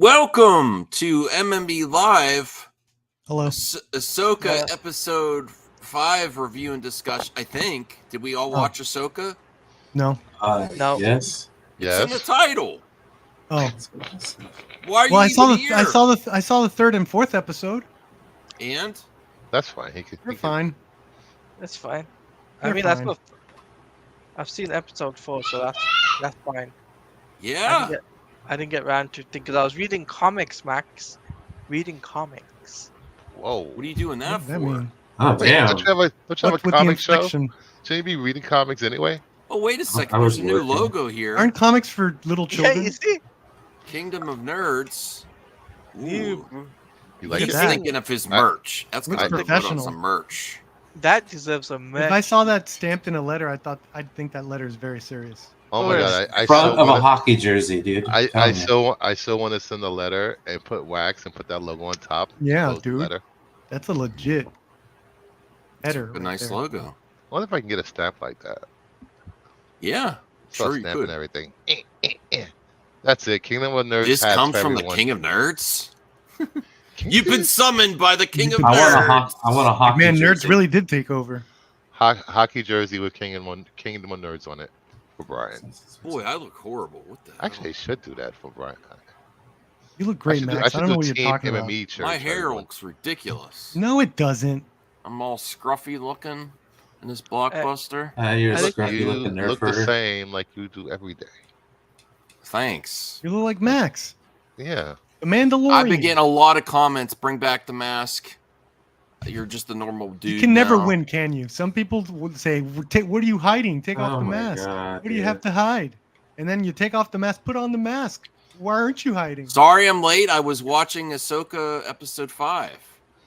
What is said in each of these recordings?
Welcome to MME Live. Hello. Ahsoka episode 5 review and discussion. I think. Did we all watch Ahsoka? No. No. Yes. It's in the title. Oh. Why are you I saw here? I saw the third and fourth episode. And that's fine. You're fine. That's fine. You're I mean, fine. that's what I've seen episode 4, so that's fine. Yeah. I didn't get around to think because I was reading comics, Max. Reading comics. Whoa. What are you doing that What does that for? mean? Oh damn. Don't you have a What's comic show? inflection? Shouldn't you be reading comics anyway? Oh, wait a second. I was There's a new working. logo here. Aren't comics for little Yeah, children? you see? Kingdom of Nerds. You- Ooh. You like He's it? that. thinking of his merch. That's Looks gonna put on professional. some merch. That deserves a If merch. I saw that stamped in a letter, I'd think that letter is very serious. Oh my god! I Front so of a wanna, hockey jersey, dude. I so want to send a letter and put wax and put that logo on top. Yeah, Close the dude. letter. That's a legit header. A right nice there. logo. I wonder if I can get a stamp like that. Yeah. Start Sure you stamping could. everything. That's it. Kingdom of Nerds. This hats comes for from everyone. the King of Nerds? You've been summoned by the King of I Nerds. want a hockey Man, jersey. nerds really did take over. hockey jersey with Kingdom of Nerds on it for Brian. Boy, I look horrible. What the hell? Actually, I should do that for Brian. You look great, Max. I don't know what you're team talking about. MME shirts My for hair everyone. looks ridiculous. No, it doesn't. I'm all scruffy looking in this blockbuster. You're a I think scruffy You looking nerd look the herder. same like you do every day. Thanks. You look like Max. Yeah. The Mandalorian. I've been getting a lot of comments. Bring back the mask. You're just a normal dude. You can never now. win, can you? Some people would say, "What are you hiding? Take off Oh the my mask. God, What do you have to hide?" And then you take off the mask, put on the mask. Why aren't you hiding? Sorry I'm late. I was watching Ahsoka episode 5.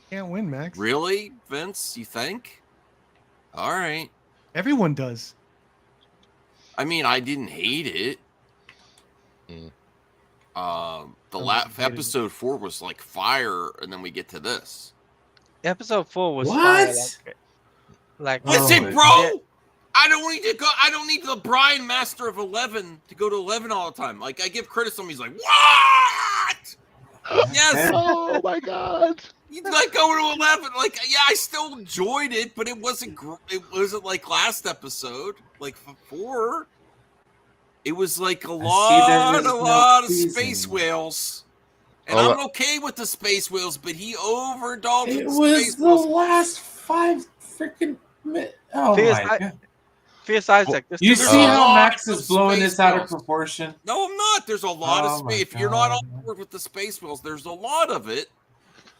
Can't win, Max. Really, Vince? You think? All right. Everyone does. I mean, I didn't hate it. Mm. The I hated it. episode 4 was like fire, and then we get to this. Episode 4 was What? fire, like Oh Listen, my bro. God. I don't need to go. I don't need the Brian Master of 11 to go to 11 all the time. Like I give criticism, he's like, "What?" Yes, Oh my god. you like going to 11. Like, yeah, I still enjoyed it, but it wasn't. It wasn't like last episode, like 4. It was like a there lot was no of season. space whales. And Oh, I'm okay with the space whales, but he overindulged It in was space the whales. last 5 freaking minutes. Oh Fierce my god. Fierce Isaac. This You is- see how lot Max of is blowing space this out of whales. proportion? No, I'm not. There's a lot Oh of my space. If you're not God. on board with the space whales, there's a lot of it.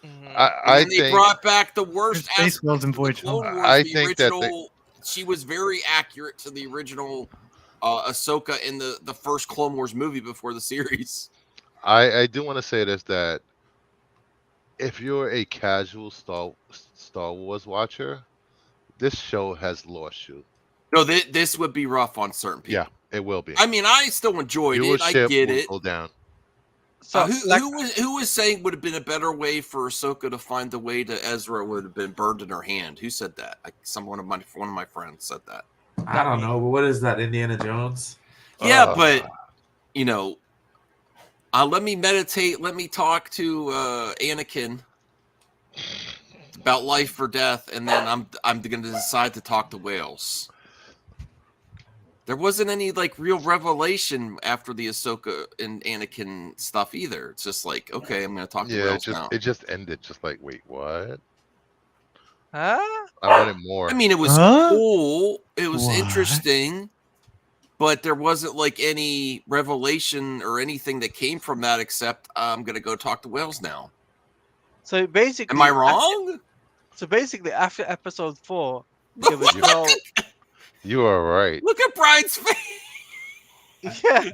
Mhm. I And they think brought back the worst There's space aspects whales in of the Voyage Clone Home. Wars. I The think that original, she was very accurate to the original Ahsoka in the first Clone Wars movie before the series. I do want to say this, that if you're a casual Star Wars watcher, this show has lost you. No, this would be rough on certain people. Yeah, it will be. I mean, I still enjoyed it. I Viewership get will it. go down. So, like, Who was saying would have been a better way for Ahsoka to find the way to Ezra would have been burned in her hand? Who said that? One of my friends said that. I don't know, but what is that, Indiana Jones? Yeah, but you know, let me meditate. Let me talk to Anakin about life or death, and then I'm going to decide to talk to whales. There wasn't any like real revelation after the Ahsoka and Anakin stuff either. It's just like, okay, I'm going to talk to Yeah, whales now. it just ended. Just like, wait, what? huh? I wanted more. I mean, it was Huh? cool. It was What? interesting, but there wasn't like any revelation or anything that came from that except I'm going to go talk to whales now. So basically, Am I wrong? So basically, after episode 4, there was Look no. You are right. at Brian's face. Yeah.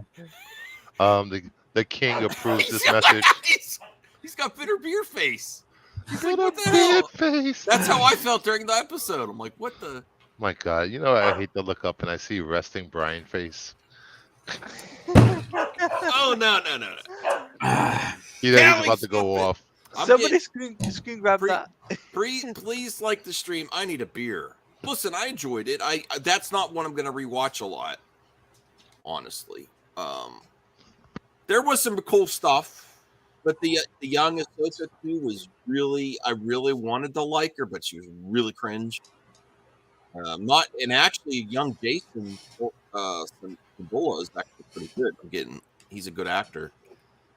The king approves this He's got- message. he's got bitter beer face. He's like, Got a what the hell? bad face. That's how I felt during the episode. I'm like, what the? My God, you know I hate to look up and I see resting Brian face. Oh no. He's about to go off. I'm Somebody getting- screen grab Pre- that. Please like the stream. I need a beer. Listen, I enjoyed it. That's not one I'm gonna rewatch a lot. Honestly, there was some cool stuff. But the young Ahsoka too was really, I really wanted to like her, but she was really cringe. Not and actually, young Jason Simbola is actually pretty good. He's a good actor,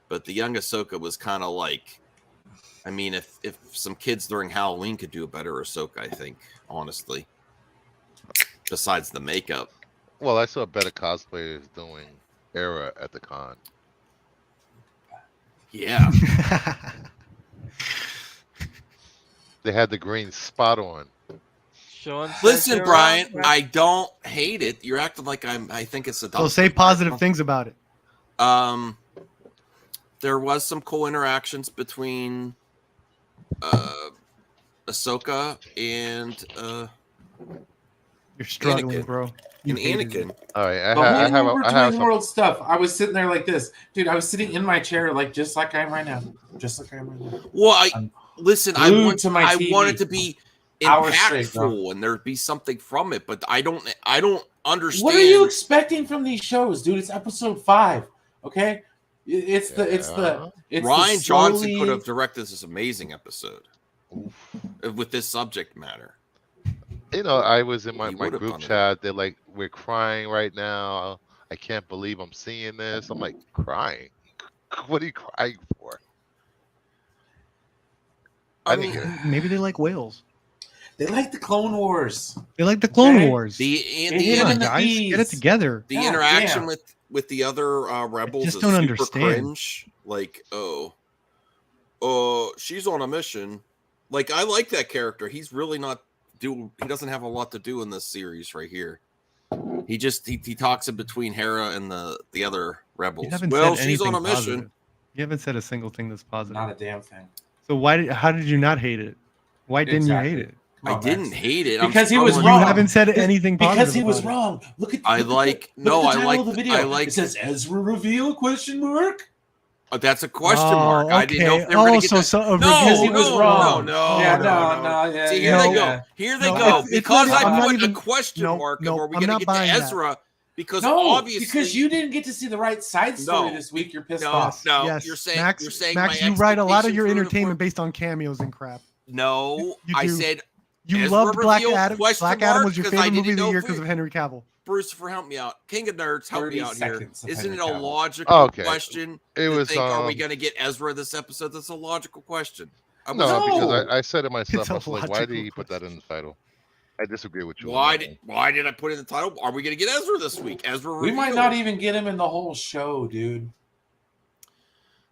but the young Ahsoka was kind of like, I mean, if some kids during Halloween could do a better Ahsoka, I think, honestly, besides the makeup. Well, I saw better cosplayers doing ERA at the con. Yeah, They had the green spot on. Sean says listen, you're Brian, wrong. I don't hate it. You're acting like I think it's a. So say positive things about it. There was some cool interactions between Ahsoka and You're struggling, Anakin. bro. You and hated Anakin. it. All right, But when we were I have doing some. world stuff, I was sitting there like this, dude. I was sitting in my chair, like just like I am right now, just like I am right now. Well, I'm listen. glued to my I TV want it to be hours straight, bro. impactful and there'd be something from it, but I don't understand. What are you expecting from these shows, dude? It's episode 5, okay? It's the Ryan Johnson slowly- could have directed this amazing episode with this subject matter. You know, I was in my He would have group done it. chat. They're like, "We're crying right now. I can't believe I'm seeing this." I'm like, "Crying? What are you crying for?" I didn't mean, get it. Maybe they like whales. They like the Clone Wars. They like the Clone Okay. Wars. the It Come hit on, in the guys, get it E's. together. the God interaction damn. with the other rebels just is don't super understand. cringe. Like, she's on a mission. Like, I like that character. He's really not he doesn't have a lot to do in this series right here. He talks in between Hera and the other rebels. You haven't Well, said she's on anything a mission. positive. You haven't said a single thing that's positive. Not a damn thing. So how did you not hate it? Why didn't Exactly. you hate it? Come on, I didn't Max. hate it. I'm Because he was struggling. You wrong. haven't said anything positive Because he was about it. wrong. Look at I look at like- the, no, look at I the title like of the the- video. I like- It says Ezra reveal question mark. That's a question mark. I didn't know if they were Oh, going to get so that. Because he was wrong. No, yeah, no. yeah. See, yeah, here they yeah. go. Here they No, go. it's Because not- I I'm not put even- a question no, mark no, of are we I'm going not to get to buying that. Ezra? Because No, obviously, because you didn't get to see the right side story No. this week. You're pissed No. off. You're saying Max, you're saying Max, my you write a lot of your expectations were- entertainment based on cameos and crap. No, You I do. said You Ezra loved Black reveal, Adam. question Black Adam mark, was your 'cause I favorite didn't movie of the know year if because we- of Henry Cavill. Bruce, help me out. King of Nerds, help 30 me out here. seconds of Isn't it Henry a Cavill. logical Okay. question? It to was think, are we going to get Ezra this episode? That's a logical question. I was no, No. because I said it myself. It's a I was like, "Why did logical he put that in the title?" I disagree with you. on Why that did one. I put in the title? Are we going to get Ezra this week? Ezra We might reveal. not even get him in the whole show, dude.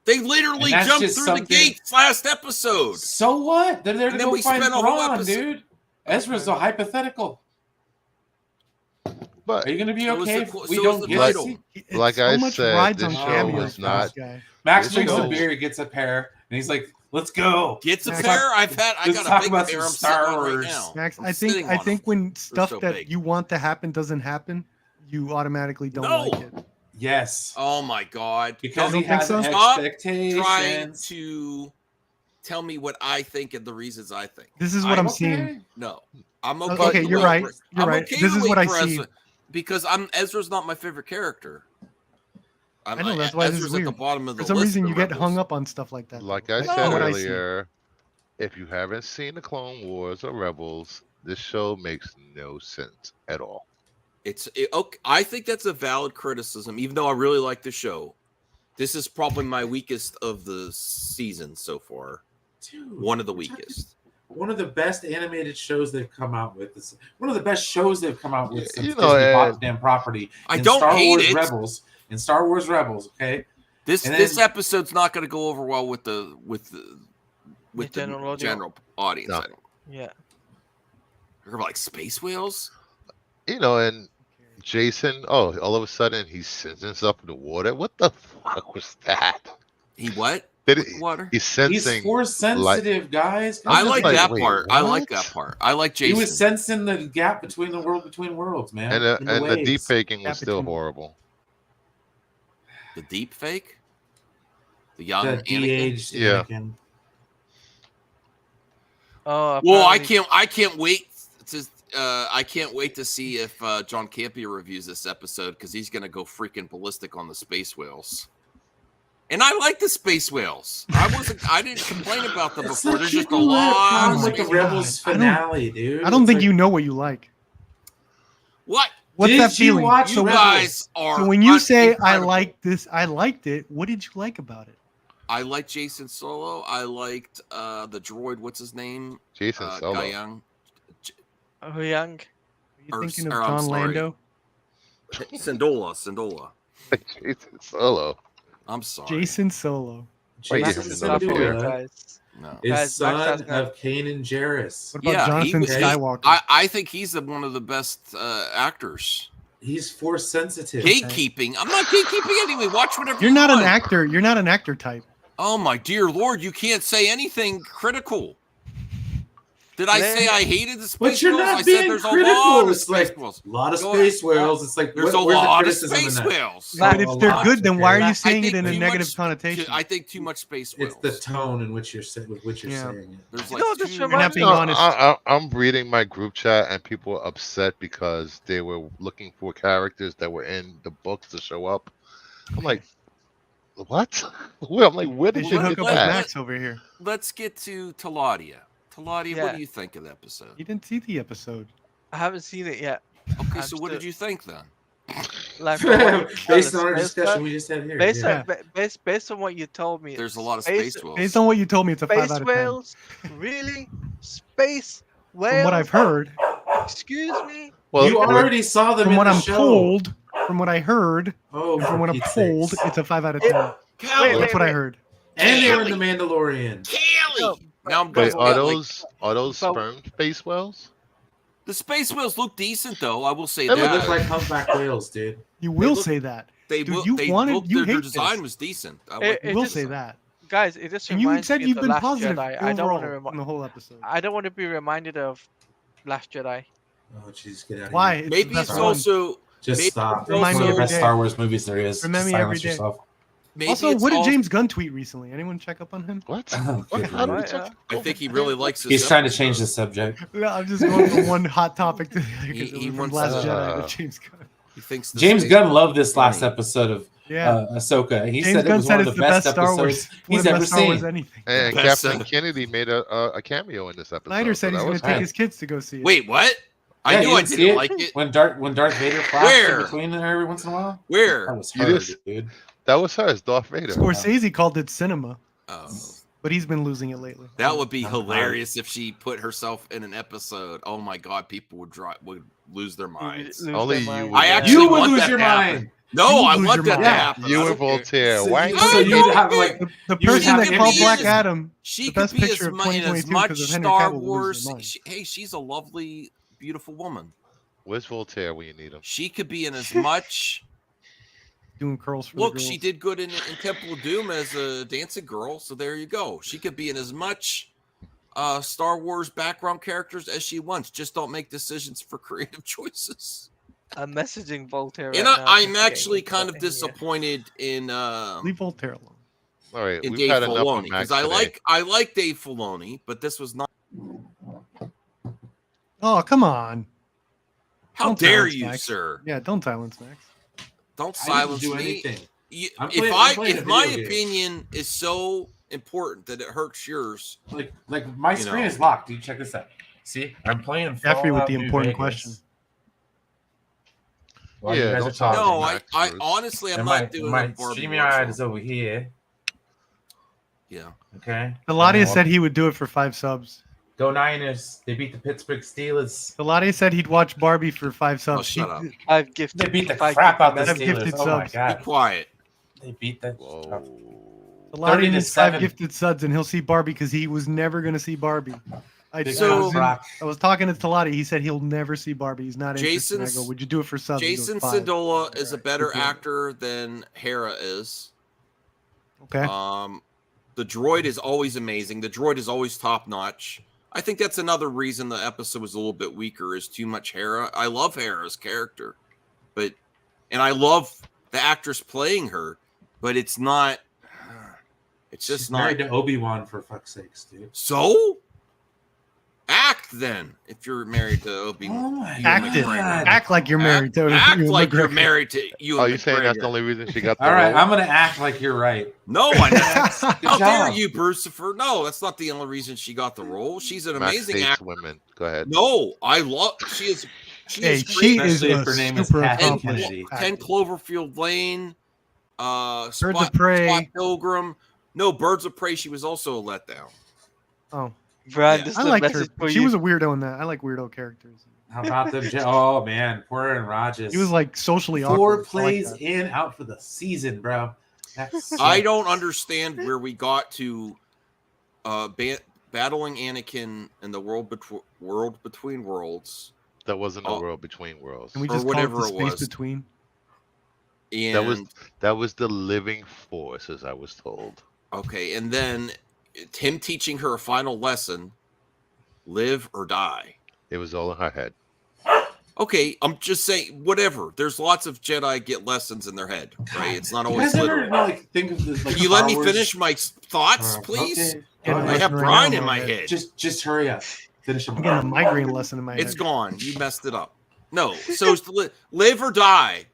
They literally And that's jumped just through something- the gates last episode. So what? They're there to And then go we find spent a whole Thrawn, episode- dude. Ezra's a hypothetical. But Are you going to be So is okay the if cl- we so is don't the get title. to see? Like so I much said, rides this on show cameos was for not- this guy. Max This drinks a show- beer, he gets a pair, and he's like, "Let's go." Gets a Max, pair. I let's got talk a big about pair. some I'm Star sitting on right Wars. now. Max, I'm I sitting think on 'em. when stuff so that big. you want to happen doesn't happen, you automatically don't No. like it. Yes, Oh my god! because don't he think has so? Stop trying expectations. to tell me what I think and the reasons I think. This is what I'm Okay. seeing. No, I'm okay. Okay, to you're wait right. for- You're I'm right. okay This to is wait what I for see. Ezra, because Ezra's not my favorite character. I know, that's why this Ezra's is at the weird. bottom of the For some list reason, for you get Rebels. hung up on stuff like that. Like I That's said what I see. earlier, if you haven't seen the Clone Wars or Rebels, this show makes no sense at all. Okay, I think that's a valid criticism, even though I really like the show. This is probably my weakest of the season so far. Dude, One of the we're talking- weakest. One of the best animated shows they've come out with. This one of the best shows they've come out with Yeah, since you know, Disney bought Ed, the damn property. I in don't Star hate Wars it. Rebels. In Star Wars Rebels, okay. This And this then- episode's not going to go over well with the general audience. general audience. No. I don't. Yeah. You're like space whales. You know, and Jason, all of a sudden he's sensing stuff in the water. What the fuck was that? He what? Did With it, the water? he's He's sensing. force sensitive, guys. I was like like, that wait, part. I like what? that part. I like He Jason. was sensing the gap between the worlds, man. And in the deep waves. faking was still Cappuccino. horrible. The deep fake. The young The Anakin. de-aged Yeah. Anakin. Oh. Well, apparently- I can't wait to. I can't wait to see if John Campea reviews this episode because he's going to go freaking ballistic on the space whales. And I like the space whales. I didn't complain about them It's before. like There's just a people have lot. problems Oh with the my Rebels God. finale, dude. I don't It's think like, you know what you like. What? What's Did that you feeling? watch You Rebels? guys are. So when you say I incredible. like this, I liked it. What did you like about it? I liked Jason Solo. I liked the droid. What's his name? Jason Solo. Guyang. Oh, young. Are you thinking of I'm John sorry. Lando? Syndola. Jason Solo. I'm sorry. Jason Solo. Why you Max give Jason him is another not for beer? you Syndulla guys. No. is Guys, Max son has got- of Kanan Jarrus. What about Yeah, Jonathan he was- Skywalker? I think he's one of the best actors. He's force sensitive. Gatekeeping. I'm not gatekeeping anyway. Watch whatever You're you not an want. actor. You're not an actor type. Oh my dear Lord! You can't say anything critical. Did I say I hated the space But you're whales? not I being said there's critical. a lot of It's space like whales. a lot of Go space whales. It's like There's what, a where's the lot of criticism in space that? whales. But if they're good, then why are you I saying it think in a too negative much- connotation? I think too much space whales. It's the tone in which you're with which you're Yeah. saying it. There's You like know, this two- You're not reminds being me- honest. I'm reading my group chat and people are upset because they were looking for characters that were in the books to show up. I'm like, what? Well, I'm like, where They did should you hook get up with that? Max over here. Let's get to Taladia. Taladia, Yeah. what do you think of the episode? You didn't see the episode. I haven't seen it yet. Okay, I'm so what still- did you think then? Like, from what you Based told on our us, discussion we just had here. based yeah. on based on what you told me, There's a lot of space whales. Based on what you told me, it's a 5 space out of 10. whales. Really, space whales. From what I've heard, Excuse me. Well, you already saw them from in what the I'm show. told, from what I heard, Oh, and from what I'm Pete's told, sakes. it's a 5 out of 10. Callie! That's what I heard. And they were in the Mandalorian. Callie! Now I'm wait, going are like, those but- sperm space whales? the space whales look decent though. I will say They that. look like humpback whales, dude. You will look- say that. they dude, look, you they wanted- looked, you their hate design this. was decent. I It- like You it will just- say that. Guys, it just And you reminds said me you've of the been Last positive Jedi. I don't overall want to in the whole episode. I don't want to be reminded of Last Jedi. Oh, jeez, get out of Why? here. It's Maybe the best it's one. also Just maybe stop. it's It's one of also- the best every Star Wars movies there is. Remember Just me silence every day. yourself. maybe Also, it's what did also- James Gunn tweet recently? Anyone check up on him? What? Oh, What? good How did we lord. touch- I think he really likes this. He's trying to episode. change the subject. No, I'm just going from one hot topic to the other because He it was from wants Last to- Jedi to James Gunn. He thinks the James space Gunn whales loved this are last funny. episode of Yeah. Ahsoka. He James said it Gunn was said one of it's the the best best Star episodes Wars. One he's of the ever best Star Wars seen. anything. And Best Captain ever. Kennedy made a cameo in this episode. Snyder said so he's that going was to take nice. his kids to go see it. Wait, what? Yeah, I you knew I didn't see didn't it? like it. When Darth Vader flashed Where? in between there every once in a while. Where? That was You her, just- dude. That was her, it's Darth Vader. Scorsese called it cinema, Oh, but he's been losing it lately. that would be Oh, hilarious if she put herself in an episode. Oh my god, people would lose their minds. Lose Only their you mind. would. I Yeah. actually You would want lose that your to happen. mind. No, You I lose want your that to mind. happen. I You don't and care. Voltaire. So Why? you- I so you'd don't have care. like The You would person have that him called be Black as- Adam, She the could best be picture as, of in as 2022 much because of Henry Star Cavill will lose Wars. their mind. Hey, she's a lovely, beautiful woman. Where's Voltaire when you need him? She could be in as much. doing curls for Look, the girls. she did good in Temple of Doom as a dancing girl, so there you go. She could be in as much Star Wars background characters as she wants. Just don't make decisions for creative choices. I'm messaging Voltaire. And right now, I'm just actually getting kind of something here. disappointed in Leave Voltaire alone. All right, in we've Dave had enough of Filoni Max because today. I like Dave Filoni, but this was not. Oh, come on. How Don't dare silence you, Max. sir? Yeah, don't silence Max. Don't I didn't silence do me. anything. I'm playing If a my video game. opinion is so important that it hurts yours, Like my You screen know. is locked, dude. Check this out. See, I'm playing Jeffrey with Fallout the New important Vegas question. While Yeah, you guys don't are tell talking. no, Max I first. honestly I'm And not doing my a Barbie StreamYard work, is so- over here. Yeah. Okay. Eladia And said he would do it for 5 subs. Go Niners. They beat the Pittsburgh Steelers. Eladia said he'd watch Barbie for 5 subs. Oh, shut up. I've gifted. They beat the five crap out the I've gifted gifted Steelers. Oh my subs. Be god. quiet. They beat the Whoa. Eladia needs 5 30-7. gifted subs and he'll see Barbie because he was never going to see Barbie. I So- was talking to Talati. He said he'll never see Barbie. He's not interested. I Jason's- go, would you do it for subs? He goes, Jason 5. Sindola is a better Okay. actor than Hera is. Okay. The droid is always amazing. The droid is always top notch. I think that's another reason the episode was a little bit weaker. Is too much Hera. I love Hera's character, and I love the actress playing her, but it's not. It's just She's not. married to Obi-Wan for fuck's sakes, dude. So act then if you're married to Obi-Wan. Oh my Act it. God. Act like you're married to Act Ewan like you're McGregor. married to you. Oh, you saying that's the only reason she got the All right, role? I'm gonna act like you're right. No, I know. Good How dare job. you, Brucifer? No, that's not the only reason she got the role. She's an Max amazing hates actor. women. Go ahead. No, I love. She is. She Hey, is she great. is Especially a if her name is super Kathy accomplished Kennedy. 10 actor. Cloverfield Lane. Birds Spot, of Prey. Spot Pilgrim. No, Birds of Prey. She was also a letdown. Oh, Brad, Yeah. this is I the liked her. message for She you. was a weirdo in that. I like weirdo characters. How about them? Oh man, poor Aaron Rodgers. He was like socially 4 awkward. I like plays that. in, out for the season, bro. That's I don't understand where we got to battling Anakin in the world between worlds. That wasn't a Oh. world between worlds. And we or just call it whatever the it space was. between. And That was the living force, as I was told. okay, and then him teaching her a final lesson: live or die. It was all in her head. Okay, I'm just saying, whatever. There's lots of Jedi get lessons in their head, right? It's not You always guys ever literal. like think of this? Like, Can you let Star me Wars? finish my thoughts, please? Okay. Yeah, All I right. have Right brine now, in my man. head. Just hurry up. Finish I'm them. getting a migraine lesson in my It's head. gone. You messed it up. No, so it's live or die.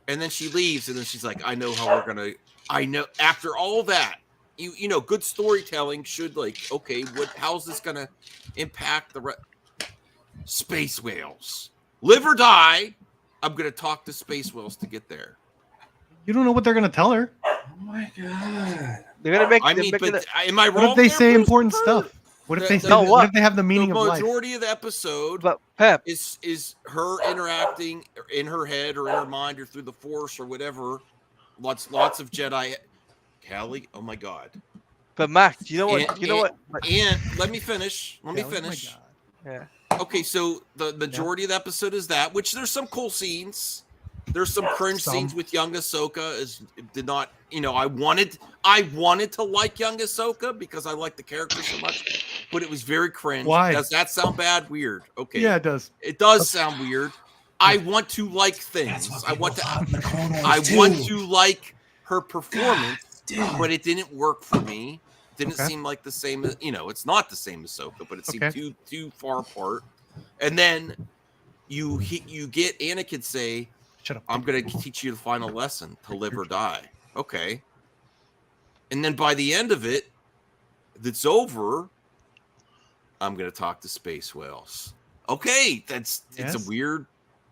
And then she leaves, and then she's like, I know how we're gonna. I know after all that, you know, good storytelling should like, okay, how's this gonna impact the space whales? Live or die. I'm gonna talk to space whales to get there. You don't know what they're gonna tell her. Oh my god. They're gonna make. I they're mean, making but it- am I wrong? What if they there, say Bruce? important stuff? What if they say? No, What what? if they have the meaning The of life? majority of the episode But Pep, is her interacting in her head or in her mind or through the Force or whatever. Lots of Jedi. Callie, oh my God. but Max, you know what? And- You know what? And let me finish. Let me Yeah, oh my finish. God. Yeah. Okay, so the majority of the episode is that, which there's some cool scenes. There's some cringe Some. scenes with young Ahsoka. Did not, you know, I wanted to like young Ahsoka because I like the character so much, but it was very cringe. Why? Does that sound bad? Weird. Okay. Yeah, it does. It does sound weird. I want to like things. I want to like her performance, but it didn't work for me. Didn't Okay. seem like the same. You know, it's not the same as Ahsoka, but it seemed Okay. too far apart. And then you get Anakin say, Shut up. "I'm going to teach you the final lesson: to live or die." Okay. And then by the end of it, that's over. I'm going to talk to space whales. Okay, it's Yes. a weird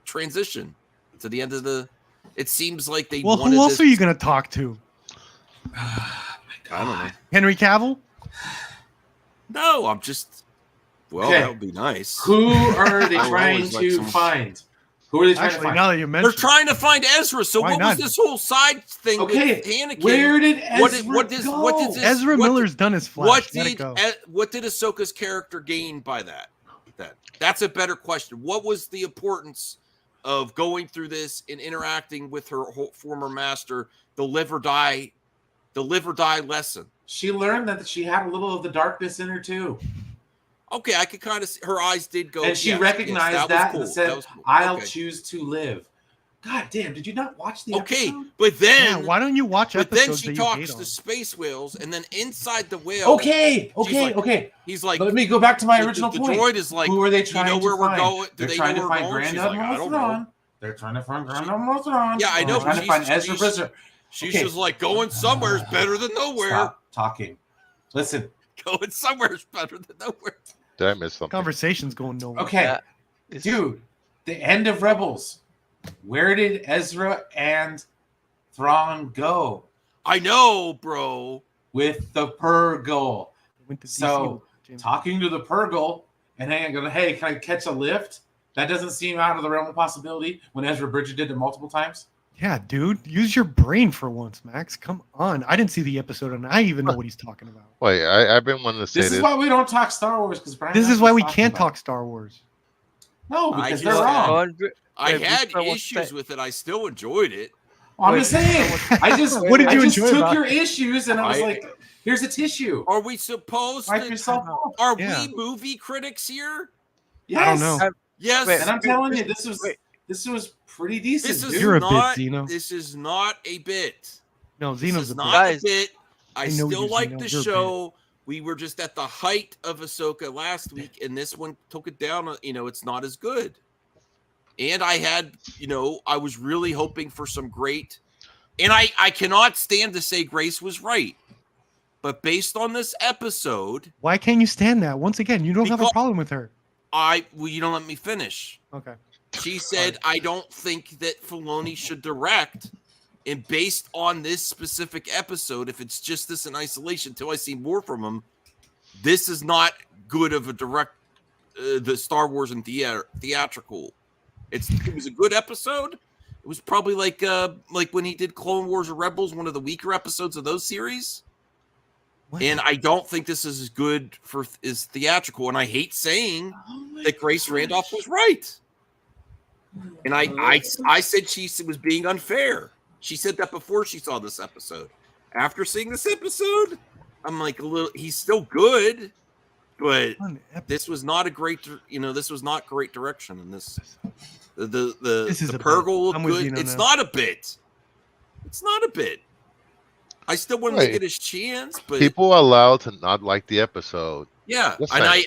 transition to the end of the. It seems like they Well, wanted who else this- are you gonna talk to? I don't know. Henry Cavill? No, I'm just. Well, Okay. that would be nice. Who are they I would trying always like to someone- find? Who are they trying to Actually, find? now that you They're mention, trying to find Ezra. So Why what not? was this whole side thing Okay, with Anakin? where did Ezra what go? did this, Ezra what Miller's done his Flash. What Let it did go. what did Ahsoka's character gain by that? That's a better question. What was the importance of going through this and interacting with her former master, the live or die lesson? She learned that she had a little of the darkness in her too, Okay, I could kind of see her eyes did go, and she yes, recognized yes, that was and said, That was cool. "I'll Okay. choose to live." God damn! Did you not watch the Okay, episode? but Yeah, then why don't you watch but then episodes she that you hate talks on? to space whales, and then inside the whale, Okay, like- okay. he's like, Let me go back to my the original the point. droid is like, Who are they do you trying know where to we're find? going? Do They're they trying know to where find we're going? She's Grand like, I don't Admiral know. Thrawn. They're trying to find Grand Admiral Thrawn. Yeah, I know, They're trying but to find she's- Ezra she's- Bridger. She's Okay. just like, going somewhere is better than nowhere. Stop talking. Listen. Going somewhere is better than nowhere. Did I miss something? Conversation's going nowhere. Okay, Yeah. It's- dude. The end of Rebels. Where did Ezra and Thrawn go I know, bro. with the Purgle? Went to DC So, with James. talking to the Purgle and going, hey, can I catch a lift? That doesn't seem out of the realm of possibility when Ezra Bridger did it multiple times. Yeah, dude, use your brain for once, Max. Come on. I didn't see the episode, and I even know what he's talking about. Wait, I've been wanting to say This this. is why we don't talk Star Wars because This is why we can't talk Star Wars. No, I because just- they're wrong. I Yeah, had Bruce, issues with it. I still enjoyed it. Well, I'm just saying. I just What did you I just enjoy took about your issues and I was I- like, here's a tissue. Are we supposed Wipe to? yourself off. Are Yeah. we movie critics here? Yes. I don't know. Yes. Wait, And I'm telling you, Wait. this was pretty decent. This is dude. You're a bit, not. Zeno. This is not a bit. No, This Zeno's is a not bit. Guys, a bit. I I know still you, like Zeno. the You're a show, we were just at the height of Ahsoka last week, and this one took it down. It's not as good. And I had, I was really hoping for some great, and I cannot stand to say Grace was right, but based on this episode, Why can't you stand that? Once again, you don't have a Because- problem with her. you don't let me finish. Okay. She said, I don't think that Filoni should direct. And based on this specific episode, if it's just this in isolation, until I see more from him, this is not good of a direct, the Star Wars and theatrical. It was a good episode. It was probably like when he did Clone Wars or Rebels, one of the weaker episodes of those series. What? And I don't think this is as good as theatrical. And I hate saying that Grace Randolph was right. And I said she was being unfair. She said that before she saw this episode. After seeing this episode, I'm like he's still good, but this was not a great, this was not great direction in this. The Purgle looked good. It's not a bit. It's not a bit. I still want him to get his chance, but people are allowed to not like the episode. Yeah, That's and fine.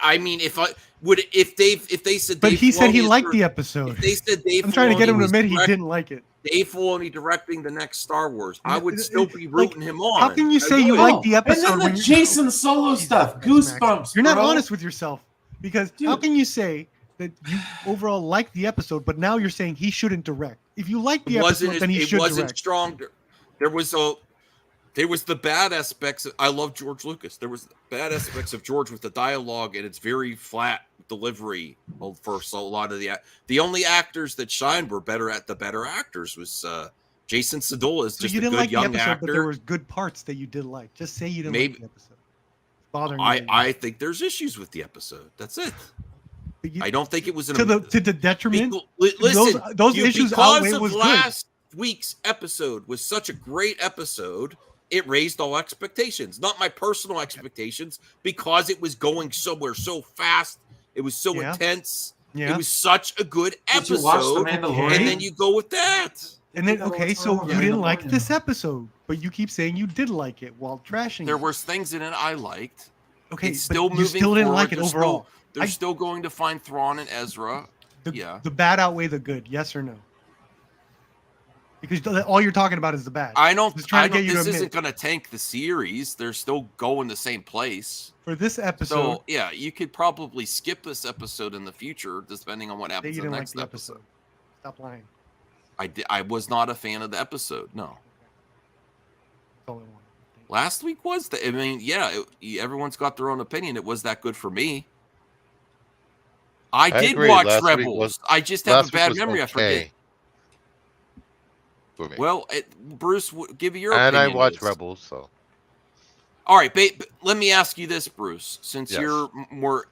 I mean, if they said, But Dave he said he Filoni liked is the episode. If they said Dave I'm trying to get him to Filoni admit he was didn't like it. Dave Filoni directing the next Star Wars, I would still be rooting him on. How can you say I you would. like the And episode then the when you Jason Solo stuff, Jesus Christ, goosebumps. Max. You're not bro. honest with yourself, because how Dude. can you say that you overall like the episode, but now you're saying he shouldn't direct? If you like the episode, then he It should wasn't direct. strong. There was the bad aspects. I love George Lucas. There was bad aspects of George with the dialogue, and it's very flat delivery for a lot of the only actors that shined were better actors was Jason Segel is So just you a didn't good like the young episode, but there actor. was good parts that you did like. Just say you didn't Maybe- like the episode. It's bothering me. I think there's issues with the episode. That's it. But you- I don't think it was to the detriment. Listen, those issues outweigh because of was good. last week's episode was such a great episode. It raised all expectations, not my personal expectations, because it was going somewhere so fast. It was so Yeah. intense. Yeah. It was such a good Did you watch The episode, Mandalorian? and then you go with that. And then okay, so Yeah, you didn't like Mandalorian. this episode, but you keep saying you did like it while trashing There it. was things in it I liked. Okay, It's still but moving you still didn't forward. like it They're overall. They're I- still going to find Thrawn and Ezra. Yeah. The bad outweigh the good, yes or no? Because all you're talking about is the bad. I don't. Just trying I to don't get you to this admit. isn't going to tank the series. They're still going the same place. For this episode, So yeah, you could probably skip this episode in the future, depending on what say happens you in the didn't like next the episode. episode. Stop lying. I was not a fan of the episode. No, That's all I want. last week was the. I mean, yeah, everyone's got their own opinion. It was that good for me. I did agree. watch Last week Rebels. was- I just have a Last week bad was memory. I forget. okay for me. Well, Bruce, give your and I opinion. watched Liz. Rebels, so All right, let me ask you this, Bruce. Since Yes. you're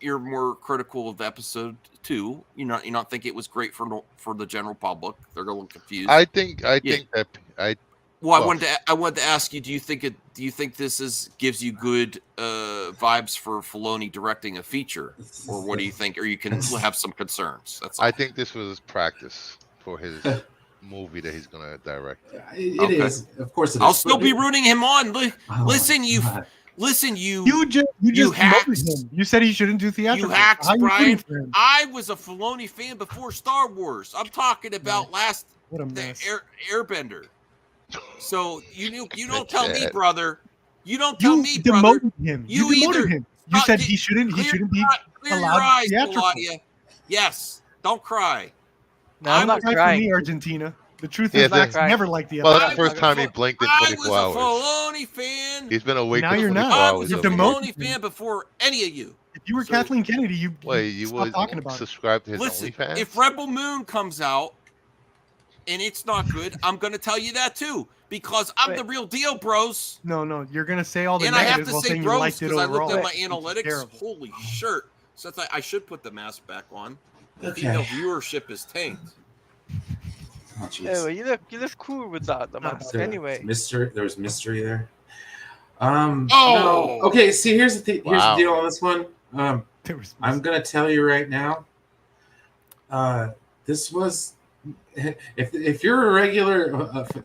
more critical of episode 2, you not think it was great for the general public. They're going to look confused. I think Yeah. that I Well, well- I wanted to ask you. Do you think this gives you good vibes for Filoni directing a feature, or what do you think? Or you can have some concerns. That's all. I think this was practice for his movie that he's gonna direct. It is, Okay. of course. It is. I'll still but be it- rooting him on. Oh my Listen, God. You just hacks. demoted him. You said he shouldn't do theatrical. hacks, How you rooting Brian. for him? I was a Filoni fan before Star Wars. I'm talking about What a the mess. Airbender. So you don't tell me, Shit. brother. You don't tell You me, brother. demoted him. You You demoted either- him. You said Clear- he shouldn't be Clear your allowed eyes, theatrical. Claudia. Yes, don't cry. No, I'm not Cry for crying. me, Argentina. The truth Yeah, is, Max that's- never liked the Well, episode. that's the first time he blinked in I 24 was hours. a Filoni fan. He's been awake Now for you're 24 not. I hours. was a You're already. demoted. Filoni fan before any of you. If you were So- Kathleen Kennedy, you Wait, you stop would talking about it. subscribe to his Listen, OnlyFans? if Rebel Moon comes out and it's not good, I'm going to tell you that too, because I'm Wait. the real deal, bros. No, you're gonna say all the And I have negatives to while say saying you bros liked it because I overall. looked at my Which is analytics. terrible. Holy shirt. So I should put the mask back on. Okay. Female viewership is tanked. Oh, jeez. Anyway, you look cool with that. The mask. There- Anyway, mystery. There was mystery there. Oh! No. Okay. See, here's the Wow. deal on this one. There was I'm gonna tell you right now. This was, if you're a regular,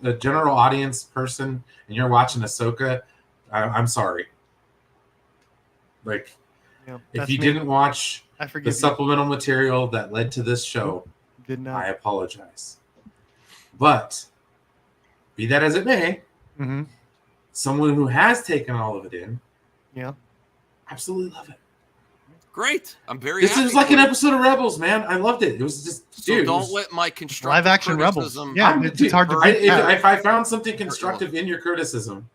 a general audience person, and you're watching Ahsoka, I'm sorry. Like, Yeah, if that's you me. didn't watch I the forgive you. supplemental material that led to this show, Did not. I apologize. But be that as it may, Mm-hmm. someone who has taken all of it in, Yeah. absolutely love it. Great. I'm very This happy. is like for an you. episode of Rebels, man. I loved it. It was just, So dude. don't let my constructive Live action Rebels. criticism. Yeah, I'm- it's hard to dude, beat that. if I found something constructive in your criticism,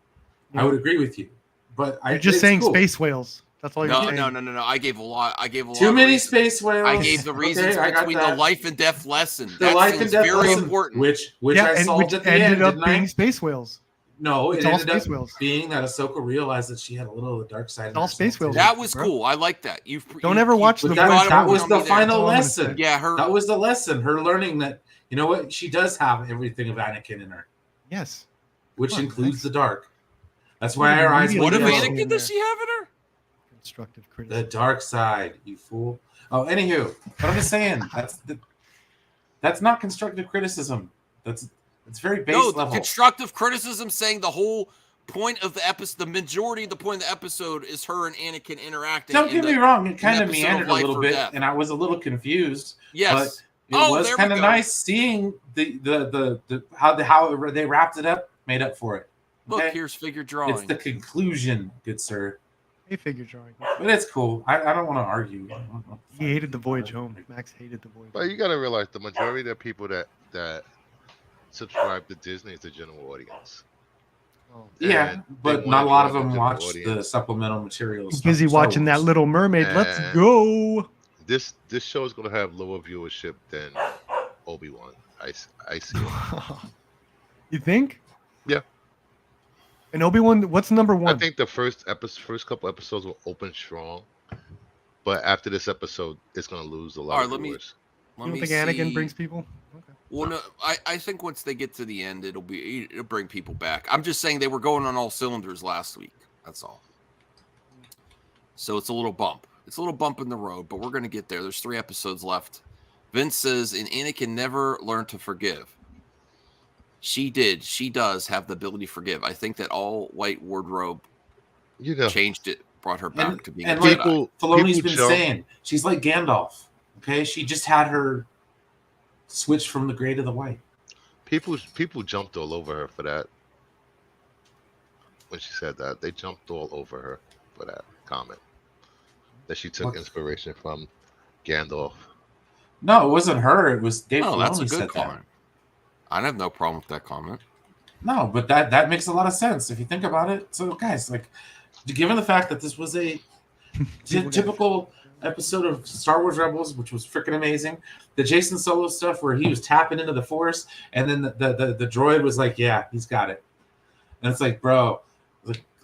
I would agree with you. But You're just it's saying cool. space whales. That's all you're No, saying. no. I gave a lot. Too of many reasons. space whales. I gave the reasons Okay, I got between the that. life and death lesson. The That life seems and death very lesson, important. which Yeah, I and solved which at the ended end, up didn't being I? space whales. No, It's it all ended space up whales. being that Ahsoka realized that she had a little of the dark side. It's all space whales. That was bro. cool. I like that. Don't ever watch But the that, Voyage that Home. was the final That's all I'm gonna lesson. say. Yeah, her. That was the lesson. Her learning that, you know what, she does have everything of Anakin in her, Yes. which Come on, includes Max. the dark. That's why her eyes Immediately What went if yellow. yellow. Anakin does she have in her? Constructive The criticism. dark side, you fool. Oh, anywho, but I'm just saying that's not constructive criticism. It's very base No, the level. constructive criticism saying the whole point of the episode, the majority of the point of the episode is her and Anakin interacting. Don't get me wrong, it kind of episode of meandered a Life little or bit, Death. and I was a little confused. Yes. But it was there we kind of go. nice seeing the how they wrapped it up, made up for it. Look, Okay? here's figure drawing. It's the conclusion, good sir. Hey, figure drawing. But it's cool. I don't want to argue. He hated the Voyage Home. Max hated the Voyage But Home. you gotta realize the majority of the people that subscribe to Disney is the general audience. Oh. Yeah, And but they not a wanna lot of join them the watch general the audience. supplemental materials. He's busy watching that Little Mermaid. Let's And- go. This show is gonna have lower viewership than Obi-Wan. I see it. You think? Yeah. And Obi-Wan, what's number one? I think the first couple episodes will open strong, but after this episode, it's gonna lose a lot All of right, let me- viewers. you don't think Anakin brings people? Okay. Well, no, I think once they get to the end, it'll bring people back. I'm just saying they were going on all cylinders last week. That's all. So it's a little bump. It's a little bump in the road, but we're going to get there. There's 3 episodes left. Vince says, and Anakin never learned to forgive. She did. She does have the ability to forgive. I think that all white wardrobe You know, changed it, brought her back to being and a like Jedi. Filoni's people been jump- saying, she's like Gandalf. Okay, she just had her switch from the gray to the white. people jumped all over her for that. When she said that, they jumped all over her for that comment. That she took What? inspiration from Gandalf. No, it wasn't her. It was Dave Oh, Filoni that's a said good comment. I have no problem with that comment. that. No, but that makes a lot of sense if you think about it. So, guys, like, given the fact that this was a typical episode of Star Wars Rebels, which was freaking amazing, the Jason Solo stuff where he was tapping into the Force, and then the droid was like, "Yeah, he's got it," and it's like, bro,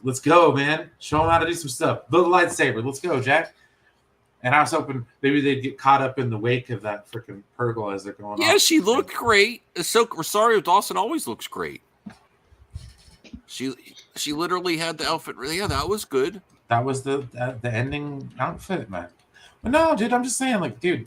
let's go, man. Show him how to do some stuff. Build a lightsaber. Let's go, Jack. And I was hoping maybe they'd get caught up in the wake of that freaking Purgle as they're going. Yeah, off. she looked great. Ahsoka Rosario Dawson always looks great. She literally had the outfit. Yeah, that was good. That was the ending outfit, man. But no, dude, I'm just saying, like, dude,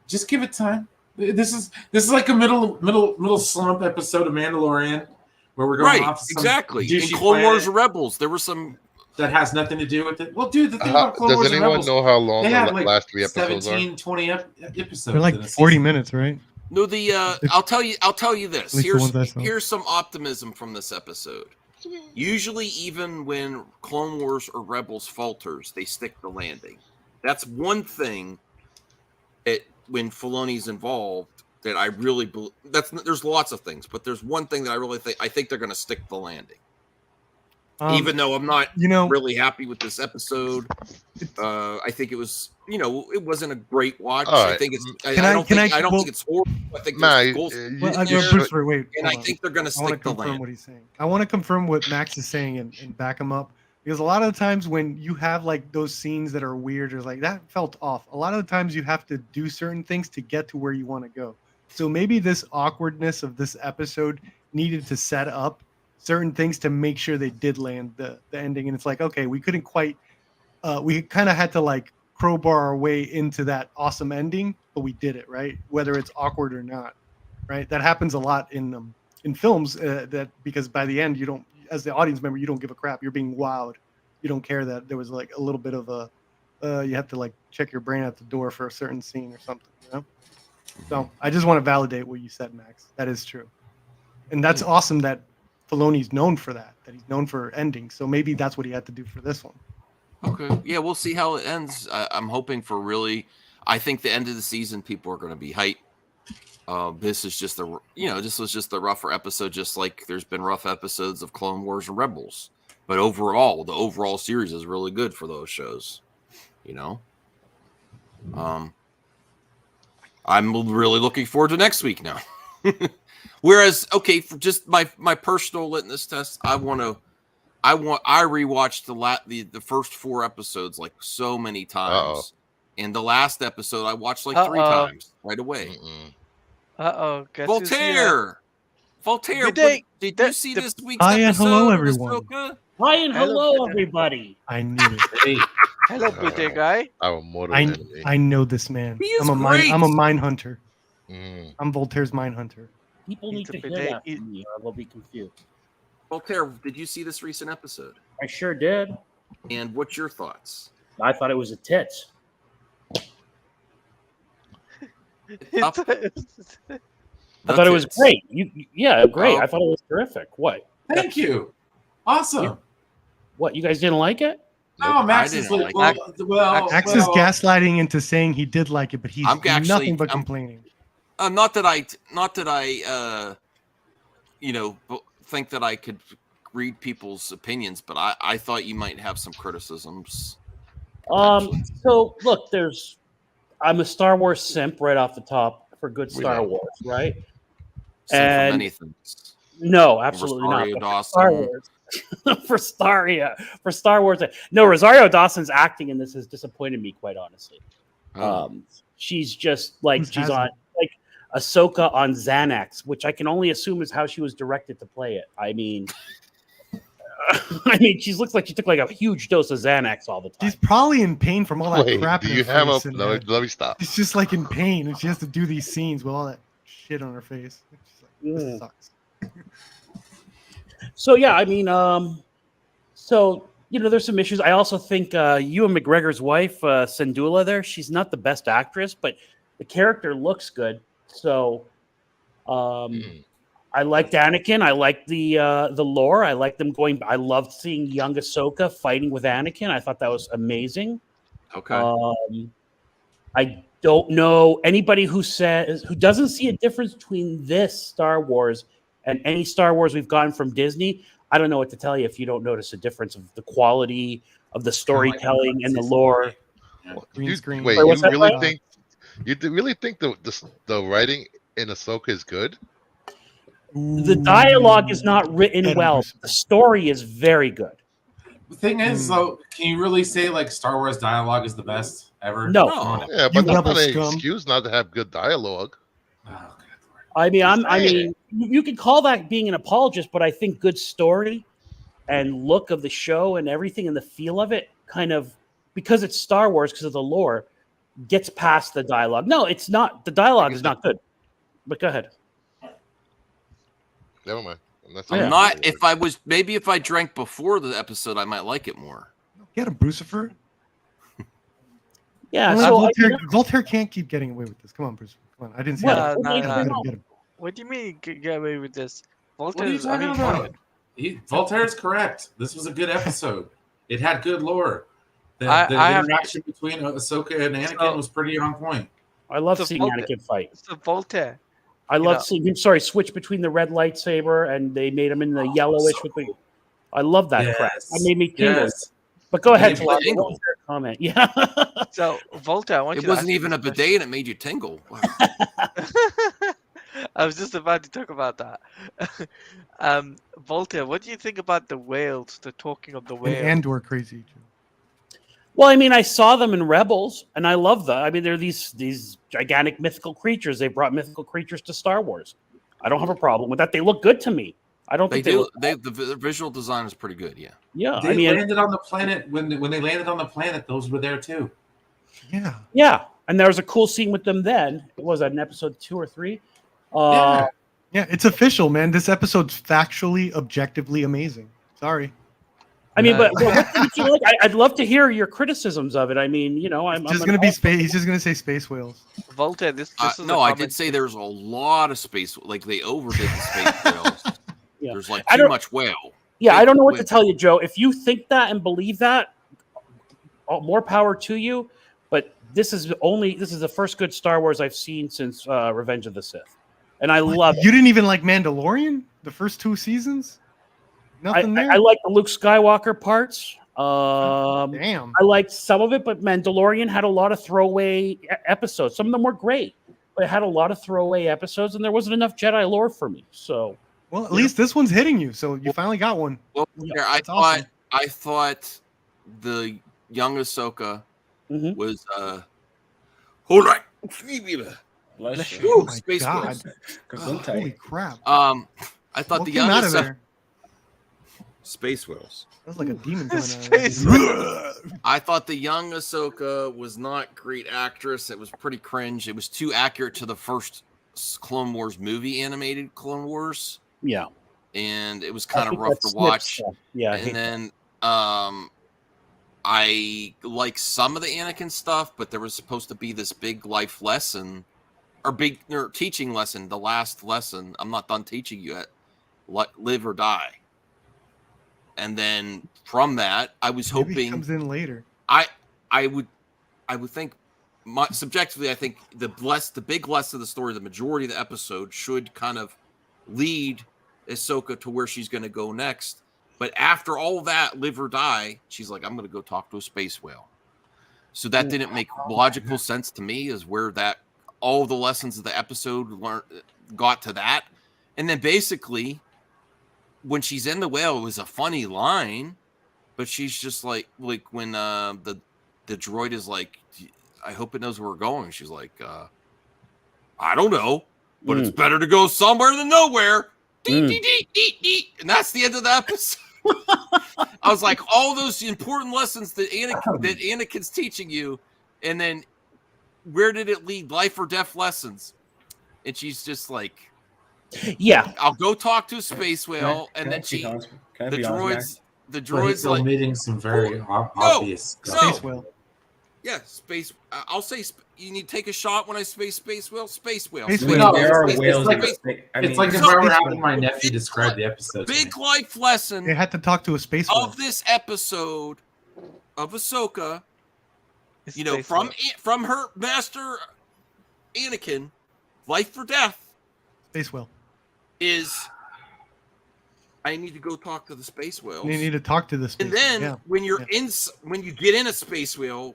just give it time. This is like a middle slump episode of Mandalorian where we're going Right, off to some exactly. In douchey Clone Wars planet Rebels, there were some. that has nothing to do with it. Well, dude, the thing about Clone Does Wars and anyone Rebels, know how long they the had like last 3 episodes 17, 20 episodes. They're in like a 40 season. minutes, right? No, I'll tell you this. At least the ones I saw. Here's some optimism from this episode. Usually, even when Clone Wars or Rebels falters, they stick the landing. That's one thing that when Filoni's involved that I really believe. There's lots of things, but there's one thing that I really think. I think they're going to stick the landing. Even though I'm not really happy with this episode, I think it was, it wasn't a great watch. All I right. think it's. Can I I- don't can think. I- I don't well- think it's horrible. I think Nah, there's goals, Well, you Bruce, should- wait. and hold I on. think they're going to I want to stick the confirm landing. what he's saying. I want to confirm what Max is saying and back him up, because a lot of the times when you have like those scenes that are weird or like that felt off, a lot of the times you have to do certain things to get to where you want to go. So maybe this awkwardness of this episode needed to set up certain things to make sure they did land the ending. And it's like, okay, we couldn't quite, we kind of had to like crowbar our way into that awesome ending, but we did it, right? Whether it's awkward or not, right? That happens a lot in films, that because by the end you don't, as the audience member, you don't give a crap. You're being wowed. you don't care that there was like a little bit of a you have to like check your brain at the door for a certain scene or something, you know. So I just want to validate what you said, Max. That is true, and that's awesome that Filoni's known for that. That he's known for endings. So maybe that's what he had to do for this one. Okay. Yeah, we'll see how it ends. I'm hoping for really. I think the end of the season, people are going to be hyped. This is just this was just the rougher episode, just like there's been rough episodes of Clone Wars and Rebels. But overall, the overall series is really good for those shows. You know. I'm really looking forward to next week now. Whereas, okay, for just my personal litmus test, I rewatched the first 4 episodes like so many times. And the last episode I watched like 3 times right away. Voltaire. Did you see this week's Hi and episode? hello, of everyone. Ahsoka? Hi and hello, everybody. I knew it. Hey, Hello, Peter guy. Our mortal enemy. I know this man. He is I'm great. a mine hunter. Mm. I'm Voltaire's mine hunter. People need It's a to hear bidet. that from me, or they'll be confused. Voltaire, did you see this recent episode? I sure did. And what's your thoughts? I thought it was a tits. Oh. I thought it was great. Yeah, great. Oh. I thought it was terrific. What? thank you. Awesome. What? You guys didn't like it? No, Max I is didn't like, like Max is gaslighting into saying he did like it, but he's I'm actually- nothing but I'm- complaining. Not that I think that I could read people's opinions, but I thought you might have some criticisms. So look, I'm a Star Wars simp right off the top for good Star know. Wars, right? Some And- for many things. No, absolutely Rosario not. Dawson. Star Wars. for Star Wars. No, Rosario Dawson's acting in this has disappointed me, quite honestly. Oh. She's just like Who's she's hasn't? on like Ahsoka on Xanax, which I can only assume is how she was directed to play it. I mean, she looks like she took like a huge dose of Xanax all the time. She's probably in pain from all that Wait, crap. do in you her have face a? and Let me stop. she's just like in pain, and she has to do these scenes with all that shit on her face. She's like, this sucks. So yeah, I mean, there's some issues. I also think Ewan McGregor's wife, Syndulla, she's not the best actress, but the character looks good. So, I liked Anakin. I liked the lore. I liked them going. I loved seeing young Ahsoka fighting with Anakin. I thought that was amazing. Okay. I don't know anybody who doesn't see a difference between this Star Wars and any Star Wars we've gotten from Disney. I don't know what to tell you if you don't notice a difference of the quality of the storytelling and the lore. Green screen. Wait, Wait, you what's that, really Brian? think? Really think the writing in Ahsoka is good? The dialogue is not written Ed well. Anderson. The story is very good. The thing is, though, can you really say like Star Wars dialogue is the best ever? No. No. Yeah, You but that's rebel not an scum. excuse not to have good dialogue. Oh, good lord. I mean, I Just mean, you could call that being an apologist, but I think good story and look of the show and everything and the feel of it kind of, because it's Star Wars, because of the lore, gets past the dialogue. No, it's not. The dialogue is not good. But go ahead. Never mind. That's Yeah. I'm not. If I drank before the episode, I might like it more. Get him, Brucifer. Yeah. Well, So Voltaire can't keep getting away with this. Come on, Bruce. Come on. I didn't see Well, that. no, Get him, no. get him. What do you mean get away with this? What are you Voltaire, talking about? Voltaire is correct. This was a good episode. It had good lore. The I have- interaction between Ahsoka and Anakin was pretty on point. I love So seeing Voltaire- Anakin fight. So Voltaire. I love know- seeing him. Sorry, switch between the red lightsaber and they made him in the yellowish with the. I love that crap. That made me tingle. Yes. But go ahead, Made you Talal. tingle. What was your comment? Yeah. So Voltaire, I want It you to wasn't ask even you a this bidet, and it made you tingle. Wow. question. I was just about to talk about that. Voltaire, what do you think about the whales? The talking of the And whales. Andor crazy too. Well, I mean, I saw them in Rebels, and I love that. I mean, they're these gigantic mythical creatures. They brought mythical creatures to Star Wars. I don't have a problem with that. They look good to me. I don't They think they do. look. The visual design is pretty good. Yeah. Yeah, They I mean, landed on the planet when they landed on the planet. Those were there too. Yeah. yeah. And there was a cool scene with them then. Was that in episode 2 or 3? Yeah. Yeah, it's official, man. This episode's factually, objectively amazing. Sorry. I mean, but what did you like? I'd love to hear your criticisms of it. I mean, I'm just gonna be space. He's just gonna say space whales. Voltaire, this is No, a I comment. did say there's a lot of space. Like they overdid the space whales. Yeah. There's like I too don't- much whale. Yeah, I don't know what to Wait. tell you, Joe. If you think that and believe that, more power to you. But this is the first good Star Wars I've seen since Revenge of the Sith, and I love it. You didn't even like Mandalorian the first 2 seasons. Nothing there. I like the Luke Skywalker parts. Damn. I liked some of it, but Mandalorian had a lot of throwaway episodes. Some of them were great, but it had a lot of throwaway episodes, and there wasn't enough Jedi lore for me. So, Well, at least this one's hitting you, so you finally got one. Well, Yeah, here, that's awesome. I thought the young Ahsoka Mhm. was hold on. Bless you. Oh my Space God. Whales. Holy crap. I thought What the came young out of Ahsoka there? Space whales. That was like a demon coming out of Space there. I thought the young Ahsoka was not great actress. It was pretty cringe. It was too accurate to the first Clone Wars movie, animated Clone Wars, yeah, and it was I kind of think rough that's to watch. Snip's stuff. Yeah, I hate And then I like some of the Anakin stuff, but there was supposed to be this big life lesson or teaching lesson. The last lesson, I'm not done teaching you yet. Live or die. And then from that, I was Maybe it hoping comes in later. I would think subjectively, I think the big lesson of the story, the majority of the episode should kind of lead Ahsoka to where she's going to go next. But after all that, live or die, she's like, I'm going to go talk to a space whale. So that didn't make logical sense to me, is where that all the lessons of the episode got to that. And then basically, when she's in the whale, it was a funny line, but she's just like when the droid is like, I hope it knows where we're going. She's like, I don't know, but it's better to go somewhere than nowhere. And that's the end of the episode. I was like, all those important lessons that Anakin's teaching you, and then where did it lead? Life or death lessons. And she's just like, yeah. I'll go talk to a space whale, and then the droids But he's like, omitting some very obvious stuff. Space whale. yeah, space. I'll say you need to take a shot when I say space whale. Space whale. Space I mean, whale. there are Space- whales. space- in space- I mean, It's like if Space I were whale. having my nephew describe the episode. to me. Big life lesson They had to talk to a space whale. of this episode of Ahsoka. It's You know, space from whale. from her master Anakin, life or death Space whale. is. I need to go talk to the space whales. You need to talk to the space And then whale. when you're when you get in a space whale,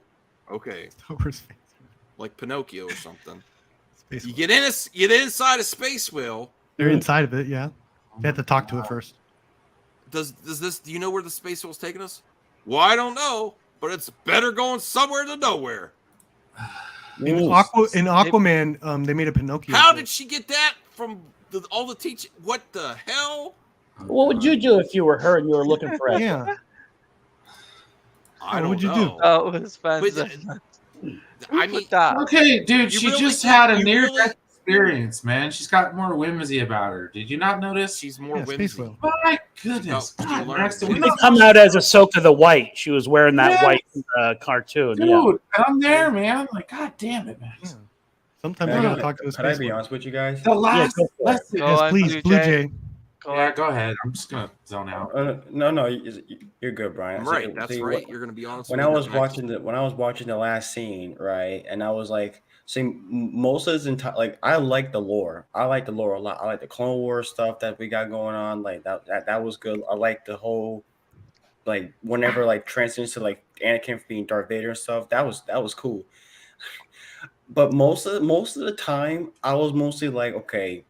okay, Star Wars space like Pinocchio or something, space you whale. get inside a space whale. They're inside of it, yeah. They have to talk to it first. Do you know where the space whale's taking us? Well, I don't know, but it's better going somewhere than nowhere. In Aquaman, they made a Pinocchio. How joke. did she get that from all the teaching? What the hell? What would you do if you were her and you were looking for it? Yeah. I What would don't you do? know. Oh, his fans. But, I I mean, that. Okay, dude, You she really just think- had a you near-death really- experience, man. She's got more whimsy about her. Did you not notice? she's more Yeah, space whimsy. whale. My goodness. No, God, you Braxton, learned. we They don't come out as Ahsoka the White. She was wearing that Yeah. white cartoon. Dude, Yeah. I'm there, man. Like, God damn it, man. Yeah. Sometimes Can you I gotta talk to a Could I space be whale. honest with you guys? The last go for it. lesson. Go Yes, on, please, Blue Blue Jay. Jay. Yeah, go ahead. I'm just gonna zone out. No, you're good, Brian. I'm So, right. That's see, right. You're gonna be honest. When with I me. was watching the last scene, right, and I was like, see, most of this entire, like, I like the lore. I like the lore a lot. I like the Clone Wars stuff that we got going on. Like that was good. I like the whole, like, whenever like transitions to like Anakin being Darth Vader and stuff. That was cool. But most of the time, I was mostly like, okay,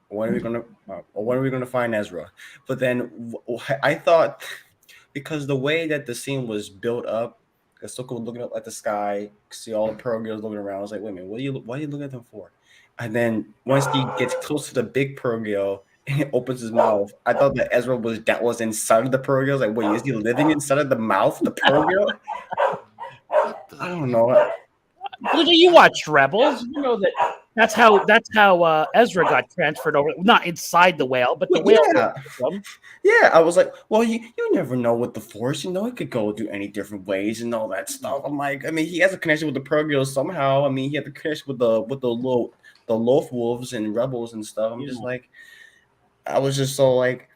when are we gonna find Ezra? But then I thought, because the way that the scene was built up, Ahsoka was looking up at the sky, see all the Pearl girls looking around. I was like, wait a minute, why are you looking at them for? And then once he gets close to the big Pearl girl and he opens his mouth, I thought that Ezra was inside of the Pearl girl. I was like, wait, is he living inside of the mouth of the Pearl girl? I don't know. You watched Rebels. You know that's how Ezra got transferred over. Not inside the whale, but the whale. Yeah. Yeah, I was like, well, you never know with the Force. You know, it could go do any different ways and all that stuff. I'm like, I mean, he has a connection with the Pearl Girls somehow. I mean, he had the connection with the Loaf Wolves and Rebels and stuff. I'm just like, I was just so like,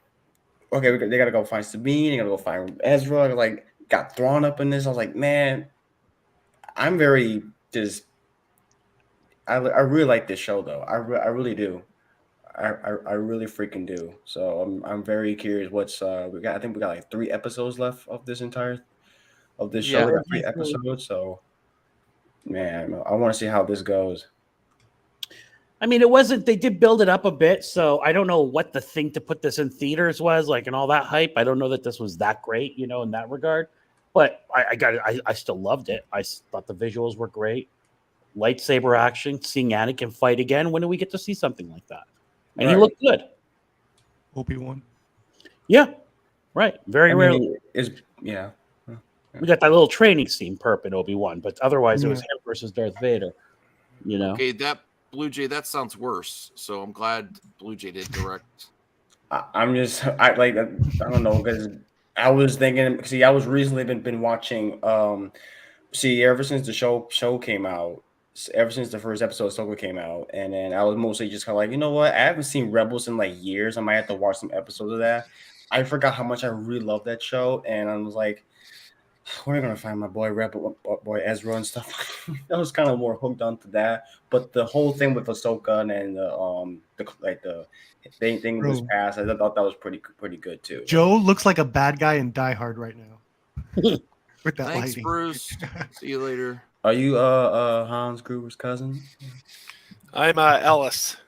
okay, they gotta go find Sabine. They gotta go find Ezra. Like, got thrown up in this. I was like, man, I'm very just. I really like this show though. I really do. I really freaking do. So I'm very curious. What's we got? I think we got like 3 episodes left of this show. Yeah. We got 3 episodes. So man, I want to see how this goes. I mean, it wasn't. They did build it up a bit, so I don't know what the thing to put this in theaters was like, and all that hype. I don't know that this was that great, you know, in that regard. But I got it. I still loved it. I thought the visuals were great. Lightsaber action, seeing Anakin fight again. When do we get to see something like that? And he looked good. Obi-Wan. Yeah, right. Very rarely. Yeah. We got that little training scene, Perp and Obi-Wan, but otherwise it was him versus Darth Vader. You know. Okay, that Blue Jay, that sounds worse. So I'm glad Blue Jay did direct. I don't know, because I was thinking. See, I was recently been watching. Ever since the show came out. Ever since the first episode of Ahsoka came out, and then I was mostly just kind of like, you know what? I haven't seen Rebels in like years. I might have to watch some episodes of that. I forgot how much I really love that show, and I was like, where are you gonna find my boy boy Ezra and stuff? I was kind of more hooked onto that. But the whole thing with Ahsoka and the thing was passed. I thought that was pretty good too. Joe looks like a bad guy in Die Hard right now. With that Thanks, lighting. Bruce. See you later. Are you Hans Gruber's cousin? I'm Ellis.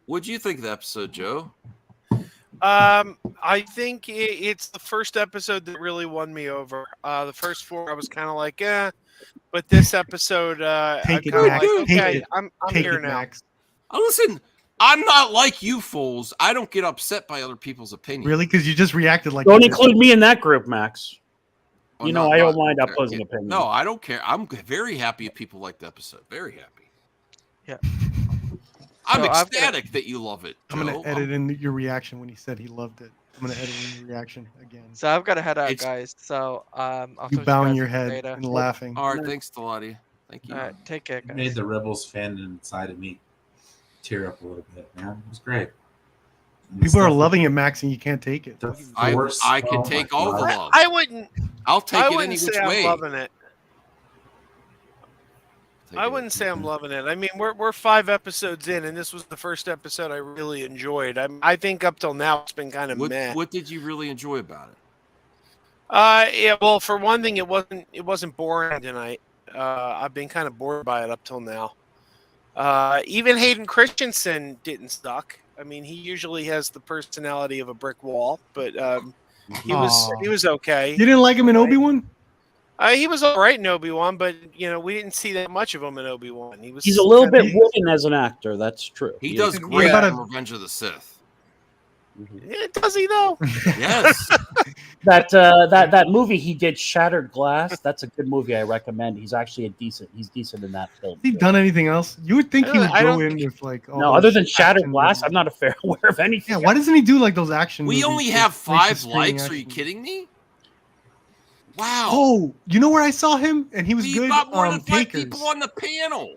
What'd you think of the episode, Joe? I think it's the first episode that really won me over. The first 4 I was kind of like, but this episode, I'm kind of like, okay, I'm here now. Max. Listen, I'm not like you fools. I don't get upset by other people's opinions. Really? Because you just reacted like. Don't include me in that group, Max. Oh, you know, I don't mind opposing opinions. No, I don't care. I'm very happy if people like the episode. Very happy. Yeah. I'm ecstatic that you love it, Joe. I'm going to edit in your reaction when he said he loved it. I'm going to edit in your reaction again. So I've got to head out, guys. So I'll you talk bowing to your guys head later. and laughing. All right, thanks, Talati. Thank you. All right, take care, guys. It made the Rebels fan inside of me tear up a little bit, man. It was great. People are loving it, Max, and you can't take it. I can take all the love. I wouldn't. I'll take I it any wouldn't which say way. I'm loving it. I wouldn't say I'm loving it. I mean, we're 5 episodes in, and this was the first episode I really enjoyed. I think up till now it's been kind of meh. What did you really enjoy about it? Yeah. Well, for one thing, it wasn't boring tonight. I've been kind of bored by it up till now. Even Hayden Christensen didn't suck. I mean, he usually has the personality of a brick wall, but he was okay. You didn't like him in Obi-Wan? He was all right in Obi-Wan, but we didn't see that much of him in Obi-Wan. He's a little bit wooden as an actor. That's true. He does great in Revenge of the Sith. Yeah, does he though? Yes. that movie he did, Shattered Glass. That's a good movie. I recommend. He's actually He's decent in that film. Has he done anything else? You would think he would go in with like. No, other than Shattered Glass, I'm not aware of anything. Yeah, why doesn't he do like those action? We movies? only have 5 likes. Action. Are you kidding me? Wow. Oh, you know where I saw him, and he was We good. got more than 5 Takers. people on the panel.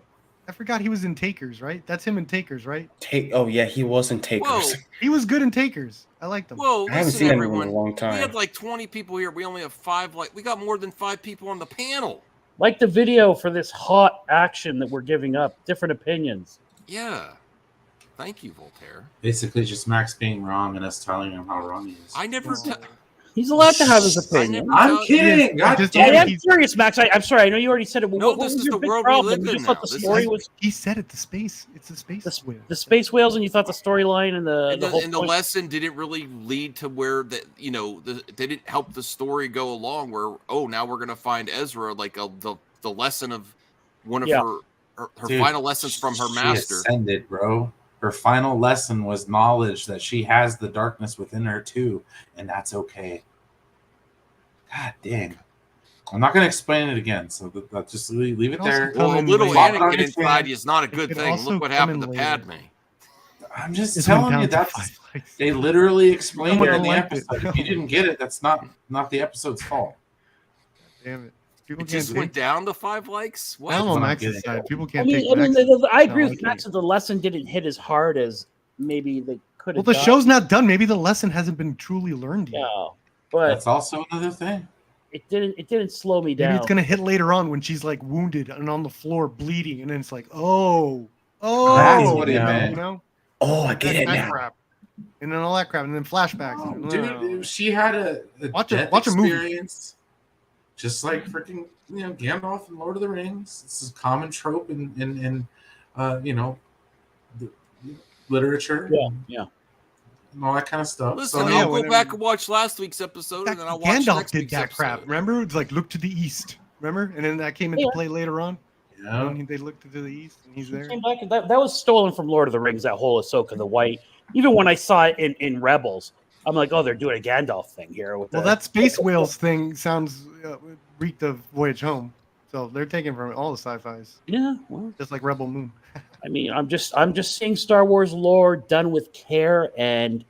I forgot he was in Takers, right? That's him in Takers, right? Oh yeah, he was in Takers. Whoa. He was good in Takers. I liked him. Whoa, I haven't listen, seen him everyone. in a long time. We had like 20 people here. We only have 5. We got more than 5 people on the panel. Like the video for this hot action that we're giving up. Different opinions. Yeah. Thank you, Voltaire. Basically, just Max being wrong and us telling him how wrong he is. I never. He's allowed to have his opinion. I'm kidding. I'm curious, Max. I'm sorry. I know you already said it. No, what this was is your the big world we problem? live You in just thought now. the This story is- was He said it. The space. It's the space. the space whales, and you thought the storyline and the whole And the point- lesson didn't really lead to where that they didn't help the story go along. Where now we're gonna find Ezra like the lesson of one of her Dude, final lessons from her she master. Ascended, bro. Her final lesson was knowledge that she has the darkness within her too, and that's okay. God dang. I'm not going to explain it again, so that just leave it It also there. come Well, a in little late. Anakin inside you is not a good It thing. also Look what come happened to in later. Padme. I'm just This went telling you down to that's 5 likes. they literally explained it Someone in the unliked it. episode. If you didn't get it, that's not the episode's fault. Damn it! People It can't just went take. down to 5 likes. What? I'm what on I'm Max's getting side. at. People I can't mean, take Max. I agree not with liking Max it. that the lesson didn't hit as hard as maybe they could Well, have. the show's not done. Maybe the lesson hasn't been truly learned yet. Yeah, but That's also another thing. it didn't slow me down. Maybe it's gonna hit later on when she's like wounded and on the floor bleeding, and then it's like, oh, That's what he you meant. know, Oh, I get it that now. crap, and then all that crap, and then flashbacks. No, dude, she had a Watch a- death watch a movie. experience, just like freaking Gandalf in Lord of the Rings. This is a common trope in the literature. Yeah. And all that kind of stuff. Listen, so, yeah, I'll go whenever- back and watch last week's episode, and then I'll watch Gandalf next did week's that episode. crap. Remember, it's like look to the east. Remember, and then that came into Yeah. play later on. yeah. When they looked to the east, and he's there. Came back, and that was stolen from Lord of the Rings. That whole Ahsoka the White. Even when I saw it in Rebels, I'm like, oh, they're doing a Gandalf thing here. With Well, the, that space whales thing sounds reeked of Voyage Home. So they're taking from all the sci-fi's, yeah. Well, just like Rebel Moon. I mean, I'm just seeing Star Wars lore done with care and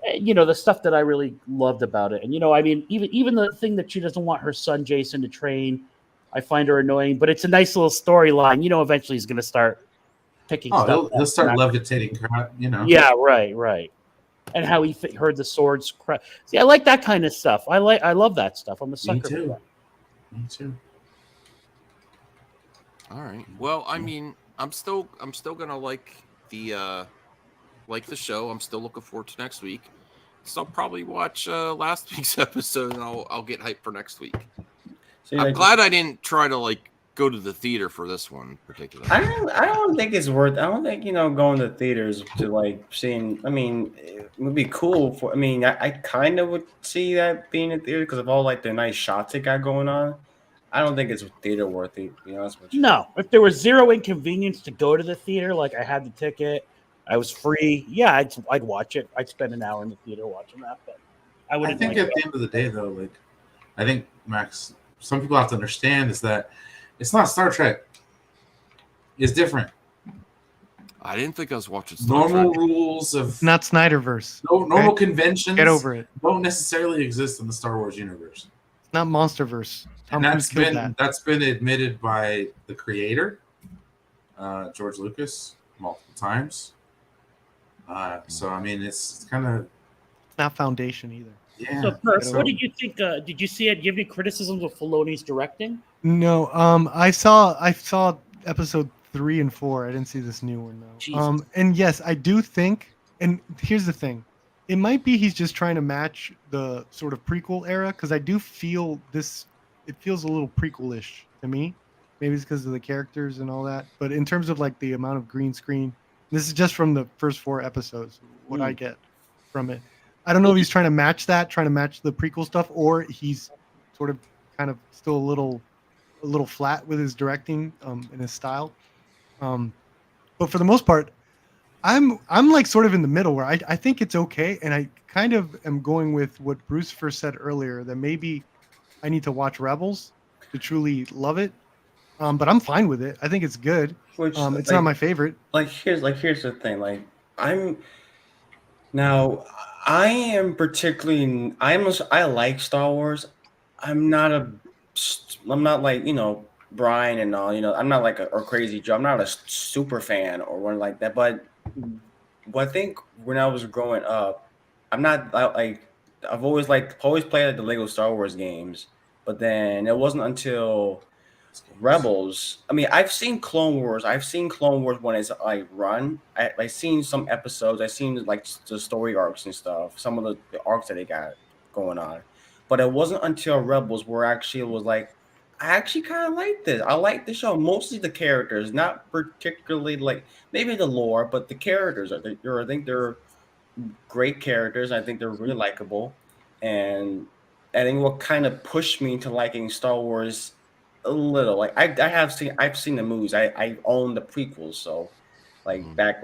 the stuff that I really loved about it. And I mean, even the thing that she doesn't want her son Jason to train, I find her annoying. But it's a nice little storyline. Oh, Eventually he's going to start picking stuff. He'll start up. levitating crap. Yeah, right. And how he heard the swords crack. See, I like that kind of stuff. I love that stuff. I'm a sucker for too. that. Me too. All right. Well, I mean, I'm still gonna like the show. I'm still looking forward to next week. So I'll probably watch last week's episode, and I'll get hyped for next week. See, I'm like, glad I didn't try to go to the theater for this one in particular. I don't think it's worth. I don't think going to theaters to seeing. I mean, it would be cool for. I mean, I kind of would see that being in theater because of all the nice shots it got going on. I don't think it's theater worthy. To be honest with you. No, if there was zero inconvenience to go to the theater, like I had the ticket, I was free. Yeah, I'd watch it. I'd spend an hour in the theater watching that. But I I wouldn't. think at the end of the day, though, I think Max, some people have to understand is that it's not Star Trek. It's different. I didn't think I was watching Star Normal Trek. rules of Not Snyderverse. normal conventions. Get over it. Don't necessarily exist in the Star Wars universe. It's not Monsterverse. Tom And Cruise killed that's been admitted by the creator, George Lucas, multiple times. So I mean, it's kind of It's not Foundation either. yeah. So, Perth, So- what did you think? Did you see it? Do you have any criticisms of Filoni's directing? No, I saw episode 3 and 4. I didn't see this new one though. Jesus. And yes, I do think. And here's the thing, it might be he's just trying to match the sort of prequel era because I do feel this. It feels a little prequel-ish to me. Maybe it's because of the characters and all that. But in terms of the amount of green screen, this is just from the first 4 episodes. What I get from it, I don't know if he's trying to match the prequel stuff, or he's sort of kind of still a little flat with his directing and his style. But for the most part, I'm sort of in the middle where I think it's okay, and I kind of am going with what Bruce first said earlier, that maybe I need to watch Rebels to truly love it. But I'm fine with it. I think it's good. Which It's not my favorite. Here's the thing. I like Star Wars. I'm not Brian and all. I'm not a crazy Joe. I'm not a super fan or one like that. But I think when I was growing up, I've always played the Lego Star Wars games. But then it wasn't until Rebels. I mean, I've seen Clone Wars. When it's run. I've seen some episodes. I've seen the story arcs and stuff. Some of the arcs that they got going on. But it wasn't until Rebels where actually it was I actually kind of like this. I like the show. Mostly the characters, not particularly maybe the lore, but the characters. I think they're great characters. I think they're really likable, and I think what kind of pushed me into liking Star Wars a little. I've seen the movies. I own the prequels, so back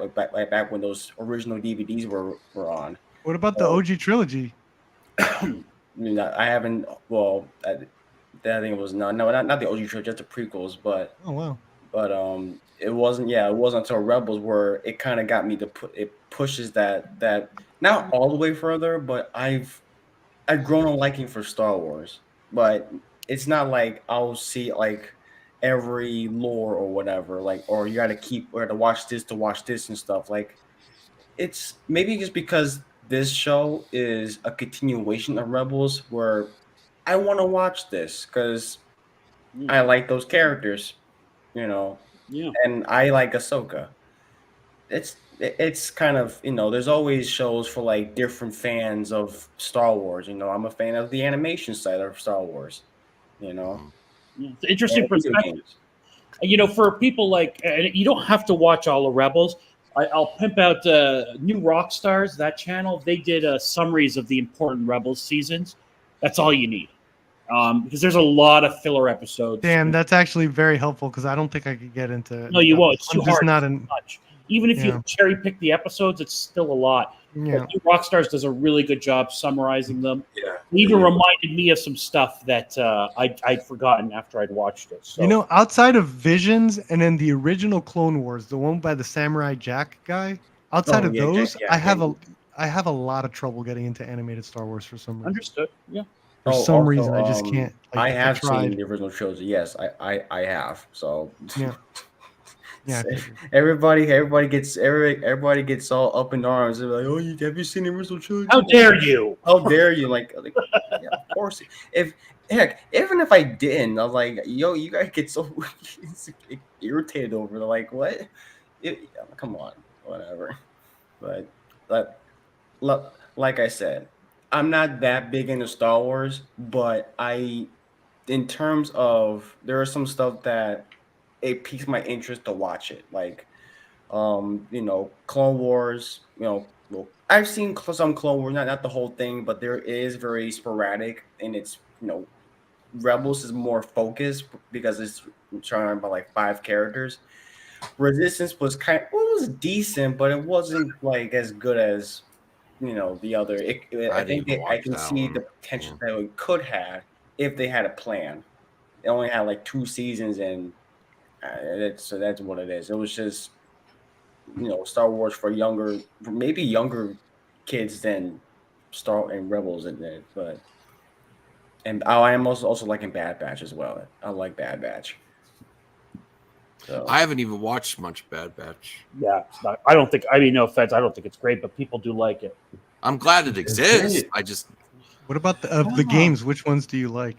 when those original DVDs were on. What about the OG trilogy? I mean, I haven't. Well, I think it was not the OG trilogy, just the prequels, but Oh wow. it wasn't until Rebels where it kind of got me to it pushes that not all the way further, but I've grown a liking for Star Wars, but it's not like I'll see like every lore or whatever, like, or you got to keep or to watch this and stuff. Like, it's maybe just because this show is a continuation of Rebels, where I want to watch this because I like those characters, Yeah. and I like Ahsoka. It's kind of, there's always shows for like different fans of Star Wars. I'm a fan of the animation side of Star Wars. Yeah, it's an interesting And video perspective. games. For people like, and you don't have to watch all the Rebels. I'll pimp out New Rock Stars, that channel. They did summaries of the important Rebels seasons. That's all you need, because there's a lot of filler episodes. Damn, that's actually very helpful because I don't think I could get into. No, you won't. It's too I'm just hard. not It's in. too much. Even if Yeah. you cherry pick the episodes, it's still a lot. Yeah. But New Rockstars does a really good job summarizing them. Yeah. It even reminded me of some stuff that I'd forgotten after I'd watched it. So, Outside of Visions and then the original Clone Wars, the one by the Samurai Jack guy. Outside Oh, of yeah, those, Jack, yeah, I have a lot of trouble getting into animated Star Wars for some reason. understood. Yeah. For some reason, I just can't. I have tried. seen the original trilogy. Yes, I have. So Yeah. Yeah. I figured. everybody gets all up in arms. They're like, "Oh, have you seen the original trilogy? How dare you? How dare you!" Like yeah, of course. Even if I didn't, I was like, "Yo, you guys get so irritated over it. Like, what? Come on, whatever." But like I said, I'm not that big into Star Wars, but in terms of, there are some stuff that it piques my interest to watch it. Like, Clone Wars. I've seen some Clone Wars, not the whole thing, but there is very sporadic, and it's Rebels is more focused because it's trying about like 5 characters. Resistance was was decent, but it wasn't like as good as the other. I think I can see the potential that it could have if they had a plan. It only had like 2 seasons, and so that's what it is. It was just Star Wars for maybe younger kids than Star and Rebels in it, but. And I am also liking Bad Batch as well. I like Bad Batch. So. I haven't even watched much Bad Batch. Yeah, it's not, I don't think. I mean, no offense. I don't think it's great, but people do like it. I'm glad it exists. I just. What about the games? Which ones do you like?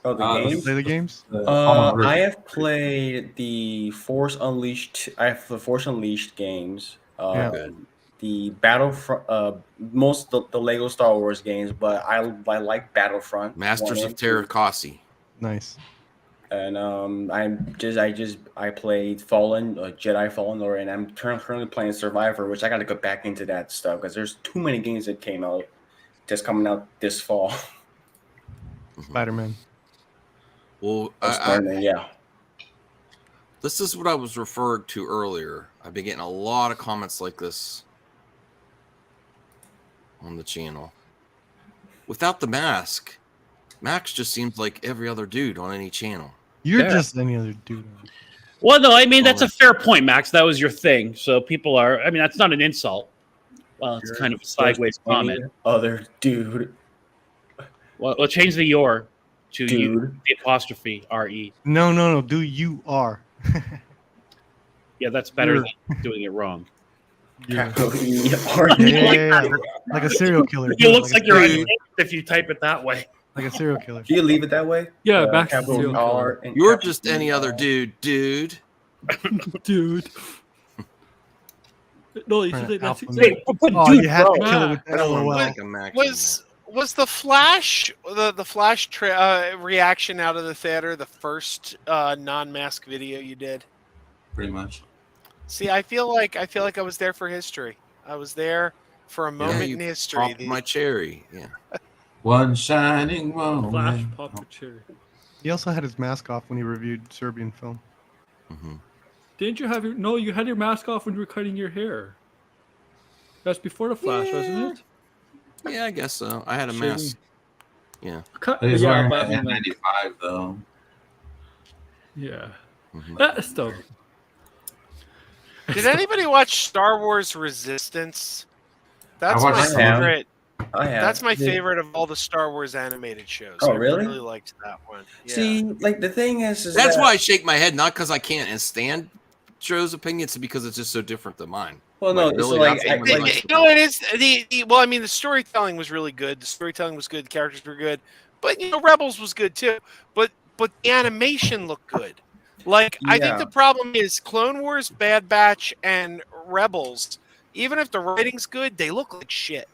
Oh, the games. Play the games. I have played the Force Unleashed. I have the Force Unleashed games. The Battlefront, most of the Lego Star Wars games, but I like Battlefront. Masters of Terrakasi. Nice. And I played Fallen, Jedi Fallen, and I'm currently playing Survivor, which I got to go back into that stuff because there's too many games that came out, just coming out this fall. Spider-Man. Well, yeah. This is what I was referred to earlier. I've been getting a lot of comments like this on the channel. Without the mask, Max just seems like every other dude on any channel. You're just any other dude. Well, no, I mean, that's a fair point, Max. That was your thing. So people are, I mean, that's not an insult. Well, it's kind of a sideways comment. Other dude. Well, change the your to dude. You, the apostrophe RE. No. Do you are. Yeah, that's better than doing it wrong. Yeah. Yeah. Like a serial killer. It looks like you're on if you type it that way. Like a serial killer. Do you leave it that way? Yeah, back to capital R. You're just any other dude. Dude. No, you should say that's you had to kill it with LOL. Was the Flash the Flash reaction out of the theater the first non-mask video you did? Pretty much. See, I feel like I was there for history. I was there for a moment in history. Popped my cherry. Yeah. One shining moment. Flash popped the cherry. He also had his mask off when he reviewed Serbian film. Mm-hmm. Didn't you have your... No, you had your mask off when you were cutting your hair. That's before the Flash, wasn't it? Yeah, I guess so. I had a mask. Yeah. He's Yeah, wearing but I an mean, like, N95 though. yeah. Mhm. Still. Did anybody watch Star Wars Resistance? That's watched my some of it. favorite. I have. That's my favorite of all the Star Wars animated shows. Oh, I really? really liked that one. Yeah. See, like the thing is That's that, why I shake my head, not because I can't stand Joe's opinion, it's because it's just so different than mine. Well, no, Like, so really, like, that's I, what I like, It is the well. I mean, the storytelling was really good. The storytelling was good. The characters were good. But Rebels was good too. But the animation looked good. Like I think Yeah. the problem is Clone Wars, Bad Batch, and Rebels. Even if the writing's good, they look like shit.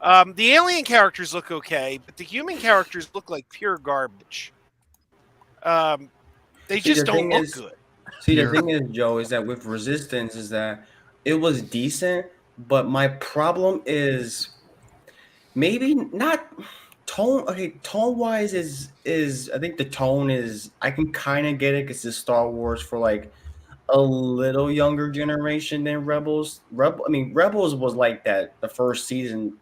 The alien characters look okay, but the human characters look like pure garbage. They See, just the don't thing look is- good. see, the Here. thing is, Joe, is that with Resistance is that it was decent, but my problem is maybe not tone. Okay, tone wise is I think the tone is I can kind of get it because it's Star Wars for like a little younger generation than Rebels. Rebels was like that the first season.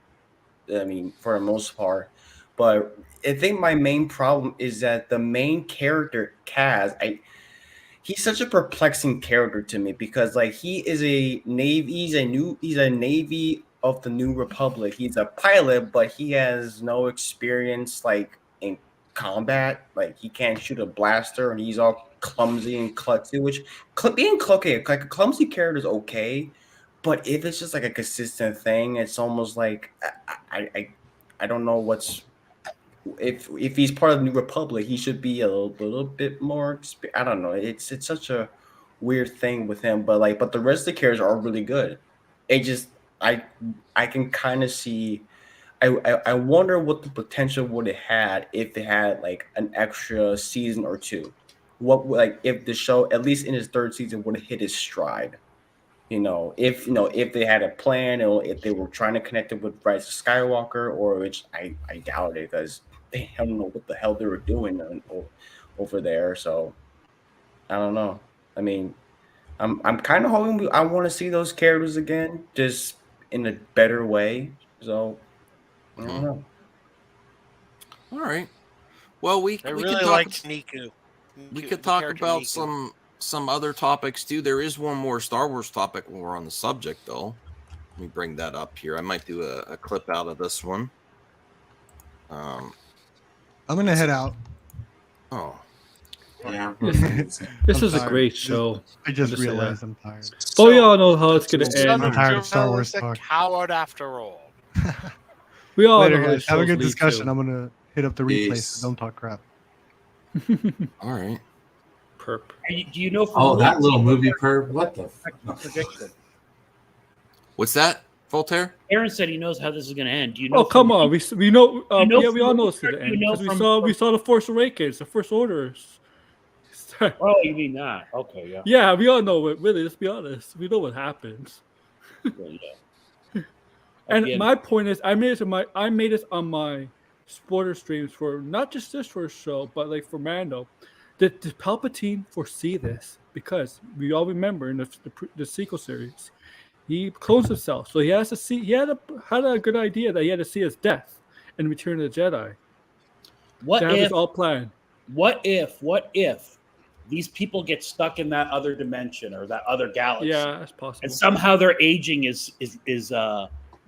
I mean, for the most part, but I think my main problem is that the main character Kaz, he's such a perplexing character to me because like he is a Navy, he's a Navy of the New Republic. He's a pilot, but he has no experience like in combat. Like he can't shoot a blaster, and he's all clumsy and klutzy. Which being clumsy, like a clumsy character is okay, but if it's just like a consistent thing, it's almost like I don't know what's if he's part of the New Republic, he should be a little bit more. I don't know. It's such a weird thing with him, but the rest of the characters are really good. It just I can kind of see. I wonder what the potential would have had if they had like an extra season or two. What like if the show at least in its third season would have hit its stride. If they had a plan, or if they were trying to connect it with Rise of Skywalker, or which I doubt it because they don't know what the hell they were doing over there. So I don't know. I mean, I'm kind of hoping I want to see those characters again, just in a better way. So I don't know. All right. Well, we I we really could talk. liked Niku. We Niku- could the talk character about Niku. some other topics too. There is one more Star Wars topic when we're on the subject, though. Let me bring that up here. I might do a clip out of this one. I'm gonna head out. Oh, Yeah. This I'm is a tired. great show. I just Just say that. realized I'm tired. But we all know how it's gonna So- end. I'm tired of Star Wars Is a talk. coward after all. We all Later, know how guys. Have a shows good lead discussion. to. I'm gonna hit up the replays. Peace. So don't talk crap. all right. Are Perp. do you know? Oh, Filoni that little what movie their perv. What the fuck? prediction? What's that, Voltaire? Aaron said he knows how this is going to end. Do you know? Oh come Filoni- on, we know. You know Yeah, we all from- know it's gonna you end know because from- we saw the Force Awakens, the First Orders. Oh, you mean that? Okay, yeah. Yeah, we all know it. Really, let's be honest. We know what happens. Yeah. And Again, my point is, I made this on my spoiler streams for not just this first show, but like for Mando. Did Palpatine foresee this? Because we all remember in the sequel series, he closed himself, so he has to see. He had a good idea that he had to see his death in Return of the Jedi. what To have if? this all planned. What if these people get stuck in that other dimension or that other galaxy? Yeah, that's possible. And somehow their aging is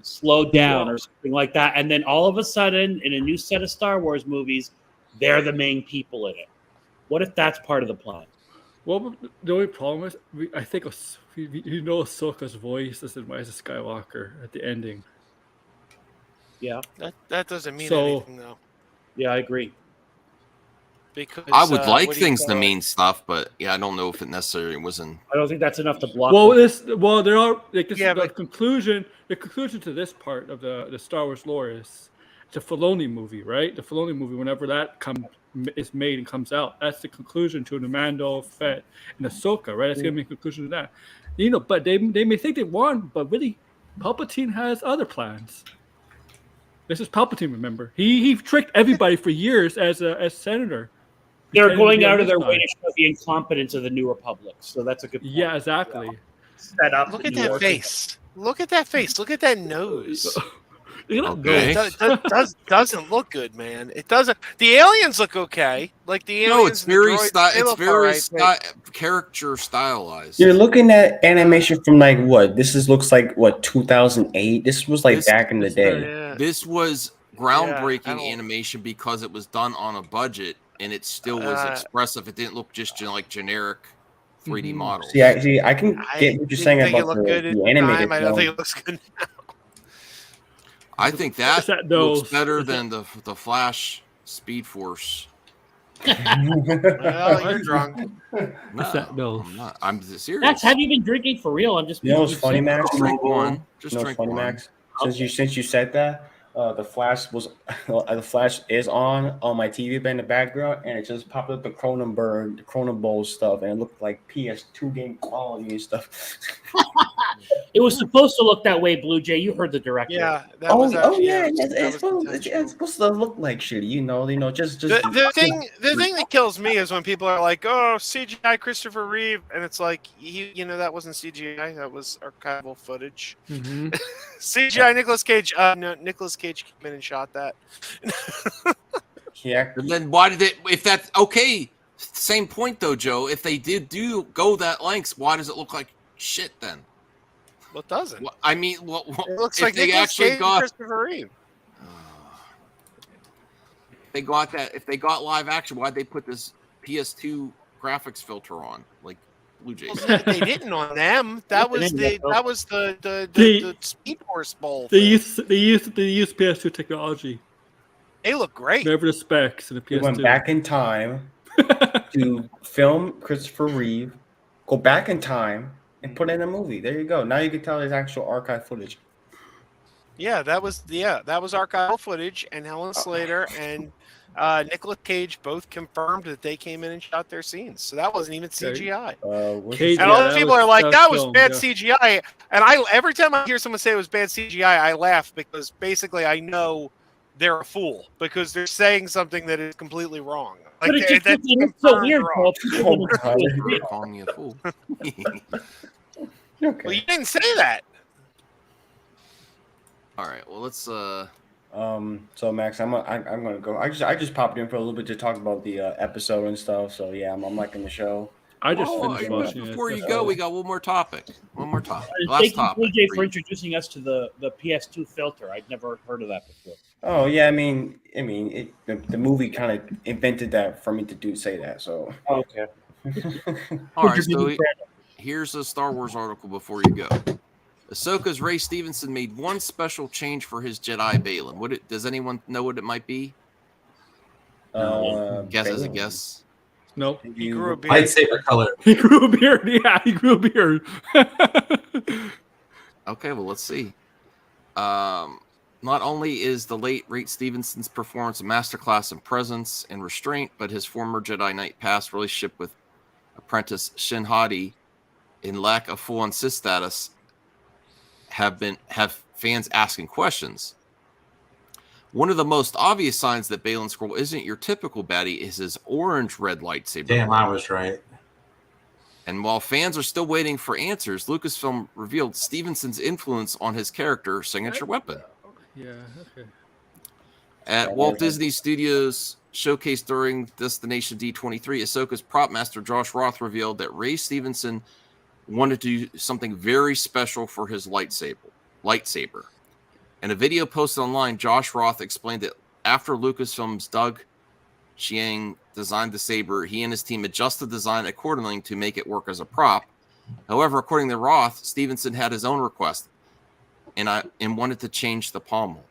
slowed down Yeah. or something like that, and then all of a sudden, in a new set of Star Wars movies, they're the main people in it. What if that's part of the plan? Well, the only problem is, I think Ahsoka's voice is in Rise of Skywalker at the ending. Yeah, That doesn't mean So- anything though. yeah, I agree. Because I would like what do you things to call it? mean stuff, but yeah, I don't know if it necessarily was in. I don't think that's enough to block. Well, them. there are like this Yeah, the but- conclusion. The conclusion to this part of the Star Wars lore is it's a Filoni movie, right? The Filoni movie, whenever that is made and comes out, that's the conclusion to the Mando, Fett, and Ahsoka, right? That's gonna be a conclusion to that. But they may think they won, but really, Palpatine has other plans. This is Palpatine. Remember, he tricked everybody for years as senator. They're pretending to going be on out of his their side. way to show the incompetence of the New Republic. So that's a good point. Yeah, exactly. Set up. Look the at New that Order. face. Look at that face. Look at that nose. Look at Okay. that Doesn't look good, man. It doesn't. The aliens look okay. Like the aliens. No, it's and the very droids, they it's look very alright, but- character stylized. You're looking at animation from like what? Looks like what 2008. This was like back in the day. Yeah. This was I groundbreaking don't- animation because it was done on a budget and it still was expressive. It didn't look just like generic 3D models. See, I can get what you're saying think it about looked good the at the animated time. I don't film. think it looks good now. I think that that nose? looks better than the Flash Speed Force. Well, you're drunk. What's that nose? I'm not. I'm serious. Max, have you been drinking for real? I'm just. You know what's funny, Max? Just drink one. Just You know what's drink funny, one. Max? Since you said that, the Flash is on my TV band, the Batgirl, and it just popped up the Cronenberg stuff, and it looked like PS2 game quality and stuff. It was supposed to look that way, Blue Jay. You heard the director. Yeah. That was actually, it's supposed to look like shitty, you know, just the thing that kills me is when people are like, "Oh, CGI Christopher Reeve," and it's like, that wasn't CGI, that was archival footage. Mm-hmm. CGI Nicolas Cage. No, Nicolas Cage came in and shot that. Yeah. And then why did it? If that's okay, same point though, Joe. If they did go that lengths, why does it look like shit then? Well, it doesn't. Well, I mean, well, It looks if like they Nicolas actually Cage and got Christopher Reeve. they got that. If they got live action, why'd they put this PS2 graphics filter on like Blue Jays? Well, they didn't on them. That was the Speed Force Bowl. They used PS2 technology. They look great. Never the specs in the PS2. We went back in time to film Christopher Reeve, go back in time, and put it in a movie. There you go. Now you can tell there's actual archive footage. Yeah, that was archival footage, and Helen Slater and Nicolas Cage both confirmed that they came in and shot their scenes. So that wasn't even CGI. Cage, and all the people are like, that was film, bad yeah. CGI. And every time I hear someone say it was bad CGI, I laugh because basically I know they're a fool because they're saying something that is completely wrong. Like, But it looks so weird, wrong. Paul. You're calling me a fool. Well, you didn't say that. All right. Well, let's. So Max, I'm gonna go. I just popped in for a little bit to talk about the episode and stuff. So yeah, I'm liking the show. I just finished Oh, watching it. before you go, we got one more topic. Last Thank you, topic. Blue Jay, for introducing us to the PS2 filter. I'd never heard of that before. Oh yeah, I mean, the movie kind of invented that for me to say that. So Okay. All right. So here's a Star Wars article before you go. Ahsoka's Ray Stevenson made one special change for his Jedi Baylan. Does anyone know what it might be? Guess as a guess. Nope. He grew a beard. Lightsaber color. He grew a beard. Yeah, he grew a beard. Okay, well, let's see. Not only is the late Ray Stevenson's performance a masterclass in presence and restraint, but his former Jedi Knight past relationship with apprentice Shin Hati, in lack of full-on Sith status, have fans asking questions. One of the most obvious signs that Baylan Skoll isn't your typical baddie is his orange-red lightsaber. Damn, I was right. And while fans are still waiting for answers, Lucasfilm revealed Stevenson's influence on his character signature weapon. Yeah, okay. At Walt Disney Studios showcase during Destination D23, Ahsoka's prop master Josh Roth revealed that Ray Stevenson wanted to do something very special for his lightsaber. In a video posted online, Josh Roth explained that after Lucasfilm's Doug Chiang designed the saber, he and his team adjusted the design accordingly to make it work as a prop. However, according to Roth, Stevenson had his own request and wanted to change the pommel.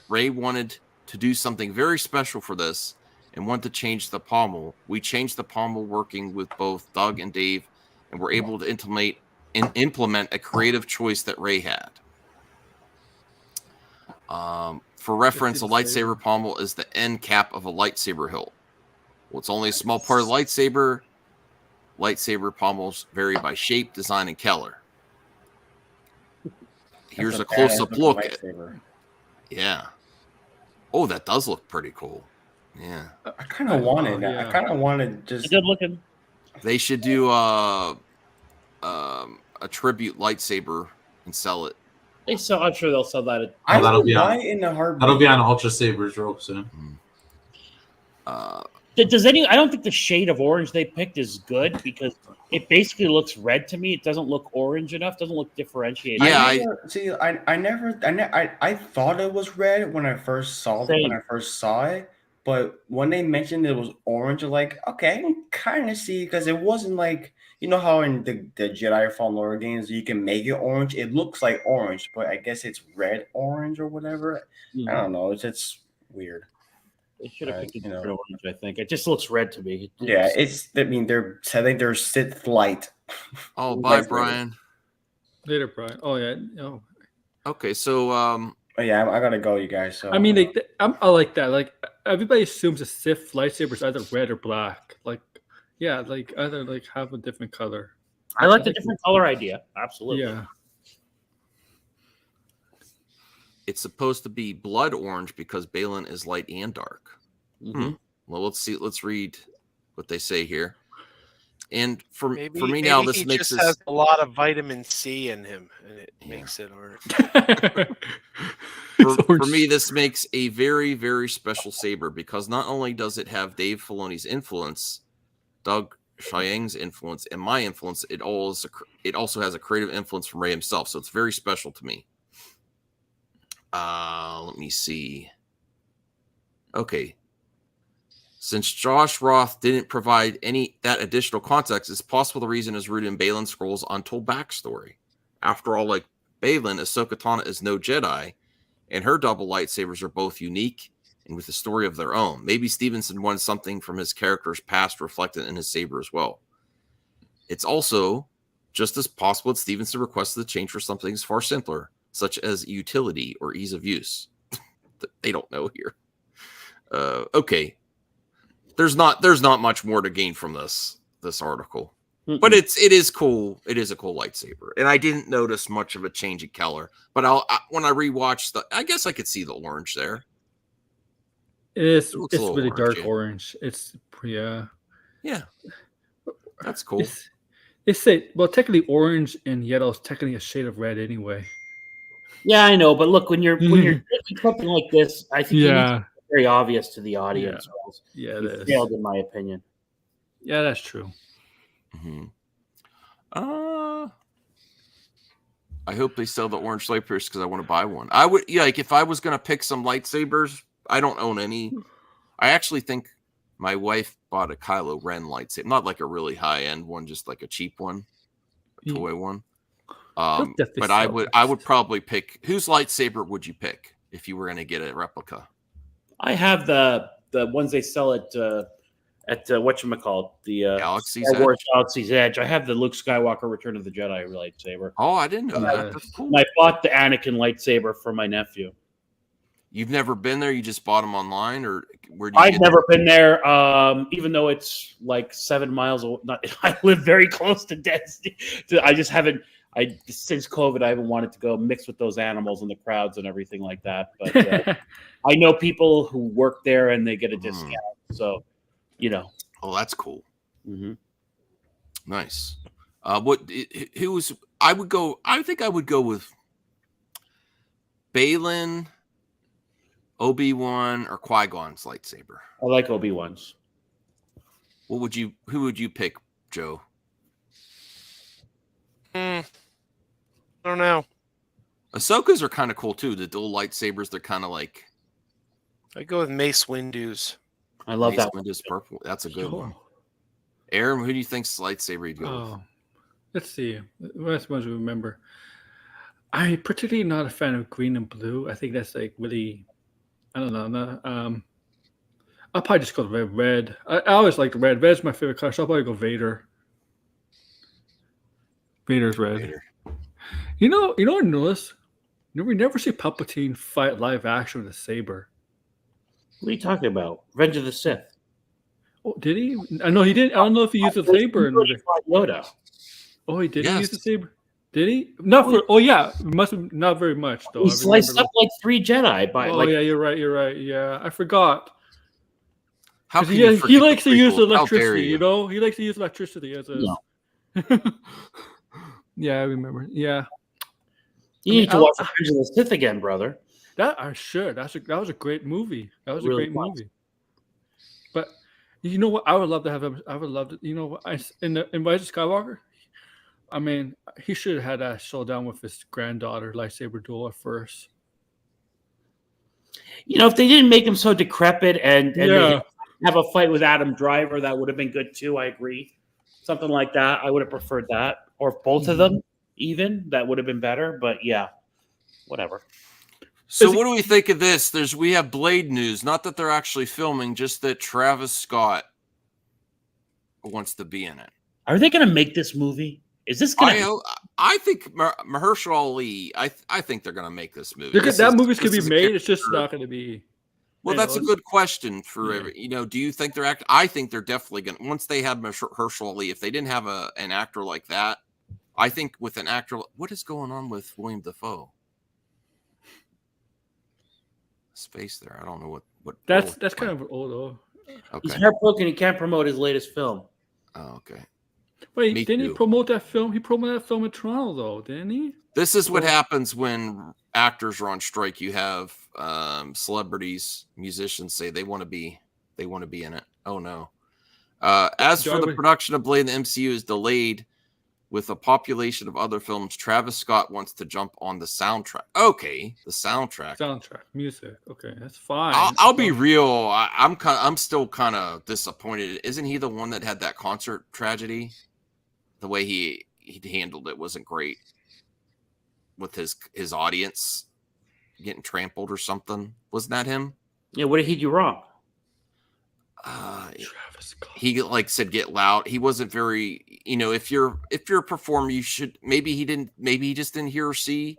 Ray wanted to do something very special for this and wanted to change the pommel. We changed the pommel working with both Doug and Dave, and were able to implement a creative choice that Ray had. For reference, a lightsaber pommel is the end cap of a lightsaber hilt. Well, it's only a small part of the lightsaber. Lightsaber pommels vary by shape, design, and color. Here's a close-up look. Yeah. Oh, that does look pretty cool. Yeah. I kind of wanted that. yeah. I kind of wanted just. Good looking. They should do a tribute lightsaber and sell it I'm sure they'll sell that. I that'll would be buy on. it in a heartbeat. That'll be on Ultra Sabers real soon. Does any? I don't think the shade of orange they picked is good because it basically looks red to me. It doesn't look orange enough. Doesn't look differentiated. Yeah, I thought it was red when I first saw it, but when they mentioned it was orange, I'm like, okay, I can kind of see because it wasn't like how in the Jedi Fallen Order games you can make it orange. It looks like orange, but I guess it's red orange or whatever. I don't know. It's weird. They should have picked a different orange. I think it just looks red to me. Yeah, they're selling their Sith light. Oh, bye, Brian. Later, Brian. Oh yeah. Oh. Okay, so Oh, yeah, I gotta go, you guys. So I mean, I like that. Like everybody assumes a Sith lightsaber is either red or black. Like, yeah, like either like have a different color. I like the different color idea. Absolutely. Yeah. it's supposed to be blood orange because Baylan is light and dark. Mhm. Well, let's see. Let's read what they say here. And for Maybe me now, this he makes just this has a lot of vitamin C in him, and it makes it orange. for me, this makes a very, very special saber because not only does it have Dave Filoni's influence, Doug Chiang's influence, and my influence, it also has a creative influence from Ray himself. So it's very special to me. Let me see. Okay. Since Josh Roth didn't provide that additional context, it's possible the reason is rooted in Baylan Skoll's untold backstory. After all, like Baylan, Ahsoka Tano is no Jedi, and her double lightsabers are both unique and with a story of their own. Maybe Stevenson wanted something from his character's past reflected in his saber as well. It's also just as possible that Stevenson requested the change for something far simpler, such as utility or ease of use. They don't know here. Okay. There's not much more to gain from this article. But it is cool. It is a cool lightsaber. And I didn't notice much of a change in color. But when I rewatched I guess I could see the orange there. It's really really dark orangey. orange. It's Yeah. That's cool. It's technically orange and yellow is technically a shade of red anyway. Yeah, I know, but look, when you're doing something like this, I think you need to be very obvious to the audience. Yeah, it you is. failed, in my opinion. Yeah, that's true. Mm-hmm. I hope they sell the orange lightsabers because I want to buy one. I would, like if I was going to pick some lightsabers, I don't own any. I actually think my wife bought a Kylo Ren lightsaber, not like a really high end one, just like a cheap one, a toy one. But I would probably pick. Whose lightsaber would you pick if you were going to get a replica? I have the ones they sell at whatchamacallit, the Galaxy's Star Wars Edge? Galaxy's Edge. I have the Luke Skywalker Return of the Jedi lightsaber. Oh, I didn't know that. That's cool. And I bought the Anakin lightsaber for my nephew. You've never been there? You just bought them online, or where? Do you I've never been there, even though it's like 7 miles. I live very close to Destiny. I just haven't. Since COVID, I haven't wanted to go mix with those animals and the crowds and everything like that. But I know people who work there and they get a discount. So, Oh, that's cool. Mm-hmm. Nice. Who's? I would go. I think I would go with Baylan, Obi-Wan, or Qui-Gon's lightsaber. I like Obi-Wan's. Who would you pick, Joe? I don't know. Ahsoka's are kind of cool too. The dual lightsabers, they're kind of like. I go with Mace Windu's. I love that. Windu's purple. That's a good one. Aaron, who do you think's lightsaber you'd go with? Let's see. What ones we remember? I'm particularly not a fan of green and blue. I think that's like really. I don't know. I'll probably just go red. I always like red. Red's my favorite color, so I'll probably go Vader. Vader's red. Vader. You know what I noticed? We never see Palpatine fight live action with a saber. What are you talking about? Revenge of the Sith. Oh, did he? I know he didn't. I don't know if he used a saber in the Yoda. Oh, he did use the saber. Did he? Not for. Oh yeah, must have not very much though. He sliced up like 3 Jedi. Yeah, you're right. Yeah, I forgot. How can he likes to use electricity. You? He likes to use electricity as a. Yeah, I remember. Yeah. You need to watch Revenge of the Sith again, brother. That I should. That was a great movie. That was Really a great was. movie. But you know what? I would love to have him. I would love to. You know what? In Rise of Skywalker, I mean, he should have had that showdown with his granddaughter, lightsaber duel at first. You know, if they didn't make him so decrepit and they have a fight with Adam Driver, that would have been good too. I agree. Something like that. I would have preferred that. Or if both of them, even, that would have been better. But yeah, whatever. So what do we think of this? We have Blade news. Not that they're actually filming, just that Travis Scott wants to be in it. Are they going to make this movie? Is this going to? I think Mahershala Ali. I think they're going to make this movie. That movie's going to be made. It's just not going to be. Well, that's a good question for every. You know, do you think they're acting? I think they're definitely going to. Once they have Mahershala Ali, if they didn't have an actor like that, I think with an actor. What is going on with William Dafoe? Space there. I don't know what. That's kind of old though. Okay. He's heartbroken. He can't promote his latest film. Oh, okay. Wait, didn't he promote that film? He promoted that film in Toronto, though, didn't he? This is what happens when actors are on strike. You have celebrities, musicians say they want to be in it. Oh no. As for the production of Blade, the MCU is delayed with a population of other films. Travis Scott wants to jump on the soundtrack. Okay, the soundtrack. Soundtrack, music. Okay, that's fine. I'll be real. I'm still kind of disappointed. Isn't he the one that had that concert tragedy? The way he handled it wasn't great with his audience getting trampled or something. Wasn't that him? Yeah. What did he do wrong? He said get loud. He wasn't very. You know, if you're a performer, you should. Maybe he just didn't hear or see,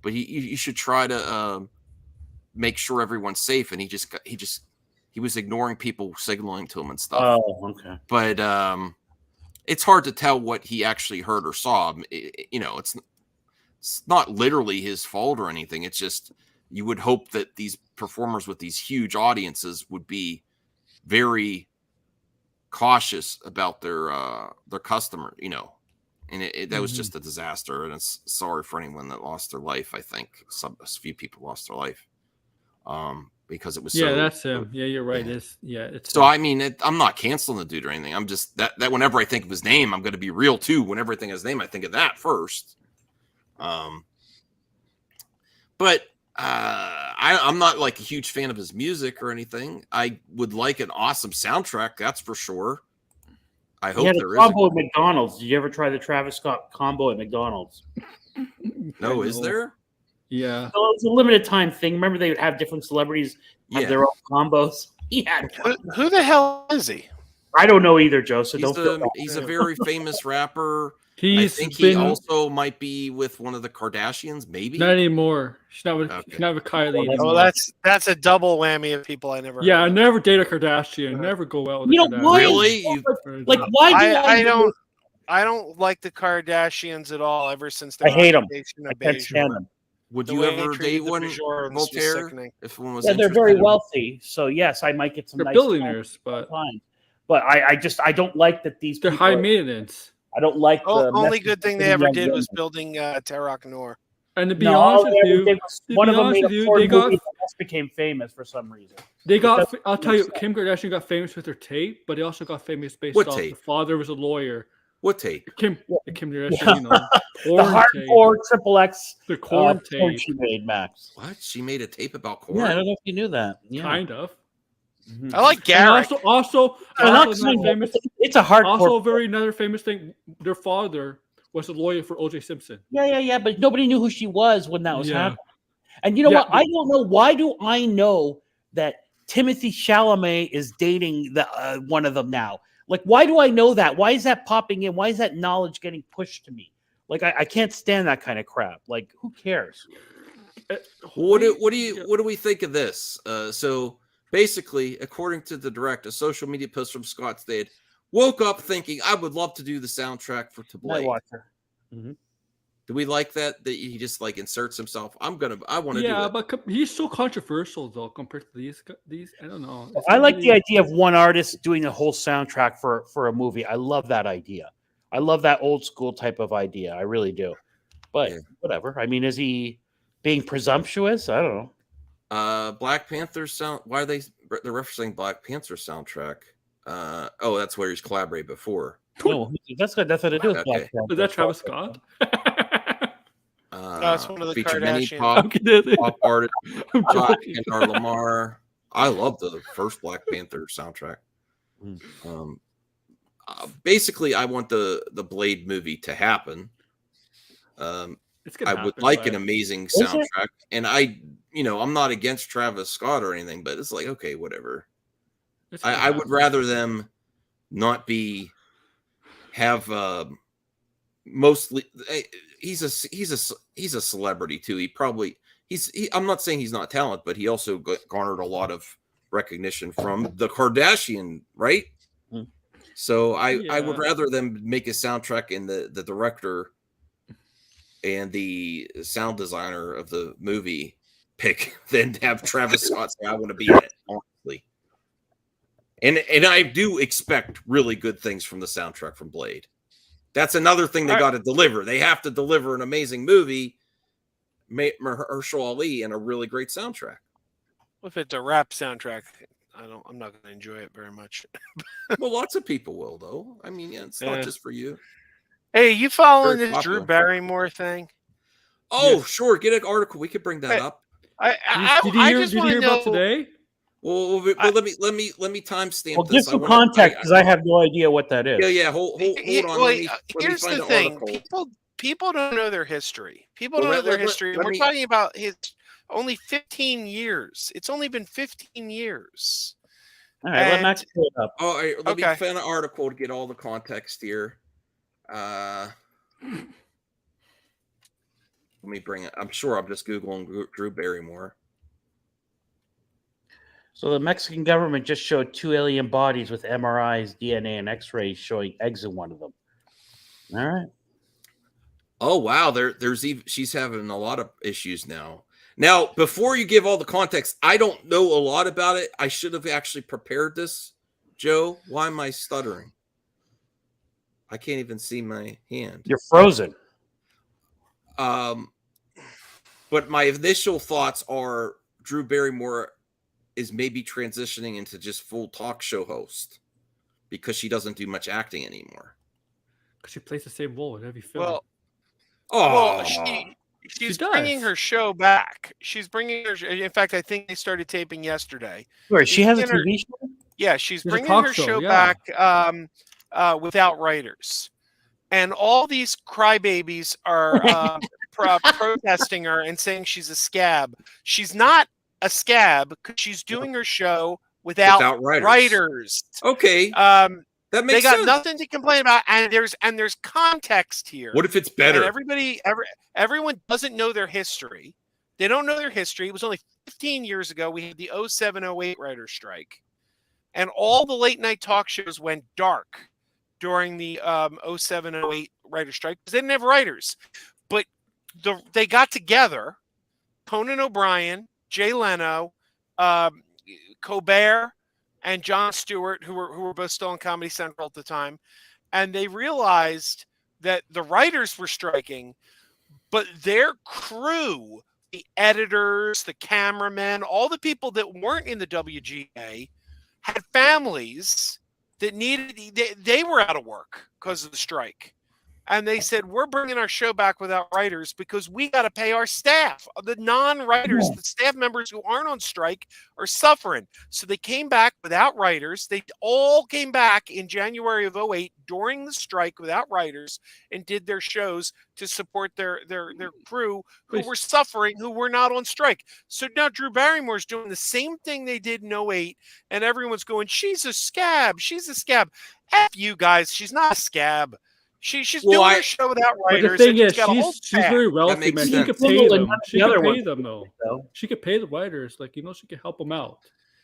but you should try to make sure everyone's safe. And he was ignoring people signaling to him and stuff. Oh, okay. But it's hard to tell what he actually heard or saw. You know, it's not literally his fault or anything. It's just you would hope that these performers with these huge audiences would be very cautious about their customer, you know, and that was just a disaster. And it's sorry for anyone that lost their life. I think a few people lost their life because it was. Yeah, that's him. Yeah, you're right. It's so. I mean, I'm not canceling the dude or anything. I'm just that whenever I think of his name, I'm going to be real too. Whenever I think of his name, I think of that first. But I'm not like a huge fan of his music or anything. I would like an awesome soundtrack, that's for sure. I hope there is. Combo at McDonald's. Did you ever try the Travis Scott combo at McDonald's? No, is there? Yeah. So it was a limited time thing. Remember, they would have different celebrities have their own combos. Yeah. Who the hell is he? I don't know either, Joe. So he's a very famous rapper. I think he also might be with one of the Kardashians, maybe. Not anymore. She's not with Kylie anymore. Oh, that's a double whammy of people I never. Yeah, I never date a Kardashian. Never go out with a Kardashian. Why? Really? Why do I don't like the Kardashians at all. Ever since I hate them. I can't stand them. Would you ever date one, Voltaire? If one was they're very wealthy, so yes, I might get some. They're nice billionaires, but I don't like that these. They're high maintenance. I don't like the only good thing they ever did was building Tarok Noor. And to be honest with you, one of them made a porn movie that became famous for some reason. I'll tell you, Kim Kardashian got famous with her tape, but they also got famous based off the father was a lawyer. What tape? Kim Kardashian, the hardcore XXX. The corn tape she made, Max. What? She made a tape about corn? Yeah, I don't know if you knew that. Yeah. Kind of. I like Garrett. Also famous. It's a hardcore. Also, another famous thing. Their father was a lawyer for O.J. Simpson. Yeah. But nobody knew who she was when that was happening. And you know what? I don't know. Why do I know that Timothy Chalamet is dating one of them now? Like, why do I know that? Why is that popping in? Why is that knowledge getting pushed to me? Like, I can't stand that kind of crap. Like, who cares? What do we think of this? So. Basically, according to the direct, a social media post from Scott stated, woke up thinking I would love to do the soundtrack for To Blade. Mm-hmm. Do we like that he just like inserts himself? I want to do it. Yeah, but he's so controversial though compared to these. I don't know. I like the idea of one artist doing the whole soundtrack for a movie. I love that idea. I love that old school type of idea. I really do. but Yeah. whatever. I mean, is he being presumptuous? I don't know. Black Panther sound. Why are they're referencing Black Panther soundtrack? That's where he's collaborated before. No, that's got nothing to do with Black Okay. Panther. Is that Travis Scott? it's one of the featured many Kardashians. I'm kidding. pop artists, I'm joking. Kendrick Lamar. I love the first Black Panther soundtrack. Basically, I want the Blade movie to happen. It's gonna I would happen, like right? an amazing Is it? soundtrack, and I'm not against Travis Scott or anything, but it's like, okay, whatever. It's gonna I would happen. rather them not have mostly. He's a celebrity too. I'm not saying he's not talented, but he also garnered a lot of recognition from the Kardashian, right? Mm. So I would Yeah. rather them make a soundtrack and the director and the sound designer of the movie pick than have Travis Scott say, I want to be in it, honestly. And I do expect really good things from the soundtrack from Blade. That's another thing they got to deliver. They have to deliver an amazing movie, Mahershala Ali, and a really great soundtrack. If it's a rap soundtrack, I'm not going to enjoy it very much. Well, lots of people will, though. I mean, it's not just for you. Hey, you following Very this Drew popular. Barrymore thing? Oh, sure. Get an article. We could bring that up. Did you hear about today? Well, let me timestamp Well, give this. some context because I have no idea what that is. Yeah. Hold on. Here's find the an thing: article. people don't know their history. People Well, don't know their let- history, let and we're me- talking about his only 15 years. It's only been 15 years. All right, let Max pull it up. All right, let me Okay. find an article to get all the context here. Let me bring it. I'm sure I'm just Googling Drew Barrymore. So the Mexican government just showed 2 alien bodies with MRIs, DNA, and X-rays showing eggs in one of them. All right. Oh wow, she's having a lot of issues now. Now, before you give all the context, I don't know a lot about it. I should have actually prepared this. Joe, why am I stuttering? I can't even see my hand. You're frozen. But my initial thoughts are Drew Barrymore is maybe transitioning into just full talk show host because she doesn't do much acting anymore. Because she plays the same role in every film. She's does. bringing her show back. She's bringing her. In fact, I think they started taping yesterday. Wait, she has a in her- TV show? Yeah, she's There's a bringing talk her show, show yeah. back without writers, and all these crybabies are protesting her and saying she's a scab. She's not a scab because she's doing her show without writers. Okay, that makes they got sense. nothing to complain about, and there's context here. What if it's better? And everyone doesn't know their history. They don't know their history. It was only 15 years ago. We had the 07-08 writer strike. And all the late night talk shows went dark during the 07-08 writer strike because they didn't have writers. But they got together, Conan O'Brien, Jay Leno, Colbert, and Jon Stewart, who were both still on Comedy Central at the time, and they realized that the writers were striking, but their crew, the editors, the cameramen, all the people that weren't in the WGA had families that they were out of work because of the strike. And they said, we're bringing our show back without writers because we got to pay our staff. The non-writers, the staff members who aren't on strike are suffering. So they came back without writers. They all came back in January of 08 during the strike without writers and did their shows to support their crew who were suffering, who were not on strike. So now Drew Barrymore's doing the same thing they did in 08, and everyone's going, she's a scab. She's a scab. F you guys. She's not a scab. She's doing her show without But writers. the thing and is, got a whole she's staff. very wealthy, man. She could pay them. She could pay them, though. She could pay the writers. Like, she could help them out.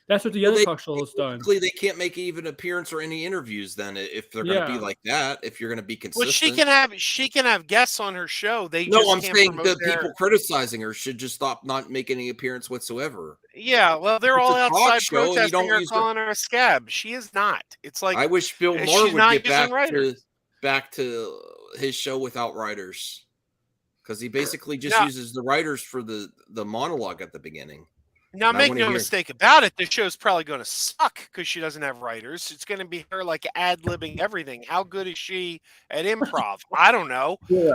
That's what the other talk show has done. They can't make even appearance or any interviews then if they're going to be like that. If you're going to be consistent, well, she can have guests on her show. I'm saying that people criticizing her should just stop not making any appearance whatsoever. Yeah, well, they're It's all a talk outside show and you protesting don't her, use calling her a scab. She is not. It's like I wish Bill she's Maher would not get using writers. back to his show without writers. because he basically just No. uses the writers for the monologue at the beginning. Now, And I make wanna no hear- mistake about it, the show's probably going to suck because she doesn't have writers. It's going to be her like ad-libbing everything. How good is she at improv? I don't know. Yeah.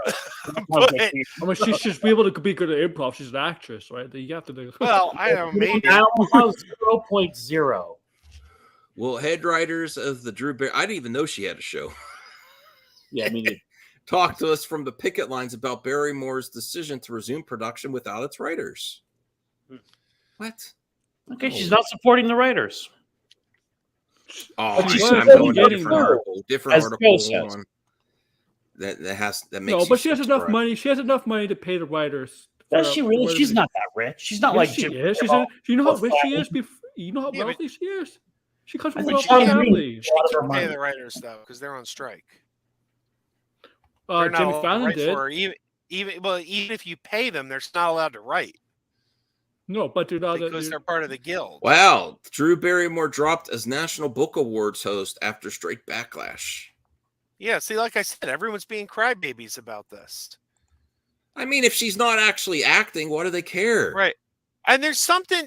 But, I mean, she should be able to be good at improv. She's an actress, right? You have to do. well, I don't know, maybe. How's 0.0? Well, head writers of the Drew Barry, I didn't even know she had a show. Yeah, I mean, Talk to us from the picket lines about Barrymore's decision to resume production without its writers. What? okay, she's not supporting the writers. Oh, But she I'm was going to a getting different more, article. Different as article. Joe says. On. That makes No, you but she has enough subscribe. money. She has enough money to pay the writers. Does for- she for really? whatever She's they- not that rich. She's not Yes, like she Jim is. Carroll. You know how Or rich she is. Fallon. You know how Yeah, but- wealthy she is. She comes I from a think wealthy Tom Green- family. a lot of her Pay money. the writers though because they're on strike. Jimmy allowed to Fallon write did. for her. Even if you pay them, they're not allowed to write No, but they're not. because they're part of the guild. Wow, Drew Barrymore dropped as National Book Awards host after straight backlash. Yeah, see, like I said, everyone's being crybabies about this. I mean, if she's not actually acting, what do they care? Right. And there's something,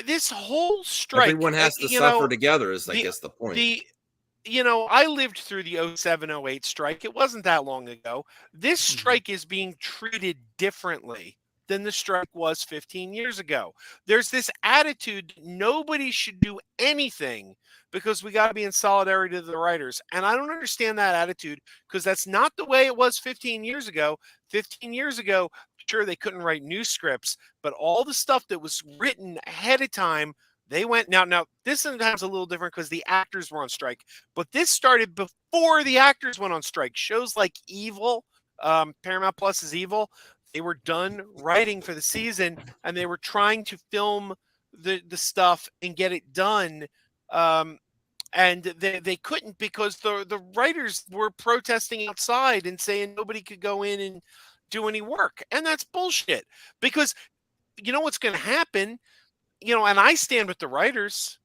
this whole strike. Everyone has to you suffer know, together, is I guess the point. I lived through the 07-08 strike. It wasn't that long ago. This strike is being treated differently than the strike was 15 years ago. There's this attitude that nobody should do anything because we got to be in solidarity to the writers. And I don't understand that attitude because that's not the way it was 15 years ago. 15 years ago, sure, they couldn't write new scripts, but all the stuff that was written ahead of time, they went now this sometimes a little different because the actors were on strike, but this started before the actors went on strike. Shows like Evil, Paramount Plus is Evil, they were done writing for the season and they were trying to film the stuff and get it done. And they couldn't because the writers were protesting outside and saying nobody could go in and do any work. And that's bullshit because you know what's going to happen, and I stand with the writers.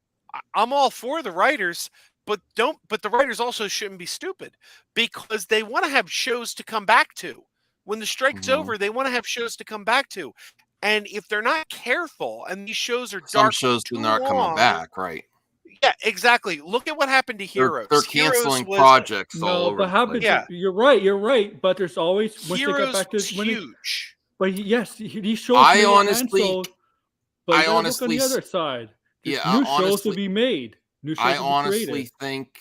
I'm all for the writers, but the writers also shouldn't be stupid because they want to have shows to come back to. When the strike's over, they want to have shows to come back to. And if they're not careful and these shows are Some dark shows too do not coming long, back, right? Yeah, exactly. Look at what happened to Heroes. They're Heroes canceling was- projects all No, over. but the happens. place. Yeah. You're right. But there's always once they Heroes get back to was when it, huge. but yes, these shows. I made it honestly- canceled, but I you gotta look on honestly the s- other side. There's Yeah, new shows honestly- will be made. New shows I will be honestly created. think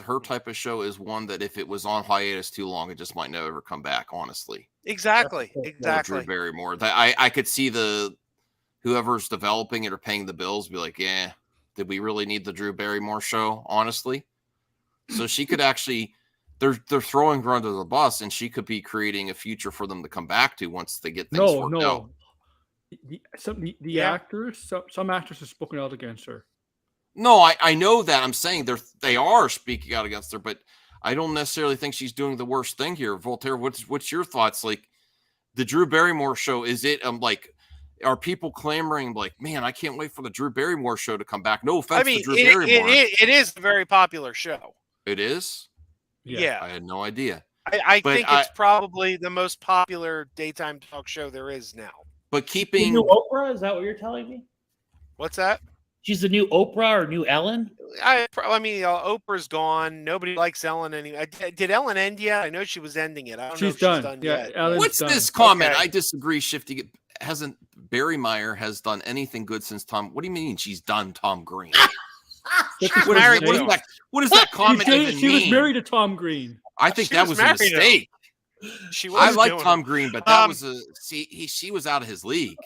her type of show is one that if it was on hiatus too long, it just might never come back. Honestly, Exactly. That's- Or Exactly. Drew Barrymore. I could see whoever's developing it or paying the bills be like, yeah, did we really need the Drew Barrymore show? Honestly, so she could actually. They're throwing her under the bus, and she could be creating a future for them to come back to once they get things worked out. The Yeah. actors, some actors have spoken out against her. No, I know that. I'm saying they are speaking out against her, but I don't necessarily think she's doing the worst thing here. Voltaire, what's your thoughts? Like the Drew Barrymore show, is it like are people clamoring like, man, I can't wait for the Drew Barrymore show to come back? No offense I mean, to Drew Barrymore. it is a very popular show. It is? Yeah. I had no idea. I But think it's probably the most popular daytime talk show there is now. But The keeping new Oprah? Is that what you're telling me? What's that? She's the new Oprah or new Ellen? I mean, Oprah's gone. Nobody likes Ellen anymore. Did Ellen end yet? I know she was ending it. I don't know if She's done. she's done Yeah, yet. Ellen's what's done. this comment? Okay. I disagree. Shifting it hasn't Barrymore has done anything good since Tom. What do you mean she's done Tom Green? She's What is, married what is to him. that? What does that comment even She was mean? married to Tom Green. I think She that was was a married to him. mistake. She I was like doing Tom it. Green, but that Um, was she was out of his league.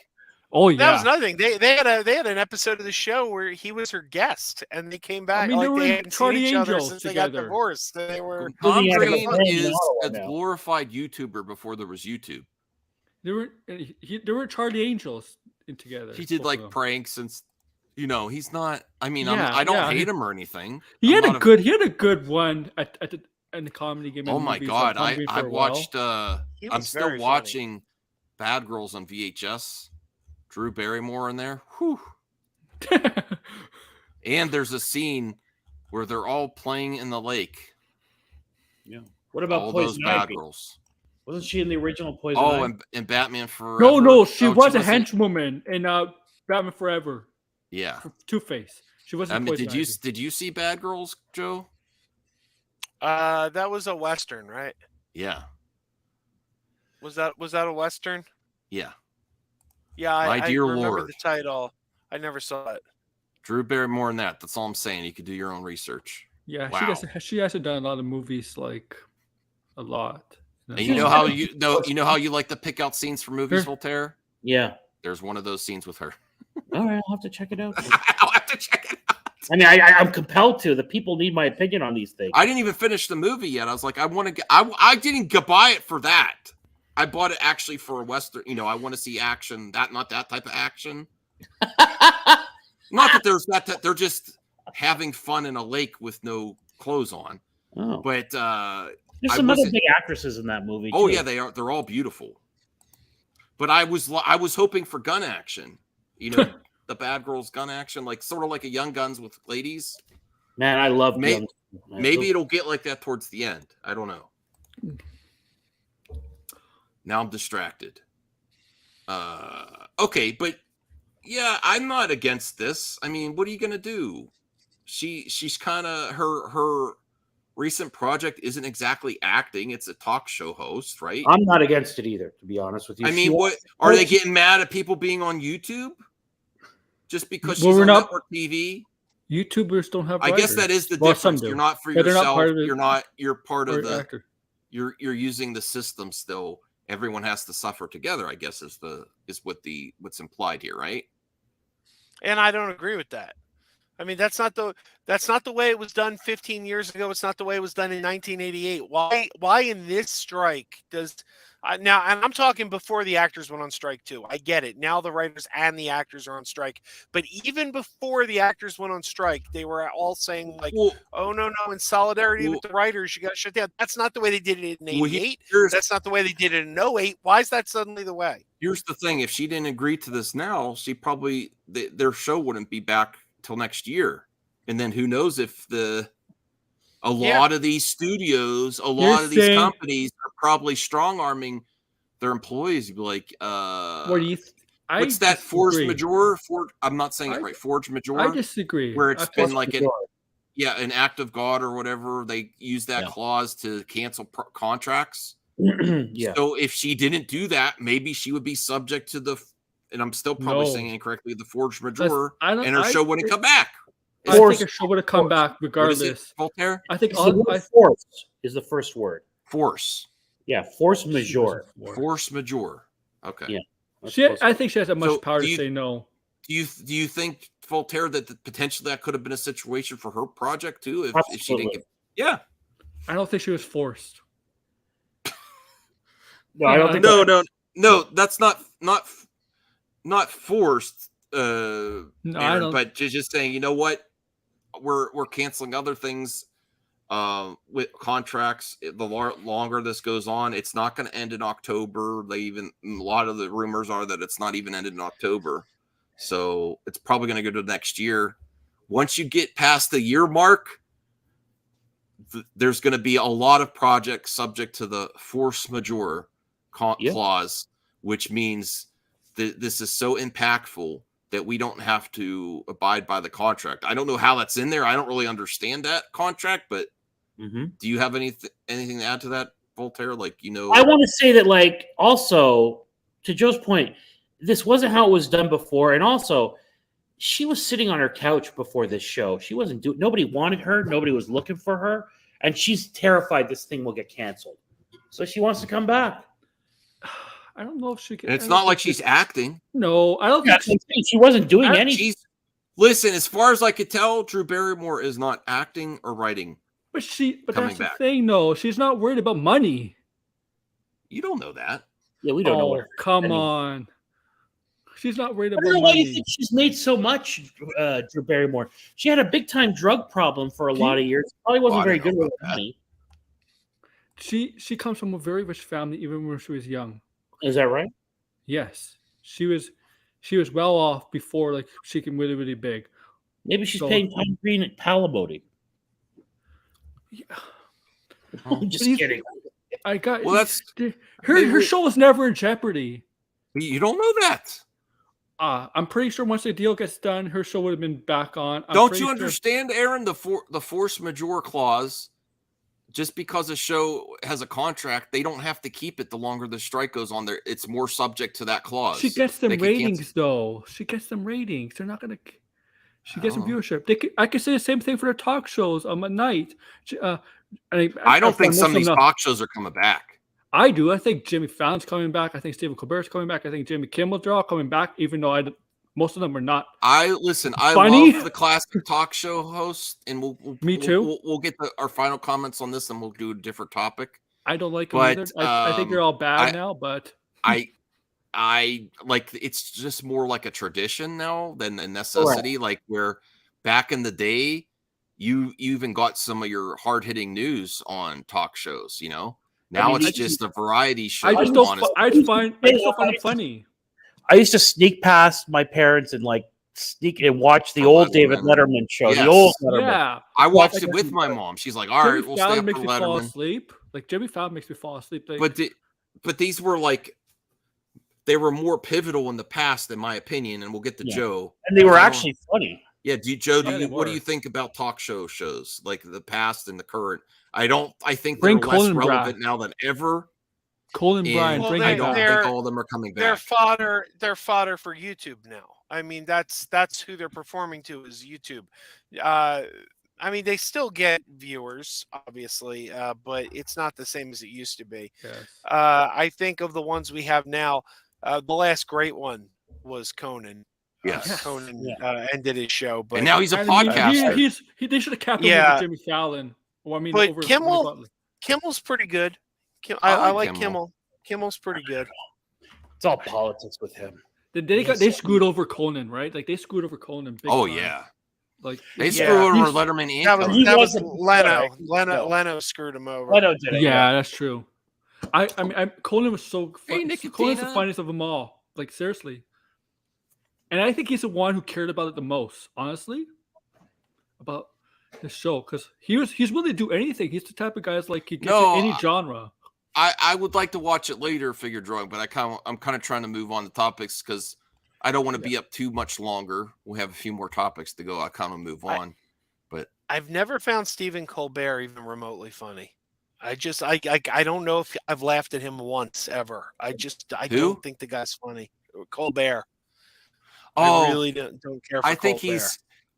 Oh That yeah. was another thing. They had an episode of the show where he was her guest, and they came back. mean, they like were they in hadn't seen Charlie each other Angels since they got together. divorced. They were Tom He had a Green friend in is Ottawa a now. glorified YouTuber before there was YouTube. They were Charlie Angels together. He did both like of them. pranks and he's not. I mean, Yeah, I don't yeah, hate he- him or anything. He I'm had not he had a good one at the comedy game. Oh my god, I watched. He I'm was still very funny. watching Bad Girls on VHS. Drew Barrymore in there. Whew. And there's a scene where they're all playing in the lake. What about All those Poison bad Ivy? girls. Wasn't she in the original Poison Oh, Ivy? and Batman Forever. No, she Oh, was a wasn't- henchwoman in Batman Forever. Yeah. Two-Face. She wasn't. I mean, Poison Ivy. did you see Bad Girls, Joe? That was a Western, right? Yeah. Was that a Western? Yeah. Yeah, My I dear remember Lord. the title. I never saw it. Drew Barrymore in that. That's all I'm saying. You could do your own research. Yeah, Wow. she hasn't done a lot of movies, like a lot. And you know how you like to pick out scenes for movies, Voltaire? Yeah. There's one of those scenes with her. All right, I'll have to check it out. I'll have to check it out. I mean, I'm compelled to. The people need my opinion on these things. I didn't even finish the movie yet. I was like, I didn't buy it for that. I bought it actually for a Western. I want to see action. Not that type of action. Not that there's that. They're just having fun in a lake with no clothes on. Oh. But there's some other big actresses in that movie. Oh too. yeah, they are. They're all beautiful. But I was hoping for gun action. The Bad Girls gun action, like sort of like a Young Guns with ladies. Man, I love maybe it'll get like that towards the end. I don't know. Now I'm distracted. Okay, but yeah, I'm not against this. I mean, what are you gonna do? She's kind of her recent project isn't exactly acting; it's a talk show host, right? I'm not against it either, to be honest with you. I mean, what are they getting mad at people being on YouTube just because she's on network TV? YouTubers don't have. I guess that is the difference. You're not for yourself. You're part of the. Actor. You're using the system still. Everyone has to suffer together, I guess, is what's implied here, right? And I don't agree with that. I mean, that's not the way it was done 15 years ago. It's not the way it was done in 1988. Why in this strike does now? And I'm talking before the actors went on strike too. I get it. Now the writers and the actors are on strike. But even before the actors went on strike, they were all saying like, "Oh no, in solidarity with the writers, you got to shut down." That's not the way they did it in '88. That's not the way they did it in '08. Why is that suddenly the way? Here's the thing: if she didn't agree to this now, she probably their show wouldn't be back till next year. And then who knows if a lot of these studios, a lot of these companies are probably strong arming their employees. You'd be like, what do you what's that force majeure? I'm not saying it right. Force majeure. I didisagree. Where it's been like an act of God or whatever. They use that clause to cancel contracts. Yeah. So if she didn't do that, maybe she would be subject to and I'm still probably saying incorrectly, the force majeure, and her show wouldn't come back. I think her show would have come back regardless. Voltaire? I think force is the first word. Force. Yeah, force majeure. Force majeure. Okay. Yeah. I think she has that much power to say no. Do you think, Voltaire, that potentially that could have been a situation for her project too? If she didn't get, I don't think she was forced. No, I don't think no, that's not forced. No, I don't. But just saying, you know what? We're canceling other things with contracts. The longer this goes on, it's not going to end in October. A lot of the rumors are that it's not even ended in October. So it's probably going to go to next year. Once you get past the year mark, there's going to be a lot of projects subject to the force majeure clause, which means that this is so impactful that we don't have to abide by the contract. I don't know how that's in there. I don't really understand that contract, but do you have anything to add to that, Voltaire? I want to say that, also to Joe's point, this wasn't how it was done before. And also, she was sitting on her couch before this show. She wasn't nobody wanted her. Nobody was looking for her. And she's terrified this thing will get canceled. So she wants to come back. I don't know if she can. And it's not like she's acting. No, I don't think she wasn't doing anything. Listen, as far as I could tell, Drew Barrymore is not acting or writing. But that's the thing, though. She's not worried about money. You don't know that. Yeah, we don't know. Come on. She's not worried about money. Why do you think she's made so much, Drew Barrymore? She had a big time drug problem for a lot of years. Probably wasn't very good with money. She comes from a very rich family, even when she was young. Is that right? Yes, she was well off before she came really, really big. Maybe she's paying Tom Green at palimony. Yeah. I'm just kidding. I got. Well, that's Her show was never in jeopardy. you don't know that. I'm pretty sure once the deal gets done, her show would have been back on. Don't you understand, Aaron? The force majeure clause. Just because a show has a contract, they don't have to keep it the longer the strike goes on. There, it's more subject to that clause. She gets them ratings, though. She gets them ratings. They're not gonna. She gets some viewership. I could say the same thing for their talk shows at night. I don't think some of these talk shows are coming back. I do. I think Jimmy Fallon's coming back. I think Stephen Colbert's coming back. I think Jimmy Kimmel, they're all coming back, even though most of them are not. I funny. love the classic talk show hosts, and Me too. We'll get our final comments on this, and we'll do a different topic. I don't like them either. I think they're all bad now, but I like it's just more like a tradition now than a necessity. Right. Like where back in the day, you even got some of your hard hitting news on talk shows. You know, now it's just a variety show. I just find it funny. I used to sneak past my parents and sneak and watch the old David Letterman show. Yes. The old Letterman. Yeah, I watched it with my mom. She's like, "All right, we'll stay up for Letterman." Fall asleep. Like Jimmy Fallon makes me fall asleep. But these were they were more pivotal in the past, in my opinion. And we'll get to Joe. And they were actually funny. Yeah, what do you think about talk shows like the past and the current? I think they're less relevant now than ever. Cole and Brian, I don't think all of them are coming back. They're fodder for YouTube now. I mean, that's who they're performing to is YouTube. I mean, they still get viewers, obviously, but it's not the same as it used to be. Yes. I think of the ones we have now. The last great one was Conan. Yes. Conan ended his show, but and now he's a podcaster. They should have kept him with Jimmy Fallon. Well, I mean, but Kimmel's pretty good. I like Kimmel. Kimmel's pretty good. It's all politics with him. They screwed over Conan, right? Like they screwed over Conan. Big time. Yeah. Like they screwed over Letterman. That was Leno. Leno screwed him over. Leno did it. Yeah, that's true. I mean, Conan was so fun. Conan's the funniest of them all. Like seriously. And I think he's the one who cared about it the most, honestly, about the show, because he's willing to do anything. He's the type of guy that's like he gets in any genre. I would like to watch it later, Figure Drawing, but I'm kind of trying to move on to topics because I don't want to be up too much longer. We have a few more topics to go. I kind of move on, but I've never found Stephen Colbert even remotely funny. I don't know if I've laughed at him once ever. I don't think the guy's funny. Colbert. I really don't care for Colbert.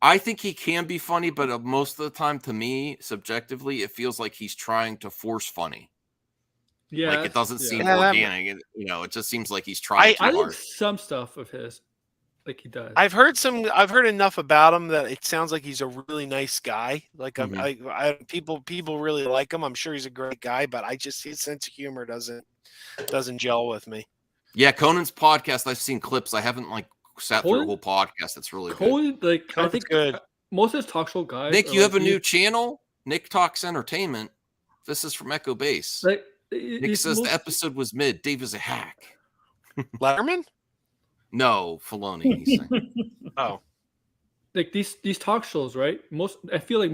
I think he can be funny, but most of the time, to me, subjectively, it feels like he's trying to force funny. Yeah, like it doesn't seem organic. It just seems like he's trying too hard. I like some stuff of his, like he does. I've heard enough about him that it sounds like he's a really nice guy. Like people really like him. I'm sure he's a great guy, but his sense of humor doesn't gel with me. Yeah, Conan's podcast. I've seen clips. I haven't sat through a whole podcast. That's really good. I think good. Most of his talk show guys. Nick, you have a new channel, Nick Talks Entertainment. This is from Echo Base. Nick says the episode was mid. Dave is a hack. Letterman? No, Filoni. He's saying. Oh, like these talk shows, right? I feel like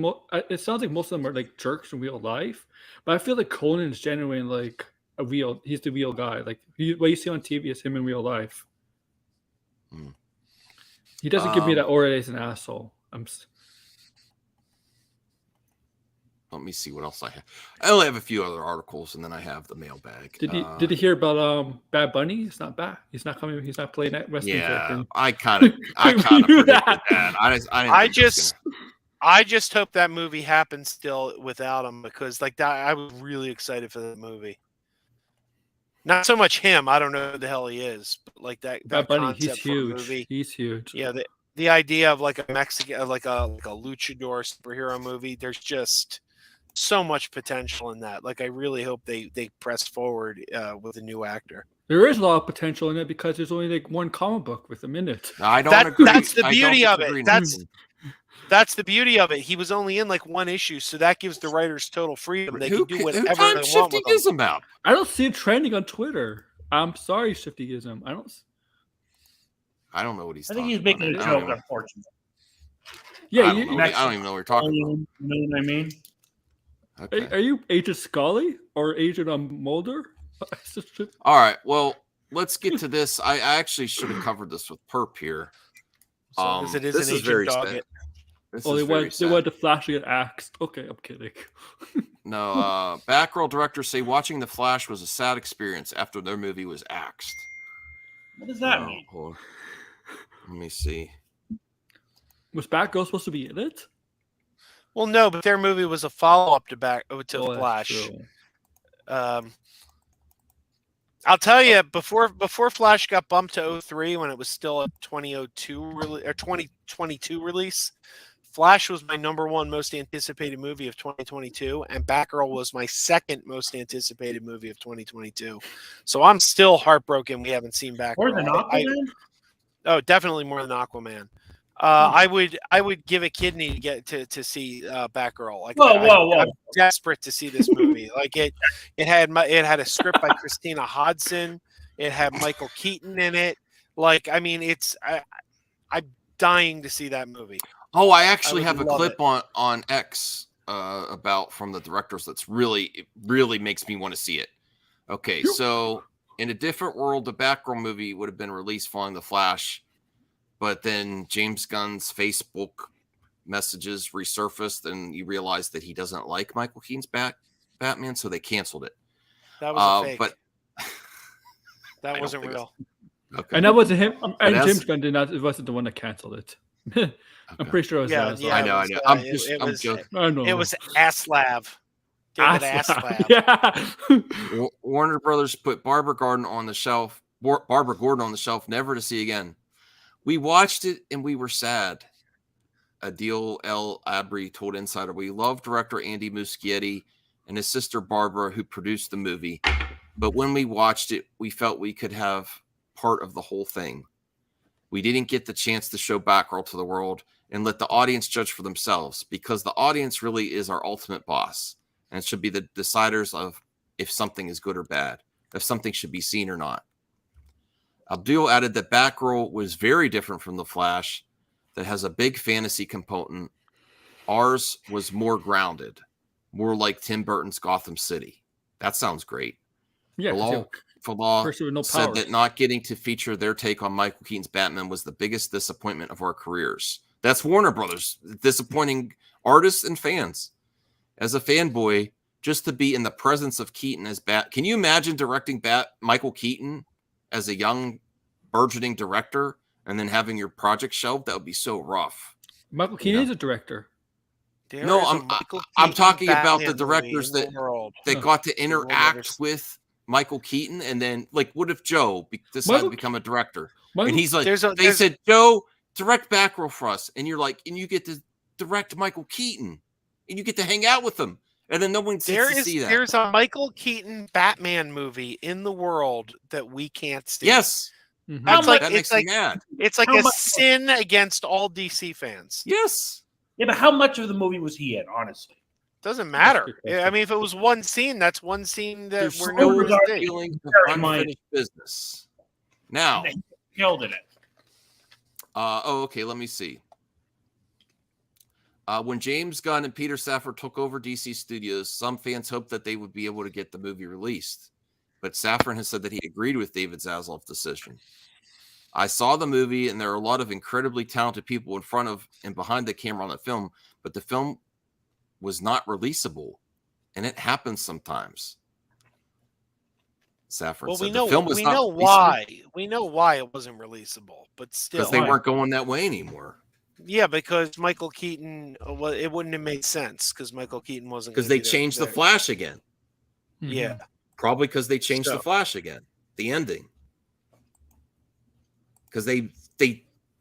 it sounds like most of them are like jerks in real life, but I feel like Conan's genuine he's the real guy. Like what you see on TV is him in real life. He doesn't give me that aura as an asshole. Let me see what else I have. I only have a few other articles, and then I have the mailbag. Did you hear about Bad Bunny? He's not back. He's not coming. He's not playing that wrestling. Yeah, I kind of predicted that. I just hope that movie happens still without him, because that I was really excited for that movie. Not so much him. I don't know who the hell he is, but that Bad Bunny, concept he's huge. Movie. He's huge. Yeah, the idea of a Mexican, like a luchador superhero movie. There's just so much potential in that. I really hope they press forward with a new actor. There is a lot of potential in it because there's only one comic book with him in it. I don't agree. That's the beauty of it. That's the beauty of it. He was only in one issue, so that gives the writers total freedom. They can do whatever they want Shifty with them. about? I don't see it trending on Twitter. I'm sorry, Shiftyism. I don't know what he's. I think he's making a joke, unfortunately. Yeah, I don't even know what you're talking about. You know what I mean? Okay. Are you Agent Scully or Agent Mulder? All right. Well, let's get to this. I actually should have covered this with Perp here. As long as it is this an is Agent very Dog. sad. This Oh, is they very went sad. to Flash to get axed. Okay, I'm kidding. No, Batgirl directors say watching The Flash was a sad experience after their movie was axed. What does that mean? Hold on. Let me see. Was Batgirl supposed to be in it? Well, no, but their movie was a follow-up to that's Flash. true. I'll tell you, before Flash got bumped to 03 when it was still a 2002 or 2022 release, Flash was my #1 most anticipated movie of 2022, and Batgirl was my second most anticipated movie of 2022. So I'm still heartbroken we haven't seen Batgirl. More than Aquaman? Oh, definitely more than Aquaman. I would give a kidney to get to see Batgirl. Like, Whoa. I'm desperate to see this movie. Like it had a script by Christina Hodson. It had Michael Keaton in it. Like, I mean, I'm dying to see that movie. Oh, I actually have a love clip on X about from the directors that's really makes me want to see it. Okay, so in a different world, the Batgirl movie would have been released following The Flash, but then James Gunn's Facebook messages resurfaced, and you realized that he doesn't like Michael Keaton's Batman, so they canceled it. That was a fake. But that wasn't real. Okay. And that wasn't him. And But James Gunn did not. It wasn't the one that canceled it. I'm pretty sure it was. Yeah, I know. I'm joking. I know. It was Aslav. David Aslav. Yeah. Warner Brothers put Barbara Gordon on the shelf, never to see again. We watched it and we were sad. Adil El Abri told Insider, we love director Andy Muschietti and his sister Barbara, who produced the movie. But when we watched it, we felt we could have part of the whole thing. We didn't get the chance to show Batgirl to the world and let the audience judge for themselves, because the audience really is our ultimate boss and should be the deciders of if something is good or bad, if something should be seen or not. Abdul added that Batgirl was very different from The Flash, that has a big fantasy component. Ours was more grounded, more like Tim Burton's Gotham City. That sounds great. Yeah. Fallah No said that not getting to feature their take on Michael Keaton's Batman was the biggest disappointment of our careers. That's Warner Brothers, disappointing artists and fans. As a fanboy, just to be in the presence of Keaton as can you imagine directing Michael Keaton as a young, burgeoning director and then having your project shelved? That would be so rough. Michael Keaton is a director. I'm talking about the directors that got to interact with Michael Keaton, and then, like, what if Joe decided to become a director? And he's like, they said, Joe, direct Batgirl for us, and you're like, and you get to direct Michael Keaton, and you get to hang out with him, and then no one gets to see that. There's a Michael Keaton Batman movie in the world that we can't see. Yes. Mm-hmm. That makes me mad. It's like a sin against all DC fans. Yes. Yeah, but how much of the movie was he in, honestly? Doesn't matter. I mean, if it was one scene, that's one scene that There's we're no never feeling of unfinished business. Now, They killed in it. Okay, let me see. When James Gunn and Peter Safran took over DC Studios, some fans hoped that they would be able to get the movie released. But Safran has said that he agreed with David Zaslav's decision. I saw the movie, and there are a lot of incredibly talented people in front of and behind the camera on the film, but the film was not releasable, and it happens sometimes. Safran said the film was not releasable. Why. We know why it wasn't releasable, but still, because they weren't going that way anymore. Yeah, because Michael Keaton, it wouldn't have made sense because Michael Keaton wasn't. Because they changed the Flash again. Yeah, probably because they changed the Flash again. The ending. Because they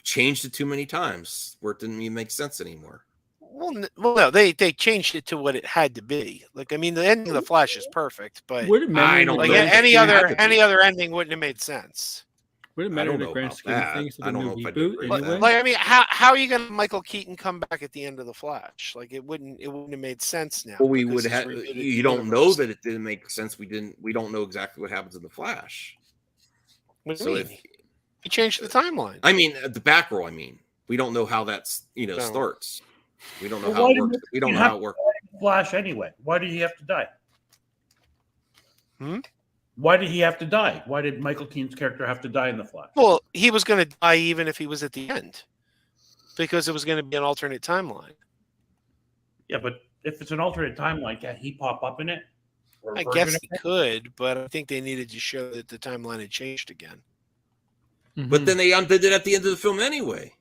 changed it too many times where it didn't even make sense anymore. Well, no, they changed it to what it had to be. Like, I mean, the ending of the Flash is perfect, but I don't like know any other ending wouldn't have made sense. Would it matter in the grand scheme of things? I don't know if I reboot anyway? Like, I mean, how are you going to Michael Keaton come back at the end of the Flash? Like, it wouldn't have made sense now. Well, we would have. You don't know that it didn't make sense. We don't know exactly what happens in the Flash. What do you mean? He changed the timeline. I mean, the Batgirl. I mean, we don't know how that's starts. We don't know how it works. We don't know how it works. Flash anyway? Why did he have to die? Hmm? Why did he have to die? Why did Michael Keaton's character have to die in the Flash? Well, he was going to die even if he was at the end, because it was going to be an alternate timeline. Yeah, but if it's an alternate timeline, can he pop up in it? Or a I version guess of he it? could, but I think they needed to show that the timeline had changed again. But then they undid it at the end of the film anyway,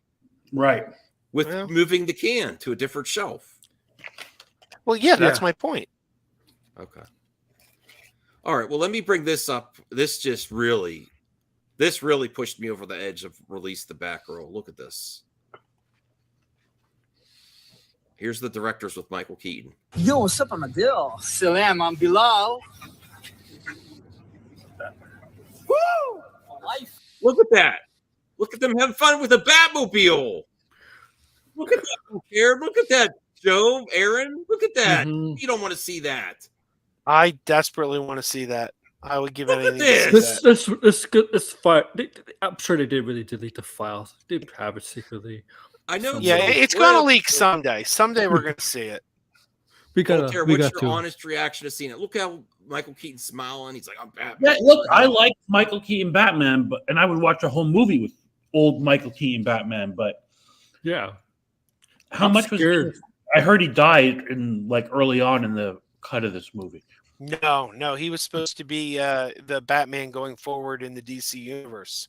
Right. with Well. moving the can to a different shelf. Well, yeah, that's my point. Okay. All right. Well, let me bring this up. This really pushed me over the edge of release the Batgirl. Look at this. Here's the directors with Michael Keaton. Yo, what's up? I'm Adil. Salam, I'm Bilal. Woo! Life. Look at that. Look at them having fun with a Batmobile. Look at that, Jared. Look at that, Joe, Aaron. Look at that. Mhm. You don't want to see that. I desperately want to see that. I would give Look at anything to see this. that. This file. I'm sure they did really delete the files. They have it secretly. I know. Yeah, Joe. it's going to Well, leak someday. Someday we're going to see it. We got Jared, we what's got your to. honest reaction to seeing it? Look how Michael Keaton's smiling. He's like, I'm Batman. Yeah, look, I like Michael Keaton Batman, and I would watch a whole movie with old Michael Keaton Batman. But Yeah. how I'm much scared. was? I heard he died in like early on in the cut of this movie. No, he was supposed to be the Batman going forward in the DC universe.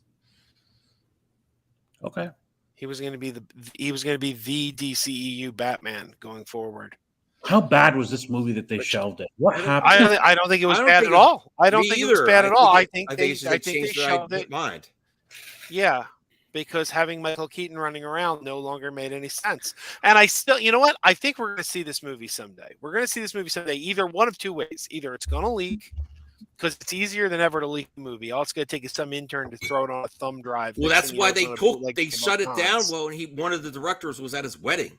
Okay. He was going to be the DCEU Batman going forward. How bad was this movie that they shelved it? What happened? I don't think it was I don't bad think at all. I don't Me think it was either. bad at all. I think it's they just they changed their shelved it. mind. Yeah, because having Michael Keaton running around no longer made any sense. And I still, you know what? I think we're going to see this movie someday. We're going to see this movie someday, either one of two ways. Either it's going to leak because it's easier than ever to leak a movie. All it's going to take is some intern to throw it on a thumb drive. Well, Next that's thing you why know, it's they on a cooked. bootleg They from shut it down. Cons. Well, one of the directors was at his wedding.